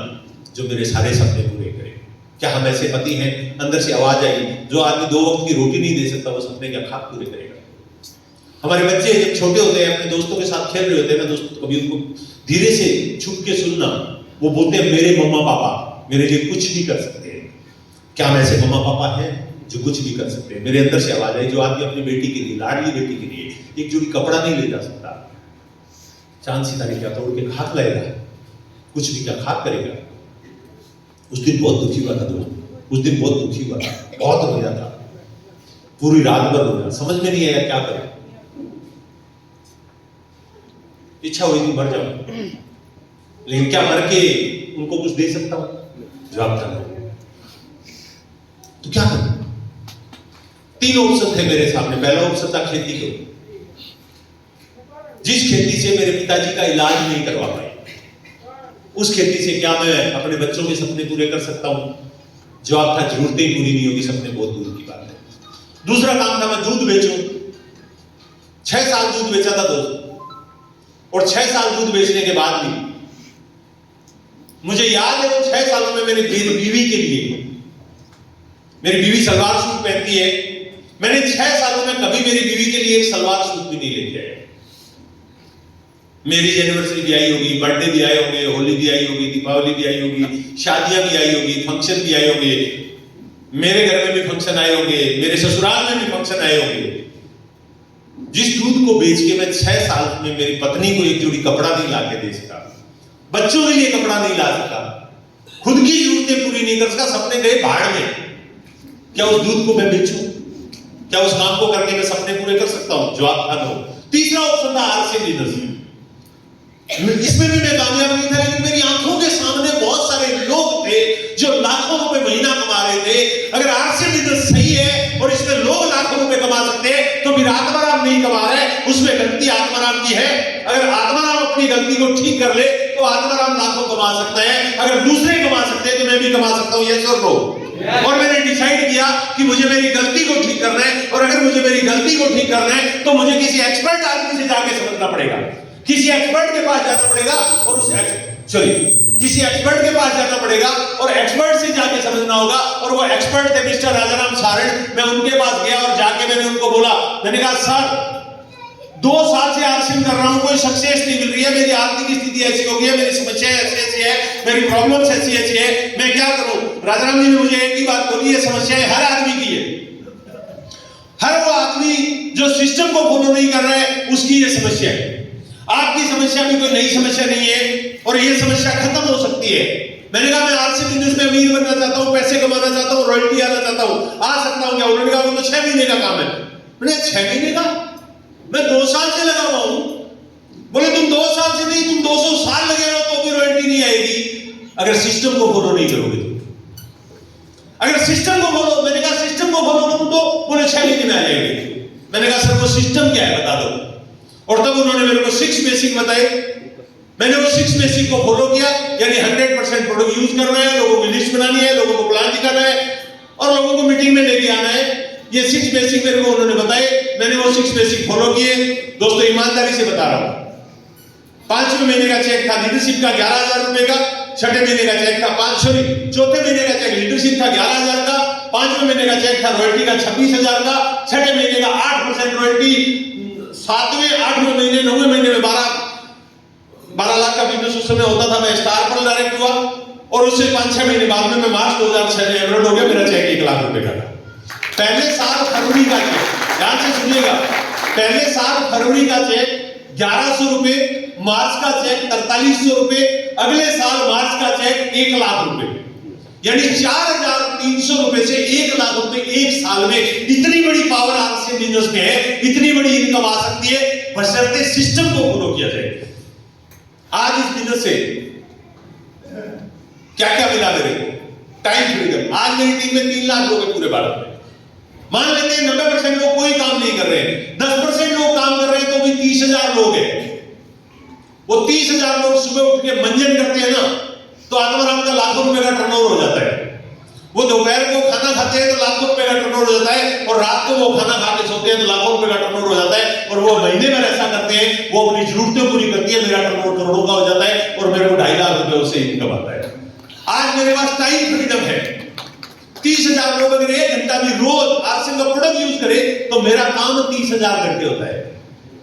जो मेरे सारे सपने पूरे करे। क्या हम ऐसे पति हैं? अंदर से आवाज आई, जो आदमी 2 वक्त की रोटी नहीं दे सकता वो सपने क्या खाक पूरे करेगा? हमारे बच्चे जब छोटे होते हैं, अपने दोस्तों के साथ खेल रहे होते हैं ना, दोस्त कभी उनको धीरे से छुप के सुनना, वो बोलते हैं मेरे मम्मा पापा मेरे लिए कुछ भी कर सकते हैं। क्या हम ऐसे मम्मा पापा हैं जो कुछ भी कर सकते हैं? मेरे अंदर से आवाज आई, जो आदमी अपनी बेटी के लिए, लाडली बेटी के लिए एक जोड़ी कपड़ा नहीं ले जा सकता, चांद सितारे क्या तोड़ के खाक लाएगा? कुछ भी क्या खाक करेगा? उस दिन बहुत दुखी हुआ था दोस्त, उस दिन बहुत दुखी हुआ था, बहुत रोया था, पूरी रात भर रोया, समझ में नहीं आया क्या करें। इच्छा हुई थी मर जाऊं, लेकिन क्या मर के उनको कुछ दे सकता हूं? जवाब था नहीं। तो क्या करूं? 3 ऑप्शन थे मेरे सामने। पहला ऑप्शन था खेती करो, जिस खेती से मेरे पिताजी का इलाज नहीं करवा पाए, उस खेती से क्या मैं अपने बच्चों के सपने पूरे कर सकता हूं? जवाब था जरूरतें ही पूरी नहीं होगी, सपने बहुत दूर की बात है। दूसरा काम था मैं दूध बेचूं। 6 साल दूध बेचा था दोस्त, और 6 साल दूध बेचने के बाद भी मुझे याद है, वो 6 सालों में मेरी बीवी के लिए, मेरी बीवी सलवार सूट पहनती है, मैंने 6 सालों में कभी मेरी बीवी के लिए एक सलवार सूट भी नहीं लेके आया। मेरी एनिवर्सरी भी आई होगी, बर्थडे भी आए होंगे, होली भी आई होगी, दीपावली भी आई होगी, शादियां भी आई होगी, फंक्शन भी आए होंगे, मेरे घर में भी फंक्शन आए होंगे, मेरे ससुराल में भी फंक्शन आए होंगे। जिस दूध को बेच के मैं 6 साल में मेरी पत्नी को एक जोड़ी कपड़ा नहीं ला के दे सका, बच्चों के लिए कपड़ा नहीं ला सका, खुद की जरूरतें पूरी नहीं कर सका, सपने गए भाड़ में, क्या उस दूध को मैं बेचूं? क्या उस काम को करके मैं सपने पूरे कर सकता हूं? जवाब था नो। तीसरा ऑप्शन था आरसी बिजनेस। इसमें भी मैं कामयाब नहीं था, लेकिन मेरी आंखों के सामने बहुत सारे लोग थे जो लाखों रुपए महीना कमा रहे थे। अगर आरसी बिजनेस सही है और इसमें लोग लाखों रुपए कमा सकते हैं, तो फिर आत्माराम नहीं कमा रहे, उसमें गलती आत्माराम की है। अगर आत्माराम अपनी गलती को ठीक कर ले तो आत्माराम लाखों कमा सकता है, अगर दूसरे कमा सकते हैं तो मैं भी कमा सकता हूं। यस और नो? और मैंने डिसाइड किया कि मुझे मेरी गलती को ठीक करना है, और अगर मुझे मेरी गलती को ठीक करना है तो मुझे किसी एक्सपर्ट आदमी से जाके समझना पड़ेगा, किसी एक्सपर्ट के पास जाना पड़ेगा, और उस किसी एक्सपर्ट के पास जाना पड़ेगा और एक्सपर्ट से जाके समझना होगा। और वो एक्सपर्ट थे मिस्टर राजाराम सारण। मैं उनके पास गया और जाके मैंने उनको बोला, मैंने कहा सर 2 साल से आरसीएम कर रहा हूं, कोई सक्सेस नहीं मिल रही है, मेरी आर्थिक स्थिति ऐसी हो गई है, मेरी समस्या ऐसी है, मेरी प्रॉब्लम्स ऐसी है, मैं क्या करूं? राजाराम जी ने मुझे एक ही बात बोली, ये समस्या हर आदमी की है। हर वो आदमी जो सिस्टम को फॉलो नहीं कर रहा है उसकी ये समस्या है। आपकी समस्या भी कोई नई समस्या नहीं है और ये समस्या खत्म हो सकती है। मैंने कहा मैं आरसी बिजनेस में अमीर बनना चाहता हूं, पैसे कमाना चाहता हूं, रॉयल्टी आना चाहता हूं, आ सकता हूं क्या? उन्होंने कहा वो तो 6 महीने का काम है। मैंने 6 महीने का? मैं 2 साल से लगा हुआ हूं। बोले तुम 2 साल से नहीं, तुम 200 साल लगे रहो तो भी रॉयल्टी नहीं आएगी अगर सिस्टम को फॉलो नहीं करोगे तो। अगर सिस्टम को फॉलो, मैंने कहा सिस्टम को फॉलो करूं तो बोले 6 महीने में आ जाएगी। मैंने कहा सर वो सिस्टम क्या है बता दो। और तब उन्होंने मेरे को 6 बेसिक बताए। मैंने वो 6 बेसिक को फॉलो किया, यानी 100% प्रोडक्ट यूज करना है, लोगों की लिस्ट बनानी है, लोगों को प्लान दिखाना है और लोगों को मीटिंग में लेके आना है। ये 6 बेसिक मेरे को उन्होंने बताए, मैंने वो 6 बेसिक फॉलो किए। दोस्तों ईमानदारी से बता रहा हूं, 5वें महीने का चेक था लीडरशिप का 11,000 रुपए का, 6ठे महीने का चेक था 4थे महीने का चेक लीडरशिप था 11,000 का, 5वें महीने का चेक था रॉयल्टी का 26,000 का, 6ठे महीने का 8% रॉयल्टी, 7वें 8वें महीने 9वें महीने में 12 लाख का बिजनेस उस समय होता था। मैं स्टार पर डायरेक्ट हुआ और उससे 5-6 महीने बाद में मैं मार्च 2006 में एमरल्ड हो गया। मेरा चेक 1 लाख रुपए का था। पहले साल फरवरी का चेक, ध्यान से सुनिएगा, पहले साल फरवरी का चेक 1100 रुपए, मार्च का चेक 4300 रुपए, अगले साल मार्च का चेक 1 लाख रुपए, यानी 4,300 रुपए से 1 लाख रुपए एक साल में। इतनी बड़ी पावर आरसीएम बिजनेस में है, इतनी बड़ी इनकम आ सकती है बशर्ते सिस्टम को फॉलो किया जाए। आज इस बिजनेस से क्या क्या मिला मेरे को? Time freedom. आज मेरी टीम में 3 लाख लोग हैं पूरे भारत में। मान लेते हैं 90% लोग कोई काम नहीं कर रहे हैं, 10% लोग काम कर रहे हैं तो भी 30,000 लोग हैं। वो 30,000 लोग सुबह उठ के मंजन करते हैं ना तो आत्माराम का लाखों रुपए का टर्नओवर हो जाता है। वो दोपहर को खाना खाते हैं तो लाखों रुपए का टर्नओवर हो जाता है और रात को वो खाना खा के सोते हैं तो लाखों रुपए का टर्नओवर हो जाता है और वो महीने भर ऐसा करते हैं, वो अपनी जरूरतें पूरी करती है, मेरा टर्नओवर करोड़ों का हो जाता है और मेरे को 2.5 लाख रुपए उससे इनकम आता है। आज मेरे पास टाइम फ्रीडम है। 30,000 लोग अगर 1 घंटा भी रोज आरसीएम का प्रोडक्ट यूज करे तो मेरा काम 30,000 घंटे होता है।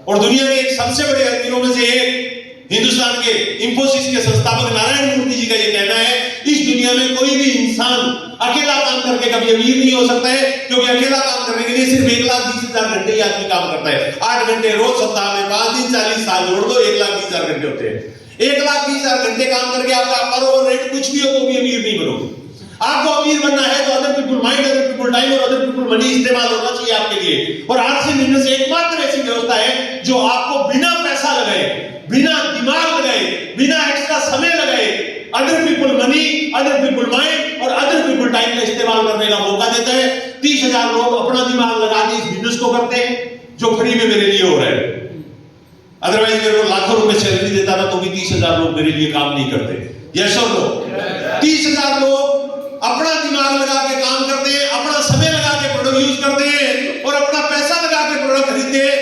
और दुनिया में एक सबसे बड़े अमीरों में से एक हिंदुस्तान के इंफोसिस के संस्थापक नारायण मूर्ति जी का यह कहना है, इस दुनिया में कोई भी इंसान अकेला काम करके कभी अमीर नहीं हो सकता है, क्योंकि अकेला काम करने के लिए सिर्फ 1,20,000 घंटे ही आदमी काम करता है। 8 घंटे रोज सप्ताह में, 5 दिन 40 साल जोड़ दो, 1,20,000 घंटे होते हैं। 1,20,000 घंटे काम करके आपका पर ओवर रेट कुछ भी हो तो भी अमीर नहीं बनोगे। आपको अमीर बनना है तो other people mind, other people time और अदर पीपल मनी इस्तेमाल होना चाहिए आपके लिए। और आरसीएम बिजनेस एकमात्र ऐसी व्यवस्था है जो आपको बिना पैसा लगाए, बिना दिमाग लगाए, बिना एक्स्ट्रा समय लगाए other people money, other people mind और अदर पीपल टाइम का इस्तेमाल करने का मौका देता है। 30,000 लोग अपना दिमाग लगा के इस बिजनेस को करते हैं जो फ्री में मेरे लिए हो रहा है। अदरवाइज मेरे को लाखों रुपए सैलरी देता ना तो भी 30,000 लोग मेरे लिए काम नहीं करते। यस और नो? 30,000 लोग अपना दिमाग लगा के काम करते हैं, अपना समय लगा के प्रोडक्ट यूज करते हैं और अपना पैसा लगा के प्रोडक्ट खरीदते हैं।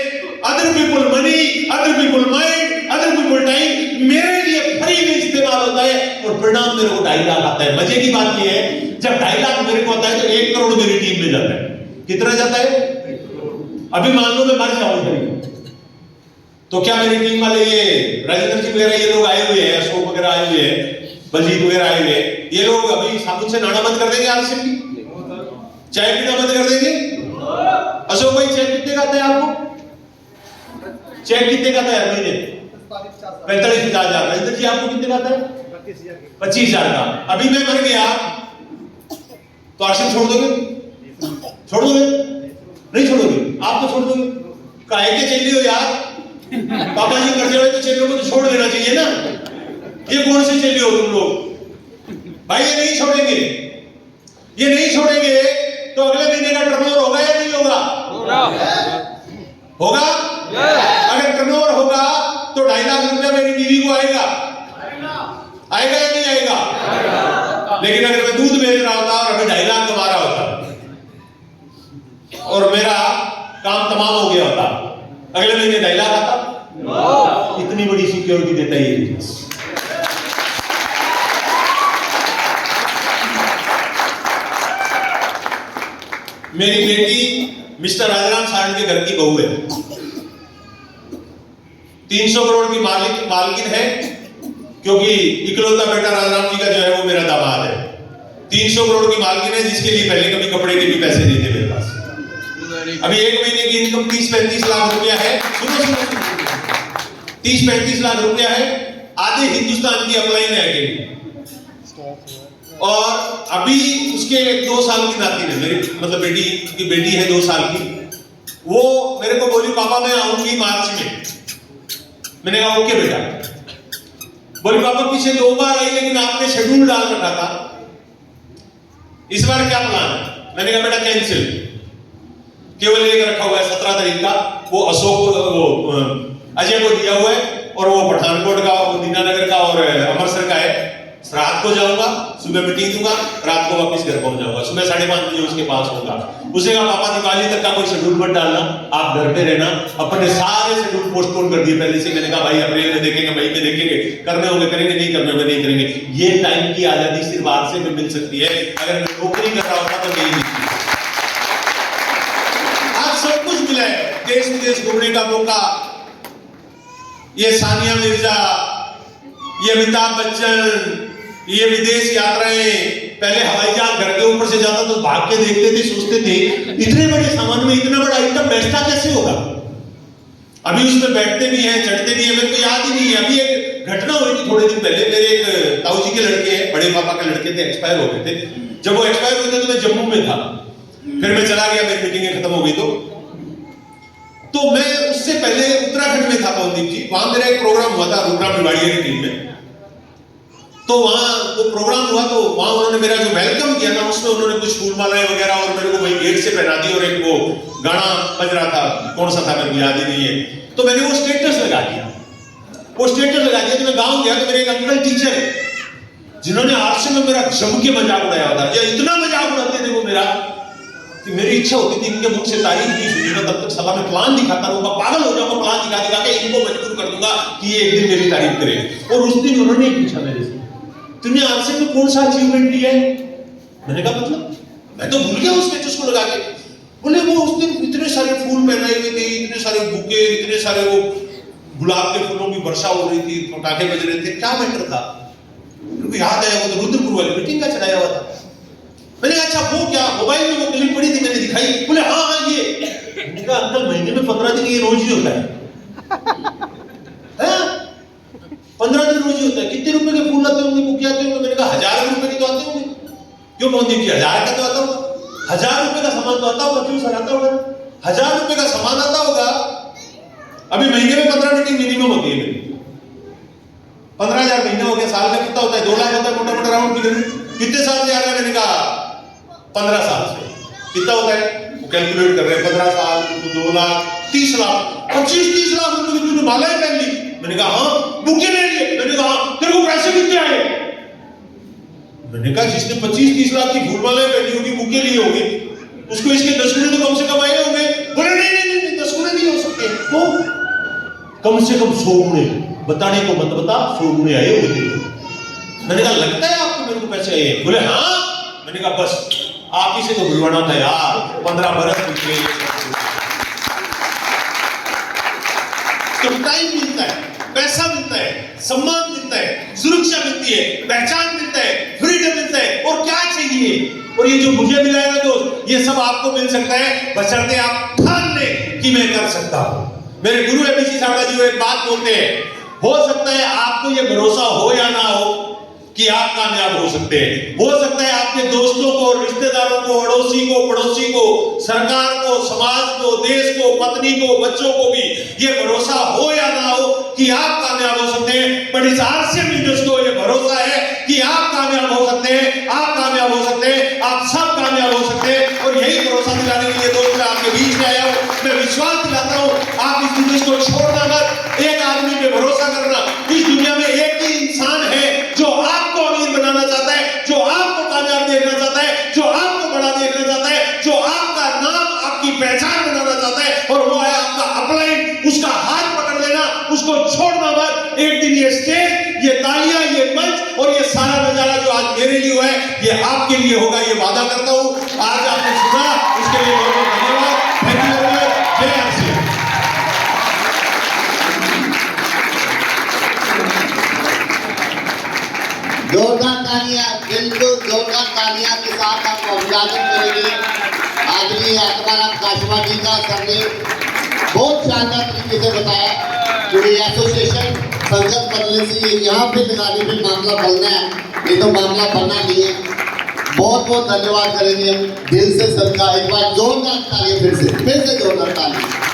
Other people money, other people mind, other people time मेरे लिए फ्री में इस्तेमाल होता है और परिणाम मेरे को 2.5 लाख आता है। मजे की बात यह है, जब 2.5 लाख मेरे को आता है तो 1 करोड़ मेरी टीम में जाता है। कितना जाता है? अभी मान लो मैं मर जाऊं तो क्या मेरी टीम वाले ये राजेंद्र जी वगैरह ये लोग आए हुए हैं, अशोक वगैरह आए हुए हैं, बलजीत वगैरह आए हुए हैं, ये लोग अभी साबुन से नहाना बंद कर देंगे आरसीएम की? चाय पीना बंद कर देंगे? अशोक भाई चेक कितने का आता है आपको? चेक कितने का आता है महीने? 45,000। राजेंद्र जी आपको कितने का आता है? 25,000 का। अभी मैं मर गया तो आरसीएम छोड़ दोगे? छोड़ दोगे? नहीं छोड़ोगे? आप तो छोड़ दोगे। काहे के चल रही हो यार? पापा जी कर जाओ तो चेलों को तो छोड़ देना चाहिए ना। ये कौन से चेले हो तुम लोग? भाई ये नहीं छोड़ेंगे, ये नहीं छोड़ेंगे तो अगले महीने का टर्नओवर होगा या नहीं होगा? होगा। अगर टर्नओवर होगा तो 2.5 लाख रुपया मेरी बीवी को आएगा, आएगा या नहीं आएगा? लेकिन अगर मैं दूध बेच रहा होता और अभी 2.5 लाख कमा रहा होता और मेरा काम तमाम हो गया होता, अगले महीने 2.5 लाख आता? इतनी बड़ी सिक्योरिटी देता है ये बिजनेस। मेरी बेटी मिस्टर राजाराम साहब के घर की बहू है। 300 करोड़ की मालकिन है, क्योंकि इकलौता बेटा राजाराम जी का जो है वो मेरा दामाद है। 300 करोड़ की मालकिन है, जिसके लिए पहले कभी कपड़े के भी पैसे नहीं थे मेरे पास। अभी 1 महीने की इनकम 30-35 लाख रुपया है। सुनो 30-35 लाख रुपया है, आधे हिंदुस्तान की अपलाइन है अकेली। और अभी उसके 2 साल की नाती है, मेरी मतलब बेटी की बेटी है 2 साल की। वो मेरे को बोली पापा मैं आऊंगी मार्च में। मैंने कहा ओके बेटा। बोली पापा पीछे 2 बार आई लेकिन आपने शेड्यूल डाल रखा था, इस बार क्या प्लान है? मैंने कहा बेटा कैंसिल, केवल एक रखा हुआ है 17 तारीख का, वो अशोक वो अजय को दिया हुआ है, और वो पठानकोट का, वो दीनानगर का और अमृतसर का है। रात को जाऊंगा, सुबह मीटिंग दूंगा, रात को वापस घर पहुंच जाऊंगा, सुबह 5:30 बजे उसके पास होगा। उसे कहा पापा दिवाली तक का कोई शेड्यूल मत डालना, आप घर पे रहना। अपने सारे शेड्यूल पोस्टपोन कर दिए पहले से। मैंने कहा भाई अप्रैल में देखेंगे, मई में देखेंगे, करने होंगे करेंगे, नहीं करने होंगे नहीं करेंगे। ये टाइम की आजादी सिर्फ आज से में मिल सकती है, अगर मैं नौकरी कर रहा होता तो नहीं मिलती। आज सब कुछ मिला है, देश विदेश घूमने का मौका, ये सानिया मिर्जा, ये अमिताभ बच्चन, ये विदेश यात्राएं। पहले हवाई जहाज घर के ऊपर से जाता तो भाग के देखते थे, सोचते थे इतने बड़े सामान में इतना बड़ा आइटम बैठता कैसे होगा। अभी उसमें बैठते भी हैं, चढ़ते भी हैं। मेरे को याद ही नहीं है। अभी एक घटना हुई थी थोड़े दिन पहले, मेरे एक ताऊ जी के लड़के हैं, बड़े पापा के लड़के थे, एक्सपायर हो गए थे। जब वो एक्सपायर हुए थे तो मैं जम्मू में था, फिर मैं चला गया, मेरी मीटिंग खत्म हो गई। तो मैं उससे पहले उत्तराखंड में था पवनदीप जी, वहां मेरा एक प्रोग्राम हुआ था रूपराम निवाड़िया की टीम में। तो वहां वो प्रोग्राम हुआ, तो वहां उन्होंने मेरा जो वेलकम किया ना, उसमें उन्होंने कुछ फूल मालाएं वगैरह और मेरे को वही गेट से पहना दी, और एक वो गाना बज रहा था, कौन सा था मेरे को याद ही नहीं है। तो मैंने वो स्टेटस लगा दिया, तो मैं गांव गया तो मेरे एक अंकल टीचर है, जिन्होंने आपसे में मेरा जम के मजाक उड़ाया था। ये इतना मजाक उड़ाते थे वो मेरा कि मेरी इच्छा होती थी इनके मुख से तारीफ नहीं सुनी ना, तब तक सभा में प्लान दिखाता रहूंगा, पागल हो जाऊंगा, प्लान दिखा दिखा के इनको मजबूर कर दूंगा कि ये एक दिन मेरी तारीफ करे। और उस दिन उन्होंने पूछा मेरे से, तुमने आपसे में कौन सा अचीवमेंट लिया है? मैंने कहा मतलब मैं तो भूल गया उस स्टेटस को लगा के। बोले वो उस दिन इतने सारे फूल पहनाए हुए थे, इतने सारे बुके, इतने सारे वो गुलाब के फूलों की वर्षा हो रही थी, पटाखे बज रहे थे, क्या मैटर था? मेरे को याद आया, वो तो रुद्रपुर वाली मीटिंग का चढ़ाया हुआ था। मैंने कहा अच्छा वो क्या, मोबाइल में वो क्लिप पड़ी थी, मैंने दिखाई। बोले हाँ ये। मैंने कहा अंकल महीने में 15 दिन ये रोज ही होता है। 15 दिन रोज ही होता है। कितने रुपए के फूल आते होंगे, बुके आते होंगे? मैंने कहा 1000 रुपए के तो आते होंगे। क्यों पहुंची जी 1000 का तो आता होगा, 1000 रुपए का सामान तो आता होगा, क्यों सर आता होगा? 1000 रुपए का सामान आता होगा। अभी महीने में 15 मीटिंग मिनिमम होती है मेरी। 15,000 महीना हो गया, साल का कितना होता है? 2 लाख होता है मोटा मोटा राउंड फिगर में। कितने साल से आ रहा है? मैंने कहा 15 साल से। कितना होता है वो कैलकुलेट कर रहे हैं, 15 साल 2 लाख 30 लाख 25-30 लाख रुपए की तूने मालाएं पहन ली। मैंने कहा हाँ। बुके ले लिए? मैंने कहा तेरे को पैसे कितने आए? मैंने कहा जिसने 25-30 लाख की फूल मालाएं पहनी होगी, बुके लिए होंगे, उसको इसके 10 गुने तो कम से कम आए होंगे। बोले नहीं 10 गुने नहीं हो सकते, तो कम से कम 100 गुने। बताने को मत बता, 100 गुने आए होंगे। मैंने कहा लगता है आपको मेरे को पैसे आए? बोले हाँ। मैंने कहा बस आप ही से तो बुलवाना था यार, 15 बरस बीत गए। तो टाइम मिलता है, पैसा मिलता है, सम्मान मिलता है, सुरक्षा मिलती है, पहचान मिलता है, फ्रीडम मिलता है, और क्या चाहिए? और ये जो मुझे मिला है ना दोस्त, ये सब आपको मिल सकता है, बशर्ते आप ठान लें कि मैं कर सकता हूं। मेरे गुरु एबीसी सावड़ा जी वो एक बात बोलते हैं, हो सकता है आपको ये भरोसा हो या ना हो कि आप कामयाब हो सकते हैं। हो सकता है आपके दोस्तों को, रिश्तेदारों को, अड़ोसी को, पड़ोसी को, सरकार को, समाज को, देश को, पत्नी को, बच्चों को भी ये भरोसा हो या ना हो कि आप कामयाब हो सकते हैं। पर इस आरसीएम लीडर्स को ये भरोसा है कि आप कामयाब हो सकते हैं, आप कामयाब हो सकते हैं, आप सब कामयाब हो सकते हैं। और यही भरोसा दिलाने के लिए दोस्त मैं आपके बीच में आया हूं। मैं विश्वास दिलाता हूं, आप इस बिजनेस को छोड़ना मत, एक आदमी पे भरोसा करना। इस दुनिया में एक ही इंसान है जो आपको अमीर बनाना चाहता है, जो आपको कामयाब देखना चाहता है, जो आपको बड़ा देखना चाहता है, जो आपका नाम, आपकी पहचान बनाना चाहता है, और वो है आपका अपलाइन। उसका हाथ पकड़ लेना, उसको छोड़ना मत। एक दिन ये स्टेज, ये तालियां, ये मंच और ये सारा नजारा जो आज मेरे लिए हुआ है, ये आपके लिए होगा, ये वादा करता हूं। आज आपने सुना, इसके लिए बहुत बहुत धन्यवाद। Thank you very much. जय आरसीएम। तालियां के साथ आपको अभिवादन करेंगे। आदरणीय आत्माराम काशवा जी का सर ने बहुत शानदार तरीके से बताया कि ये एसोसिएशन संसद बनने से ये यहाँ पे लगाने पे मामला बनना है, ये तो मामला बनना नहीं है। बहुत बहुत धन्यवाद करेंगे हम दिल से सर का। एक बार जोरदार तालियां फिर से जोरदार तालियां।